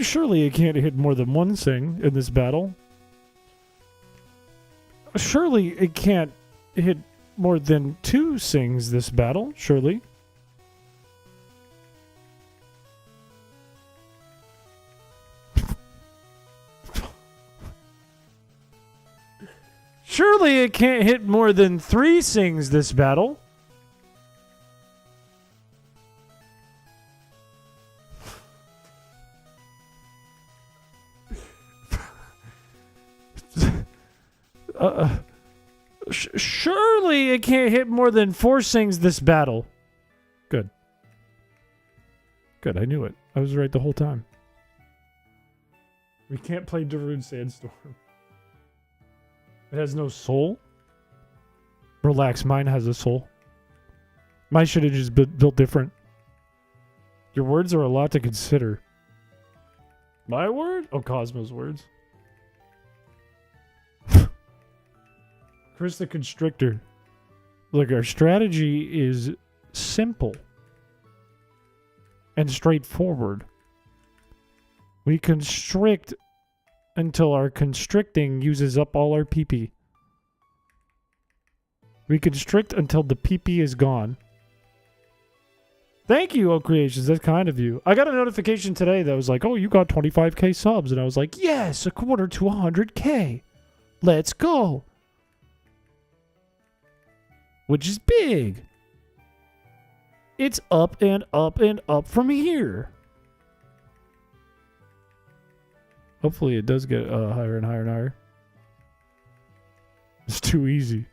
Surely it can't hit more than one thing in this battle. Surely it can't hit more than 2 sings this battle, surely. Surely it can't hit more than 3 sings this battle. Surely it can't hit more than 4 sings this battle. Good. Good, I knew it. I was right the whole time. We can't play Darude Sandstorm. It has no soul? Relax, mine has a soul. My shit is just built different. Your words are a lot to consider. My word? Oh, Cosmo's words. Chris the Constrictor. Look, our strategy is simple and straightforward. We constrict until our constricting uses up all our PP. We constrict until the PP is gone. Thank you, O Creations. That's kind of you. I got a notification today that was like, oh, you got 25k subs. And I was like, yes, a quarter to 100k. Let's go. Which is big. It's up and up and up from here. Hopefully it does get higher and higher and higher. It's too easy.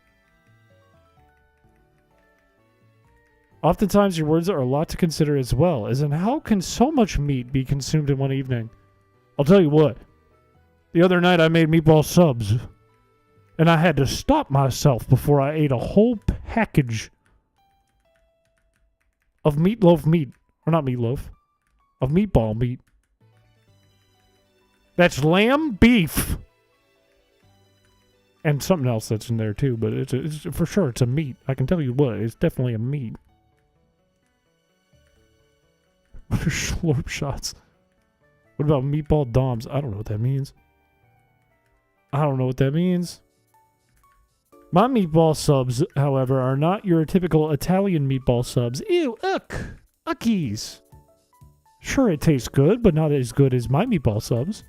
Oftentimes your words are a lot to consider as well, as in how can so much meat be consumed in one evening? I'll tell you what. The other night I made meatball subs. And I had to stop myself before I ate a whole package of meatloaf meat. Or not meatloaf. Of meatball meat. That's lamb beef. And something else that's in there too, but it's for sure it's a meat. I can tell you what, it's definitely a meat. What are slurp shots? What about meatball doms? I don't know what that means. I don't know what that means. My meatball subs, however, are not your typical Italian meatball subs. Ew, uckies. Sure, it tastes good, but not as good as my meatball subs.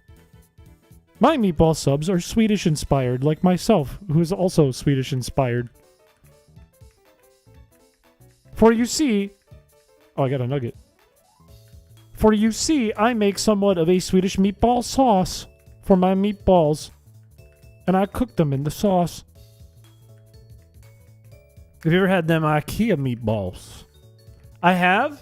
My meatball subs are Swedish-inspired, like myself, who is also Swedish-inspired. For you see... Oh, I got a nugget. For you see, I make somewhat of a Swedish meatball sauce for my meatballs. And I cook them in the sauce. Have you ever had them IKEA meatballs? I have.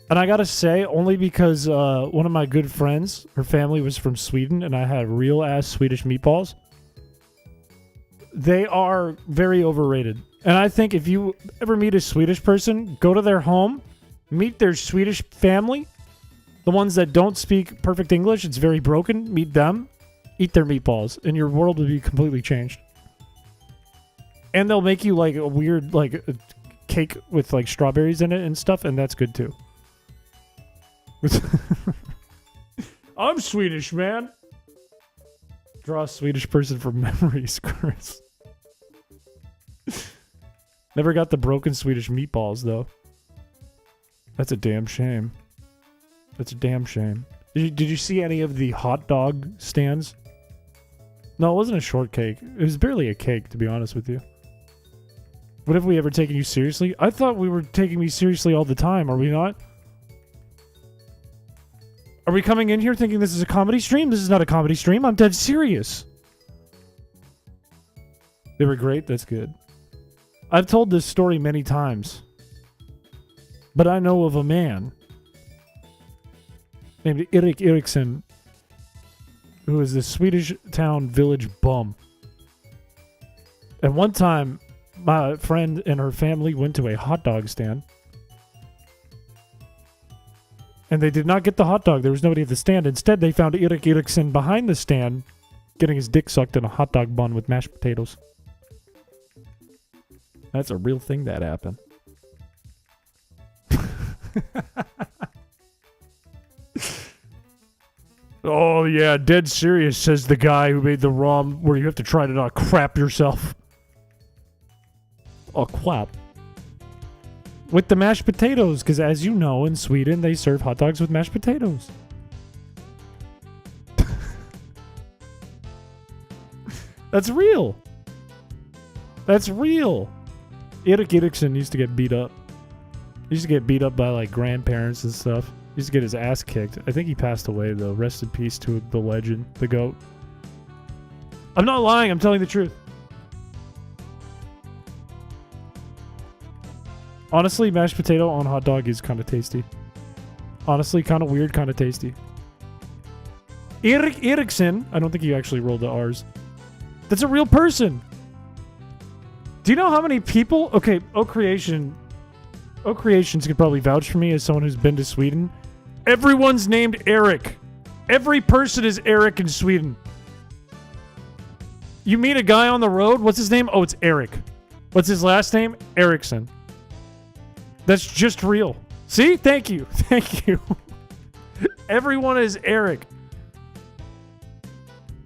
And I gotta say, only because one of my good friends, her family was from Sweden, and I had real-ass Swedish meatballs. They are very overrated. And I think if you ever meet a Swedish person, go to their home, meet their Swedish family, the ones that don't speak perfect English, it's very broken, meet them, eat their meatballs, and your world will be completely changed. And they'll make you like a weird like a cake with like strawberries in it and stuff, and that's good too. I'm Swedish, man. Draw a Swedish person from memories, Chris. Never got the broken Swedish meatballs though. That's a damn shame. That's a damn shame. Did you see any of the hot dog stands? No, it wasn't a shortcake. It was barely a cake, to be honest with you. What have we ever taken you seriously? I thought we were taking me seriously all the time. Are we not? Are we coming in here thinking this is a comedy stream? This is not a comedy stream. I'm dead serious. They were great. That's good. I've told this story many times. But I know of a man named Erik Eriksson who is this Swedish town village bum. And one time, my friend and her family went to a hot dog stand. And they did not get the hot dog. There was nobody at the stand. Instead, they found Erik Eriksson behind the stand getting his dick sucked in a hot dog bun with mashed potatoes. That's a real thing that happened. Oh, yeah, dead serious, says the guy who made the ROM where you have to try to not crap yourself. Oh, crap. With the mashed potatoes, because as you know, in Sweden, they serve hot dogs with mashed potatoes. That's real. That's real. Erik Eriksson used to get beat up. He used to get beat up by, like, grandparents and stuff. He used to get his ass kicked. I think he passed away, though. Rest in peace to the legend, the GOAT. I'm not lying. I'm telling the truth. Honestly, mashed potato on hot dog is kind of tasty. Honestly, kind of weird, kind of tasty. Erik Eriksson. I don't think he actually rolled the R's. That's a real person. Do you know how many people... Okay, Creations could probably vouch for me as someone who's been to Sweden. Everyone's named Eric. Every person is Eric in Sweden. You meet a guy on the road, what's his name? Oh, it's Eric. What's his last name? Eriksson. That's just real. See? Thank you. Thank you. Everyone is Eric.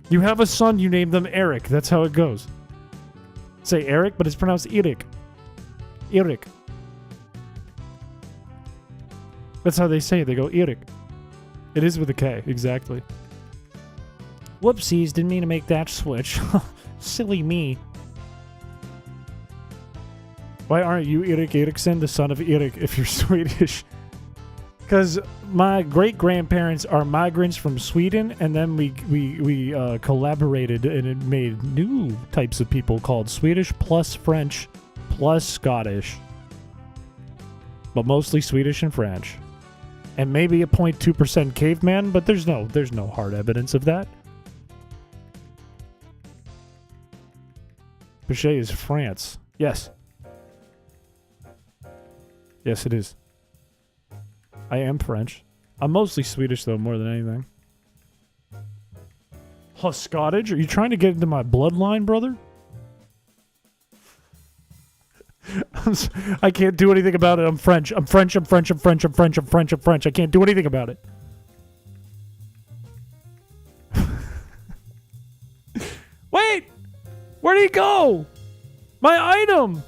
You have a son, you name them Eric. That's how it goes. Say Eric, but it's pronounced Erik. Erik. That's how they say it. They go Erik. It is with a K, exactly. Whoopsies, didn't mean to make that switch. Silly me. Why aren't you Erik Eriksson, the son of Erik, if you're Swedish? Because my great-grandparents are migrants from Sweden, and then we collaborated, and it made new types of people called Swedish plus French plus Scottish. But mostly Swedish and French. And maybe a 0.2% caveman, but there's no hard evidence of that. Piché is France. Yes. Yes, it is. I am French. I'm mostly Swedish, though, more than anything. Huh, Scottish? Are you trying to get into my bloodline, brother? I can't do anything about it. I'm French. I'm French. I'm French. I'm French. I'm French. I'm French. I'm French. I can't do anything about it. Wait! Where'd he go? My item!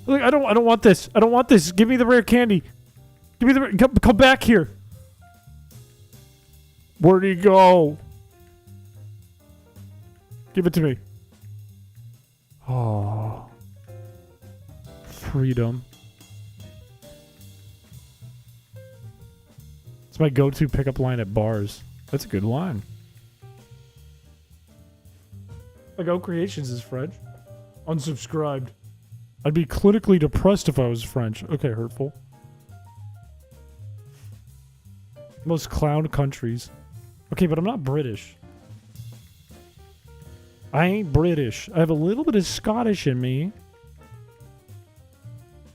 Look, I don't want this. I don't want this. Give me the rare candy. Give me the come back here. Where'd he go? Give it to me. Oh. Freedom. It's my go-to pickup line at bars. That's a good line. Like, O Creations is French. Unsubscribed. I'd be clinically depressed if I was French. Okay, hurtful. Most clown countries. Okay, but I'm not British. I ain't British. I have a little bit of Scottish in me.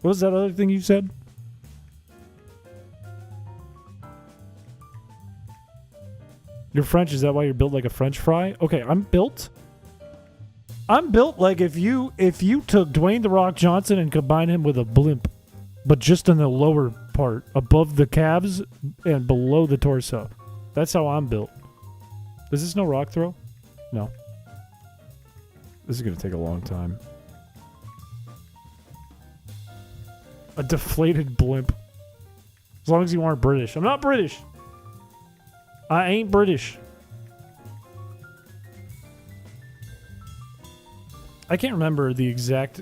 What was that other thing you said? You're French, is that why you're built like a French fry? Okay, I'm built like if you took Dwayne The Rock Johnson and combined him with a blimp, but just in the lower part, above the calves and below the torso. That's how I'm built. Does this no rock throw? No. This is going to take a long time. A deflated blimp. As long as you aren't British. I'm not British. I ain't British. I can't remember the exact...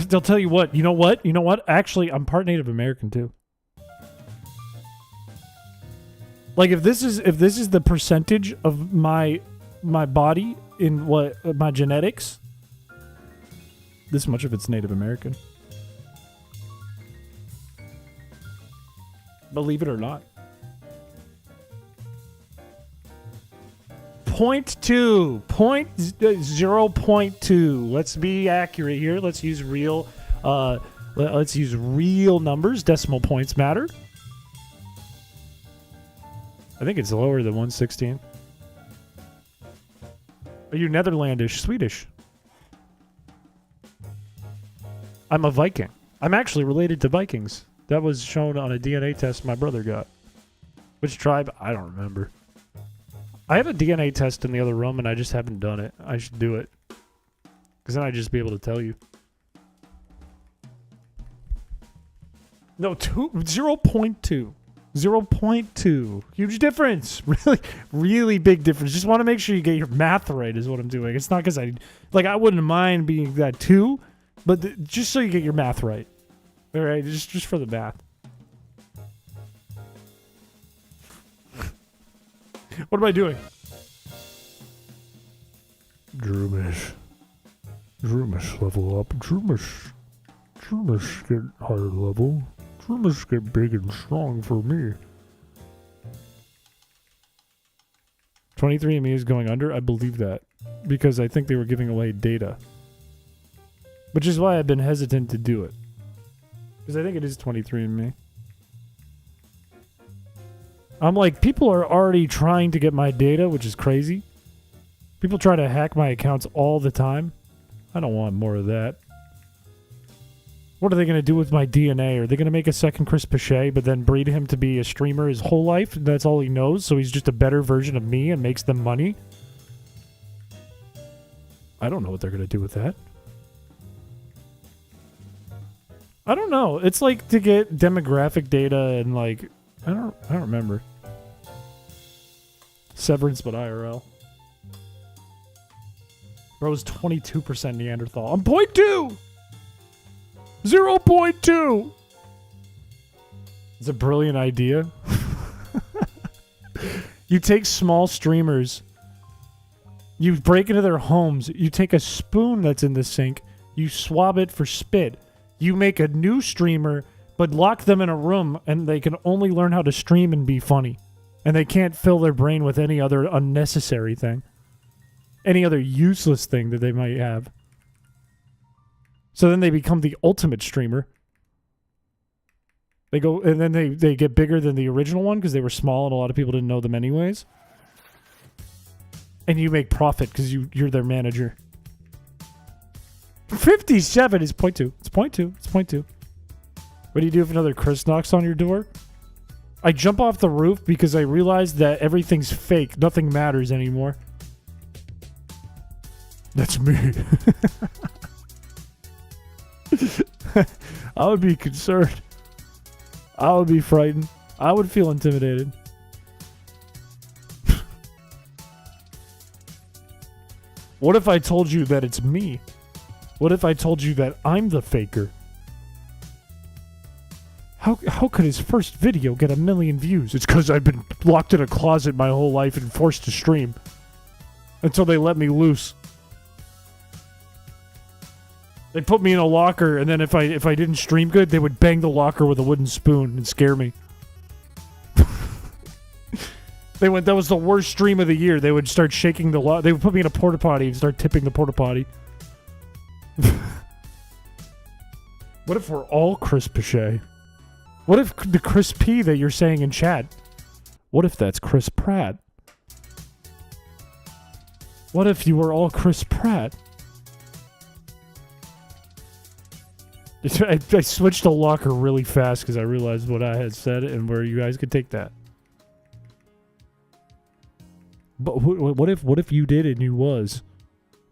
They'll tell you what. You know what? You know what? Actually, I'm part Native American too. Like if this is the percentage of my body in what my genetics, this much of it's Native American. Believe it or not. 0.2. Let's be accurate here. Let's use real numbers. Decimal points matter. I think it's lower than 1/16. Are you Netherlandish, Swedish? I'm a Viking. I'm actually related to Vikings. That was shown on a DNA test my brother got. Which tribe? I don't remember. I have a DNA test in the other room and I just haven't done it. I should do it. Because then I'd just be able to tell you. No, 0.2. 0.2. Huge difference. Really big difference. Just want to make sure you get your math right is what I'm doing. It's not because I wouldn't mind being that 2, but just so you get your math right. All right, just for the math. What am I doing? Drumish level up. Drumish get higher level. Drumish get big and strong for me. 23andMe is going under? I believe that. Because I think they were giving away data. Which is why I've been hesitant to do it. Because I think it is 23andMe. I'm like, people are already trying to get my data, which is crazy. People try to hack my accounts all the time. I don't want more of that. What are they going to do with my DNA? Are they going to make a second Chris Piché, but then breed him to be a streamer his whole life? That's all he knows, so he's just a better version of me and makes them money? I don't know what they're going to do with that. I don't know. It's like to get demographic data and like... I don't remember. Severance, but IRL. Bro's 22% Neanderthal. I'm 0.2! 0.2! It's a brilliant idea. You take small streamers. You break into their homes. You take a spoon that's in the sink. You swab it for spit. You make a new streamer... but lock them in a room and they can only learn how to stream and be funny. And they can't fill their brain with any other unnecessary thing. Any other useless thing that they might have. So then they become the ultimate streamer. They go and then they get bigger than the original one because they were small and a lot of people didn't know them anyways. And you make profit because you're their manager. 57 is 0.2. It's 0.2. It's 0.2. What do you do if another Chris knocks on your door? I jump off the roof because I realize that everything's fake. Nothing matters anymore. That's me. I would be concerned. I would be frightened. I would feel intimidated. What if I told you that it's me? What if I told you that I'm the faker? How could his first video get 1 million views? It's because I've been locked in a closet my whole life and forced to stream. Until they let me loose. They put me in a locker, and then if I didn't stream good, they would bang the locker with a wooden spoon and scare me. That was the worst stream of the year. They would start shaking the locker. They would put me in a porta potty and start tipping the porta potty. What if we're all Chris Piché? What if the Chris P that you're saying in chat? What if that's Chris Pratt? What if you were all Chris Pratt? I switched the locker really fast because I realized what I had said and where you guys could take that. But what if you did and you was?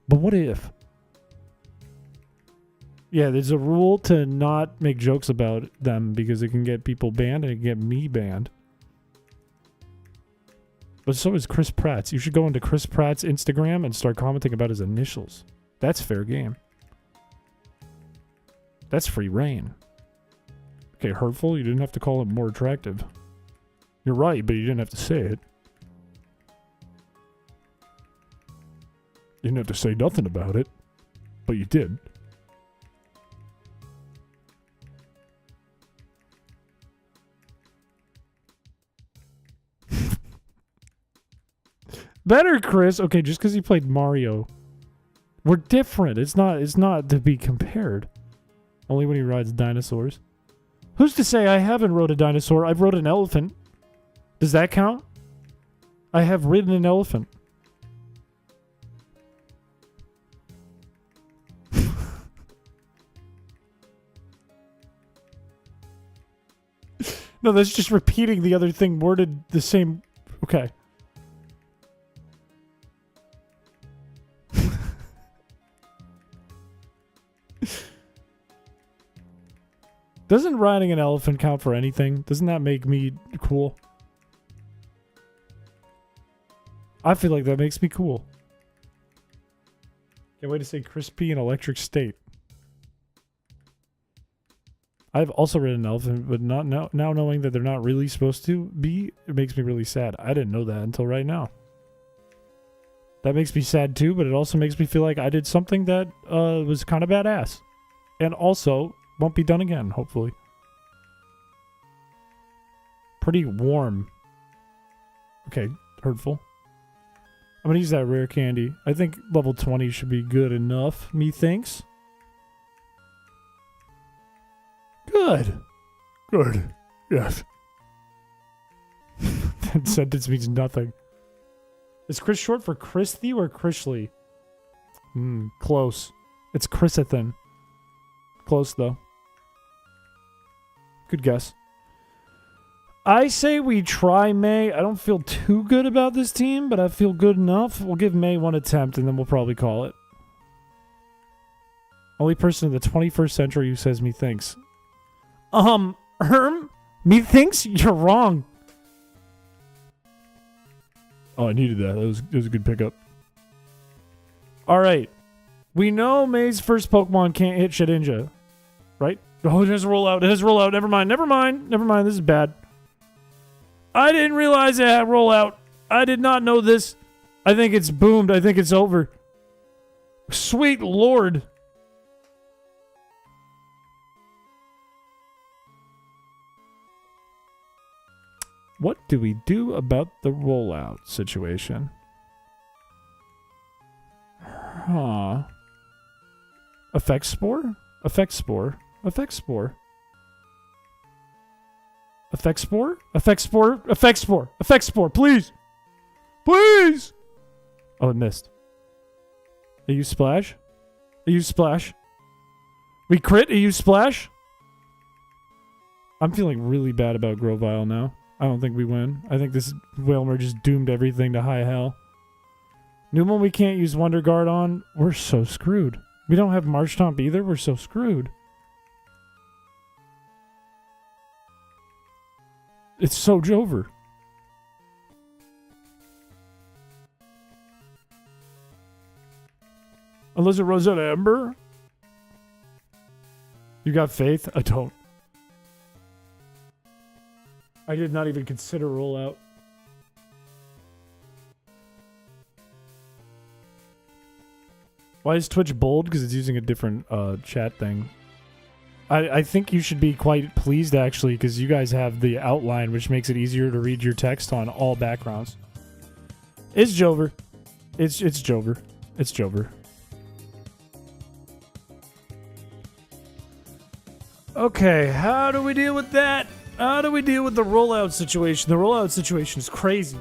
But what if? Yeah, there's a rule to not make jokes about them because it can get people banned and it can get me banned. But so is Chris Pratt's. You should go into Chris Pratt's Instagram and start commenting about his initials. That's fair game. That's free reign. Okay, hurtful? You didn't have to call it more attractive. You're right, but you didn't have to say it. You didn't have to say nothing about it, but you did. Better, Chris. Okay, just because he played Mario. We're different. It's not to be compared. Only when he rides dinosaurs. Who's to say I haven't rode a dinosaur? I've rode an elephant. Does that count? I have ridden an elephant. No, that's just repeating the other thing worded the same. Okay. Doesn't riding an elephant count for anything? Doesn't that make me cool? I feel like that makes me cool. Can't wait to say crispy and electric state. I've also ridden an elephant, but not now knowing that they're not really supposed to be, it makes me really sad. I didn't know that until right now. That makes me sad too, but it also makes me feel like I did something that was kind of badass. And also won't be done again, hopefully. Pretty warm. Okay, hurtful. I'm gonna use that rare candy. I think level 20 should be good enough, methinks. Good. Good. Yes. That sentence means nothing. Is Chris short for Christy or Chrisley? Close. It's Chrisathan. Close, though. Good guess. I say we try May. I don't feel too good about this team, but I feel good enough. We'll give May one attempt, and then we'll probably call it. Only person in the 21st century who says methinks. Methinks? You're wrong. Oh, I needed that. That was a good pickup. Alright. We know May's first Pokemon can't hit Shedinja. Right? Oh, it has a rollout. It has a rollout. Never mind. Never mind. Never mind. This is bad. I didn't realize it had rollout. I did not know this. I think it's boomed. I think it's over. Sweet Lord. What do we do about the rollout situation? Huh. Effect Spore? Effect Spore? Effect Spore? Effect Spore? Effect Spore? Effect Spore? Effect Spore, please! Please! Oh, it missed. It used Splash? It used Splash? We crit? It used Splash? I'm feeling really bad about Grovyle now. I don't think we win. I think this Whalmer just doomed everything to high hell. New one we can't use Wonder Guard on. We're so screwed. We don't have March Stomp either. We're so screwed. It's so Jover. Unless it runs out of Ember. You got faith? I don't. I did not even consider rollout. Why is Twitch bold? Because it's using a different chat thing. I think you should be quite pleased, actually, because you guys have the outline, which makes it easier to read your text on all backgrounds. It's Jover. It's Jover. It's Jover. Okay, how do we deal with that? How do we deal with the rollout situation? The rollout situation is crazy.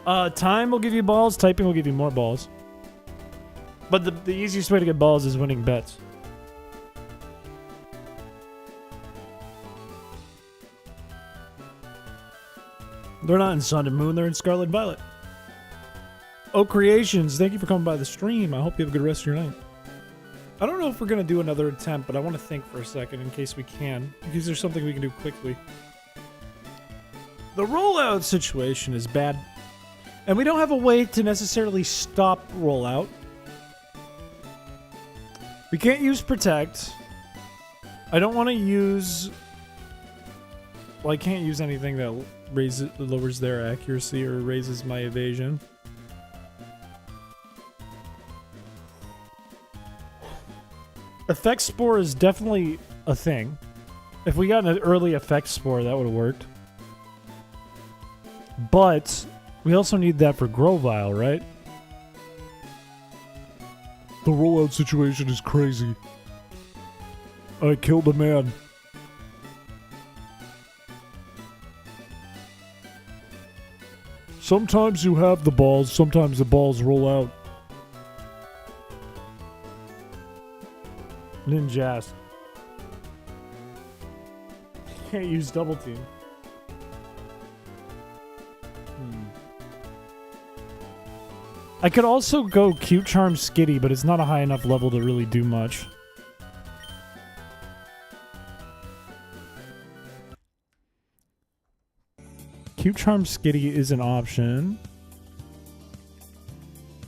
Time will give you balls. Typing will give you more balls. But the easiest way to get balls is winning bets. They're not in Sun and Moon, they're in Scarlet Violet. Oh, Creations, thank you for coming by the stream. I hope you have a good rest of your night. I don't know if we're going to do another attempt, but I want to think for a second in case we can. Because there's something we can do quickly. The rollout situation is bad. And we don't have a way to necessarily stop rollout. We can't use Protect. I don't want to use... Well, I can't use anything that lowers their accuracy or raises my evasion. Effect Spore is definitely a thing. If we got an early Effect Spore, that would have worked. But we also need that for Grovile, right? The rollout situation is crazy. I killed a man. Sometimes you have the balls, sometimes the balls roll out. Ninjas. Can't use double team. I could also go Cute Charm Skitty, but it's not a high enough level to really do much. Cute Charm Skitty is an option.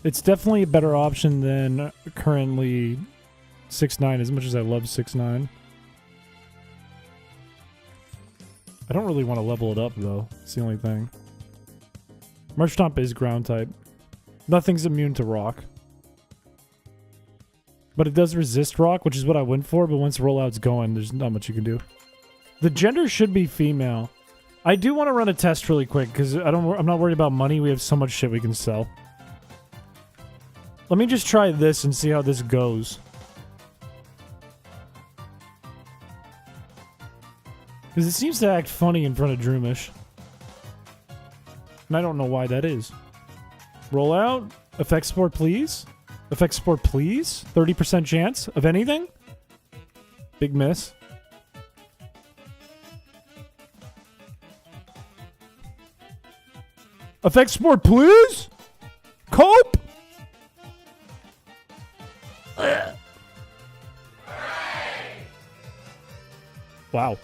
It's definitely a better option than currently 6-9, as much as I love 6-9. I don't really want to level it up, though. It's the only thing. Marshtomp is ground type. Nothing's immune to rock. But it does resist rock, which is what I went for, but once rollout's going, there's not much you can do. The gender should be female. I do want to run a test really quick, because I'm not worried about money. We have so much shit we can sell. Let me just try this and see how this goes. Because it seems to act funny in front of Droomish. And I don't know why that is. Roll out. Effect Spore, please. Effect Spore, please. 30% chance of anything. Big miss. Effect Spore, please. Cope. Wow.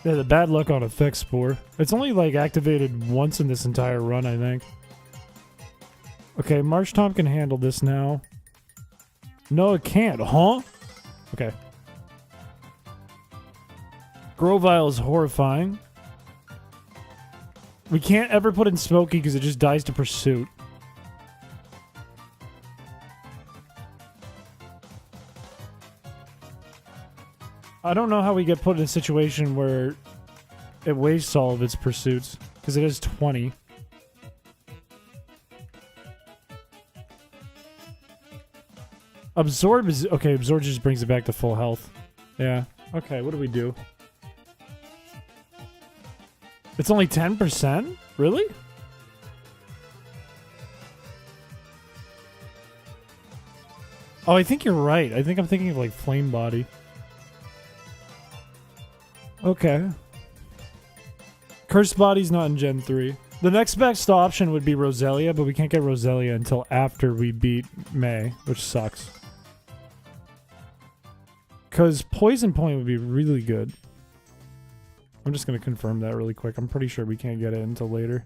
Yeah, the bad luck on Effect Spore. It's only, like, activated once in this entire run, I think. Okay, Marshtomp can handle this now. No, it can't, huh? Okay. Grovile is horrifying. We can't ever put in Smokey because it just dies to Pursuit. I don't know how we get put in a situation where it wastes all of its pursuits, because it is 20. Absorb is... Okay, Absorb just brings it back to full health. Yeah. Okay, what do we do? It's only 10%? Really? Oh, I think you're right. I think I'm thinking of, like, Flame Body. Okay. Cursed Body's not in Gen 3. The next best option would be Roselia, but we can't get Roselia until after we beat May, which sucks. Because Poison Point would be really good. I'm just going to confirm that really quick. I'm pretty sure we can't get it until later.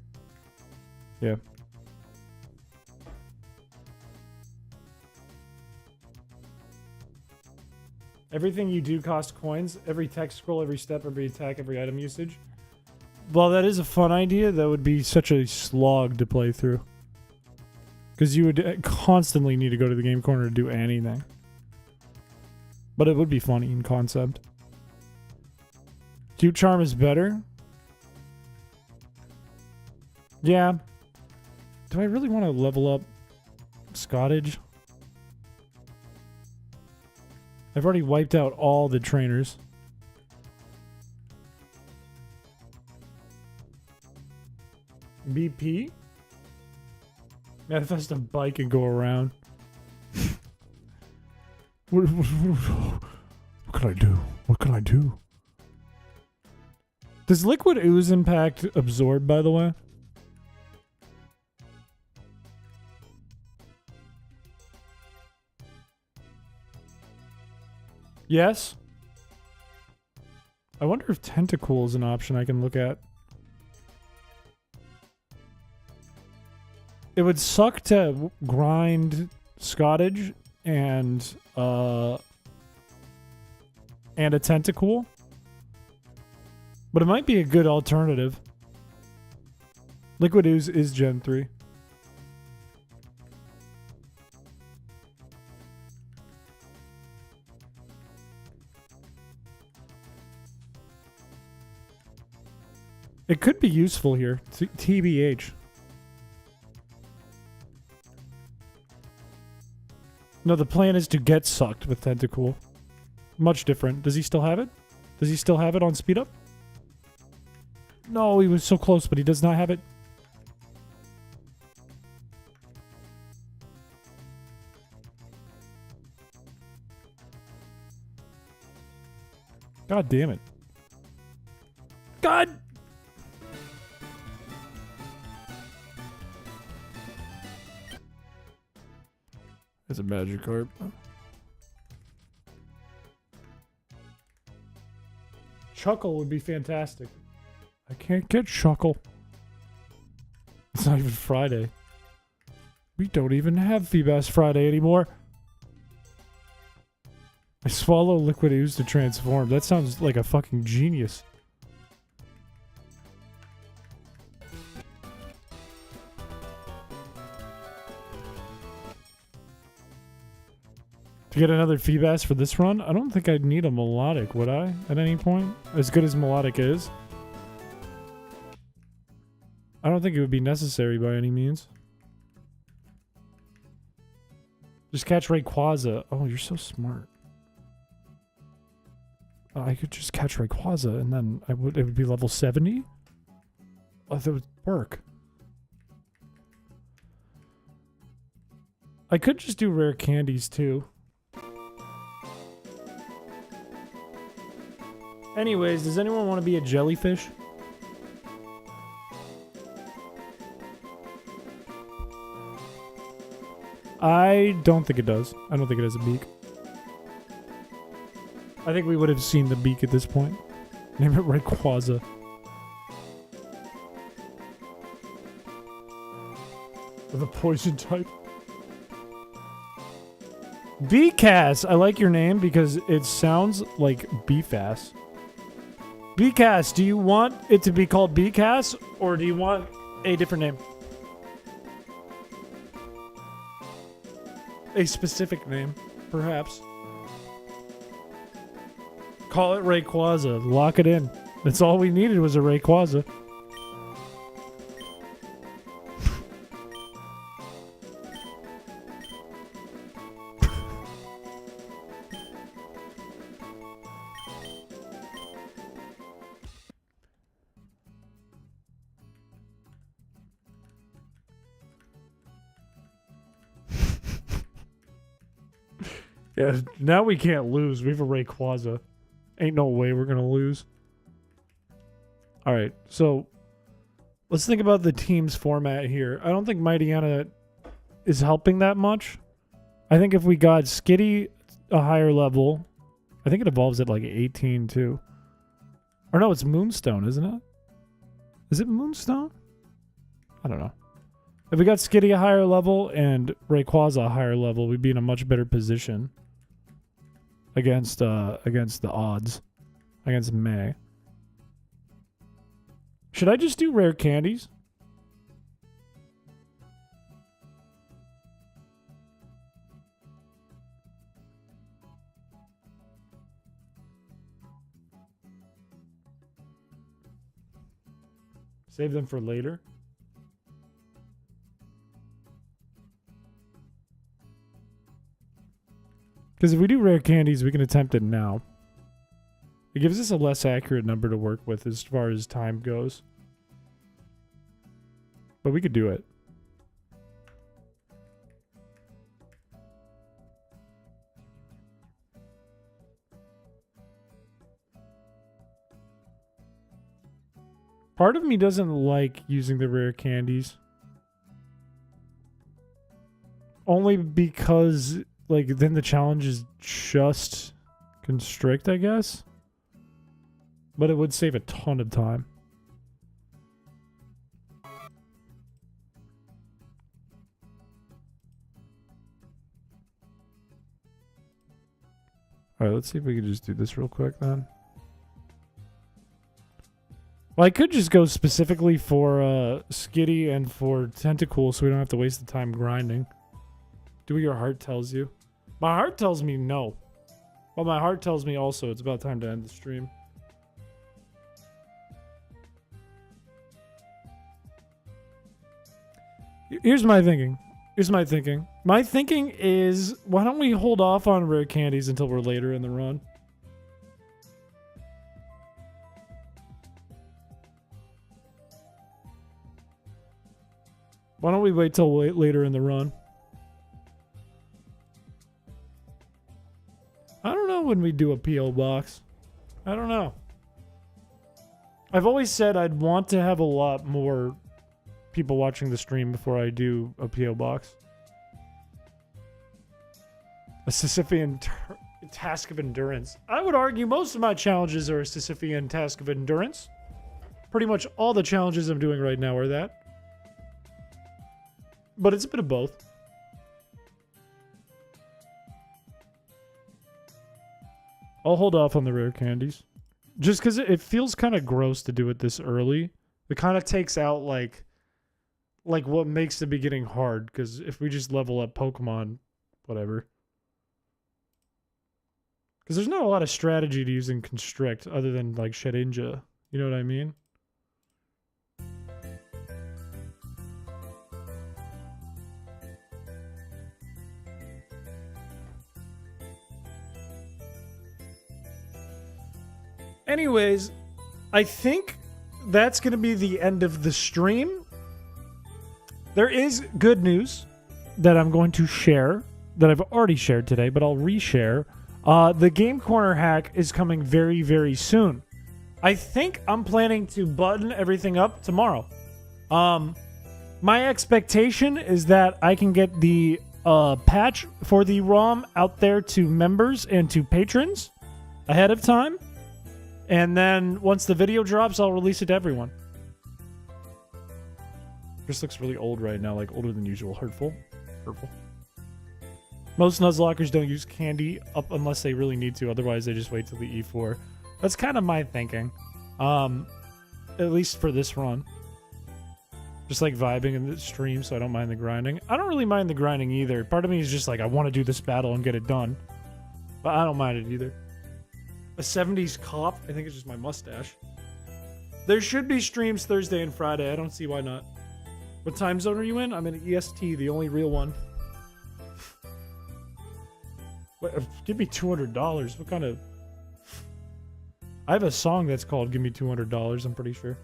Yeah. Everything you do costs coins. Every text scroll, every step, every attack, every item usage. Well, that is a fun idea. That would be such a slog to play through. Because you would constantly need to go to the game corner to do anything. But it would be funny in concept. Cute Charm is better. Yeah. Do I really want to level up Scottage? I've already wiped out all the trainers. BP? Manifest a bike and go around. What can I do? What can I do? Does Liquid Ooze impact Absorb, by the way? Yes? I wonder if Tentacool is an option I can look at. It would suck to grind Scottage and a Tentacool. But it might be a good alternative. Liquid Ooze is Gen 3. It could be useful here. TBH. No, the plan is to get sucked with Tentacool. Much different. Does he still have it? Does he still have it on speed up? No, he was so close, but he does not have it. God damn it. God! It's a Magikarp. Chuckle would be fantastic. I can't get Chuckle. It's not even Friday. We don't even have Feebas Friday anymore. I swallow Liquid Ooze to transform. That sounds like a fucking genius. To get another Feebas for this run? I don't think I'd need a Melodic, would I? At any point? As good as Melodic is? I don't think it would be necessary by any means. Just catch Rayquaza. Oh, you're so smart. I could just catch Rayquaza and then it would be level 70? Oh, that would work. I could just do rare candies too. Anyways, does anyone want to be a jellyfish? I don't think it does. I don't think it has a beak. I think we would have seen the beak at this point. Name it Rayquaza. With a poison type. B-Cass! I like your name because it sounds like Beefas. B-Cass, do you want it to be called B-Cass or do you want a different name? A specific name, perhaps. Call it Rayquaza. Lock it in. That's all we needed was a Rayquaza. Yeah, now we can't lose. We have a Rayquaza. Ain't no way we're gonna lose. Alright, so Let's think about the team's format here. I don't think Mightyana is helping that much. I think if we got Skitty a higher level, I think it evolves at like 18 too. Or no, it's Moonstone, isn't it? Is it Moonstone? I don't know. If we got Skitty a higher level and Rayquaza a higher level, we'd be in a much better position against the odds. Against May. Should I just do rare candies? Save them for later. Because if we do rare candies, we can attempt it now. It gives us a less accurate number to work with as far as time goes. But we could do it. Part of me doesn't like using the rare candies. Only because, like, then the challenge is just Constrict, I guess. But it would save a ton of time. Alright, let's see if we can just do this real quick then. Well, I could just go specifically for Skitty and for Tentacool so we don't have to waste the time grinding. Do what your heart tells you. My heart tells me no. But my heart tells me also it's about time to end the stream. Here's my thinking. My thinking is, why don't we hold off on rare candies until we're later in the run? Why don't we wait till later in the run? I don't know when we do a PO box. I don't know. I've always said I'd want to have a lot more people watching the stream before I do a PO box. A Sisyphean task of endurance. I would argue most of my challenges are a Sisyphean task of endurance. Pretty much all the challenges I'm doing right now are that. But it's a bit of both. I'll hold off on the rare candies. Just because it feels kind of gross to do it this early. It kind of takes out, like what makes the beginning hard. Because if we just level up Pokemon, whatever. Because there's not a lot of strategy to using Constrict other than, like, Shedinja. You know what I mean? Anyways, I think that's going to be the end of the stream. There is good news that I'm going to share, that I've already shared today, but I'll reshare. The Game Corner hack is coming very, very soon. I think I'm planning to button everything up tomorrow. My expectation is that I can get the patch for the ROM out there to members and to patrons ahead of time. And then once the video drops, I'll release it to everyone. This looks really old right now, like older than usual. Hurtful. Most Nuzlockers don't use candy up unless they really need to. Otherwise, they just wait till the E4. That's kind of my thinking. At least for this run. Just like vibing in the stream, so I don't mind the grinding. I don't really mind the grinding either. Part of me is just like, I want to do this battle and get it done. But I don't mind it either. A 70s cop? I think it's just my mustache. There should be streams Thursday and Friday. I don't see why not. What time zone are you in? I'm in EST, the only real one. Wait, give me $200. What kind of... I have a song that's called Give Me $200, I'm pretty sure.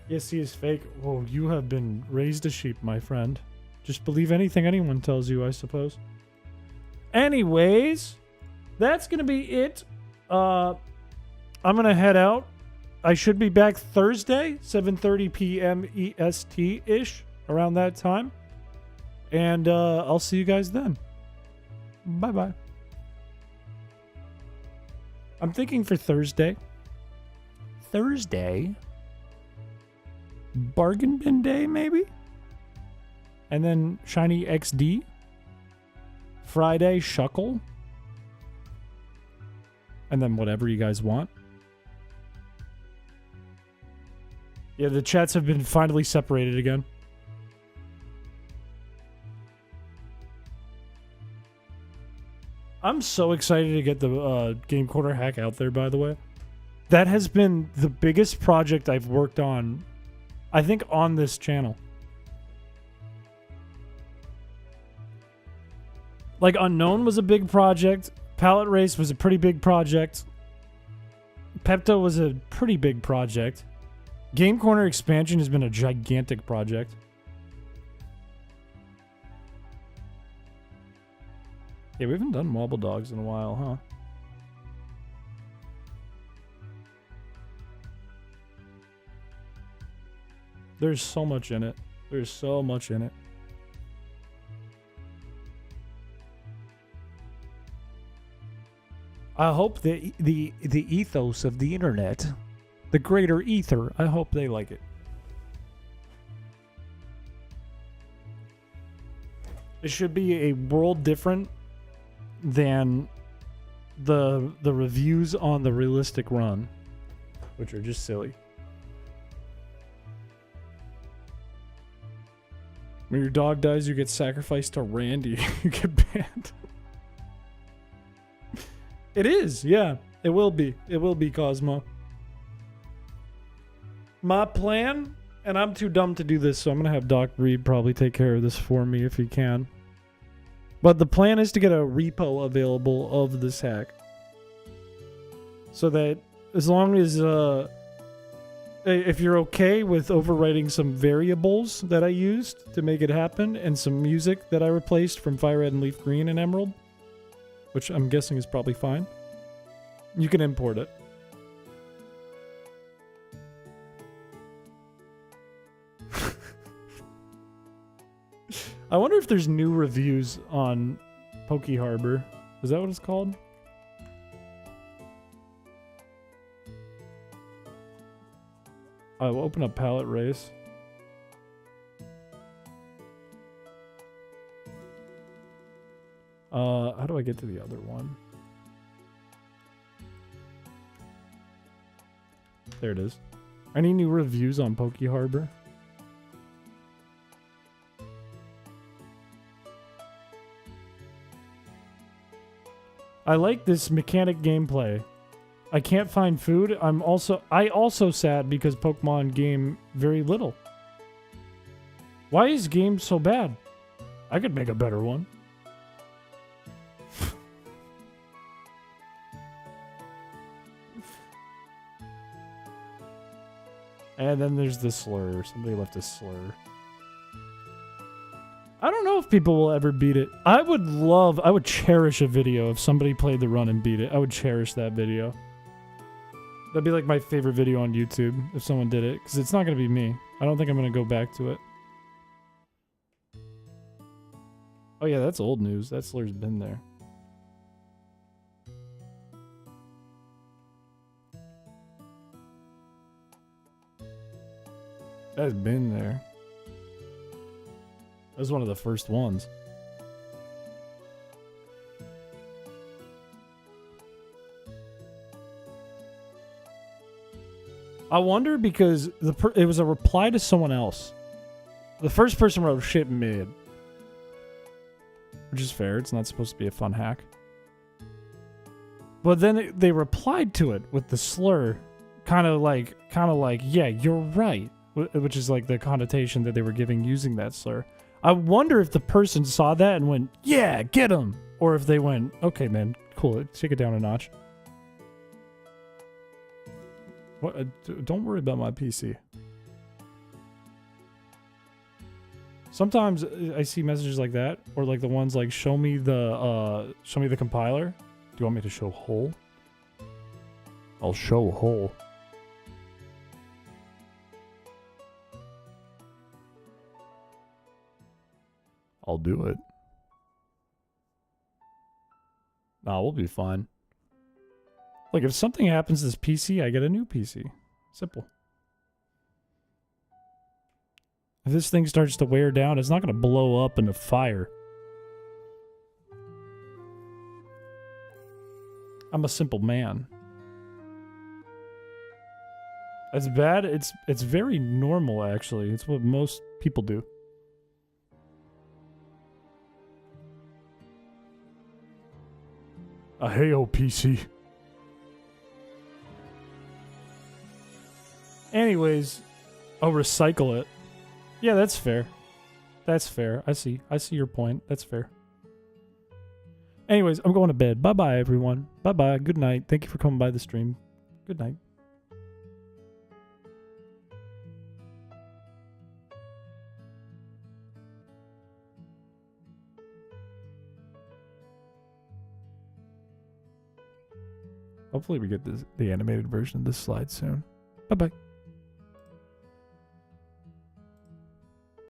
EST is fake. Whoa, you have been raised a sheep, my friend. Just believe anything anyone tells you, I suppose. Anyways... That's going to be it. I'm going to head out. I should be back Thursday, 7:30 p.m. EST-ish, around that time. And I'll see you guys then. Bye-bye. I'm thinking for Thursday. Bargain bin day, maybe? And then Shiny XD. Friday, Shuckle. And then whatever you guys want. Yeah, the chats have been finally separated again. I'm so excited to get the Game Corner hack out there, by the way. That has been the biggest project I've worked on, I think, on this channel. Like, Unknown was a big project. Palette Race was a pretty big project. Pepto was a pretty big project. Game Corner expansion has been a gigantic project. Yeah, we haven't done Wobble Dogs in a while, huh? There's so much in it. There's so much in it. I hope that the ethos of the internet, the greater ether, I hope they like it. It should be a world different than the reviews on the Realistic Run, which are just silly. When your dog dies, you get sacrificed to Randy. You get banned. It is, yeah. It will be. It will be, Cosmo. My plan, and I'm too dumb to do this, so I'm going to have Doc Reed probably take care of this for me if he can. But the plan is to get a repo available of this hack. So that as long as, if you're okay with overwriting some variables that I used to make it happen, and some music that I replaced from Fire Red and Leaf Green and Emerald, which I'm guessing is probably fine, you can import it. I wonder if there's new reviews on Poke Harbor. Is that what it's called? I will open up Palette Race. How do I get to the other one? There it is. Any new reviews on Poke Harbor? I like this mechanic gameplay. I can't find food. I also sad because Pokemon game very little. Why is game so bad? I could make a better one. And then there's the slur. Somebody left a slur. I don't know if people will ever beat it. I would cherish a video if somebody played the run and beat it. I would cherish that video. That'd be like my favorite video on YouTube if someone did it, because it's not going to be me. I don't think I'm going to go back to it. Oh yeah, that's old news. That slur's been there. That's been there. That was one of the first ones. I wonder because it was a reply to someone else. The first person wrote shit mid. Which is fair. It's not supposed to be a fun hack. But then they replied to it with the slur. Kind of like, yeah, you're right. Which is like the connotation that they were giving using that slur. I wonder if the person saw that and went, yeah, get him. Or if they went, okay, man, cool, take it down a notch. What? Don't worry about my PC. Sometimes I see messages like that, or like the ones like, show me the compiler. Do you want me to show whole? I'll show whole. I'll do it. Nah, we'll be fine. Like, if something happens to this PC, I get a new PC. Simple. If this thing starts to wear down, it's not going to blow up in a fire. I'm a simple man. It's bad. It's very normal, actually. It's what most people do. A hey-o PC. Anyways, I'll recycle it. Yeah, that's fair. That's fair. I see your point. That's fair. Anyways, I'm going to bed. Bye-bye, everyone. Bye-bye. Good night. Thank you for coming by the stream. Good night. Hopefully we get the animated version of this slide soon. Bye-bye.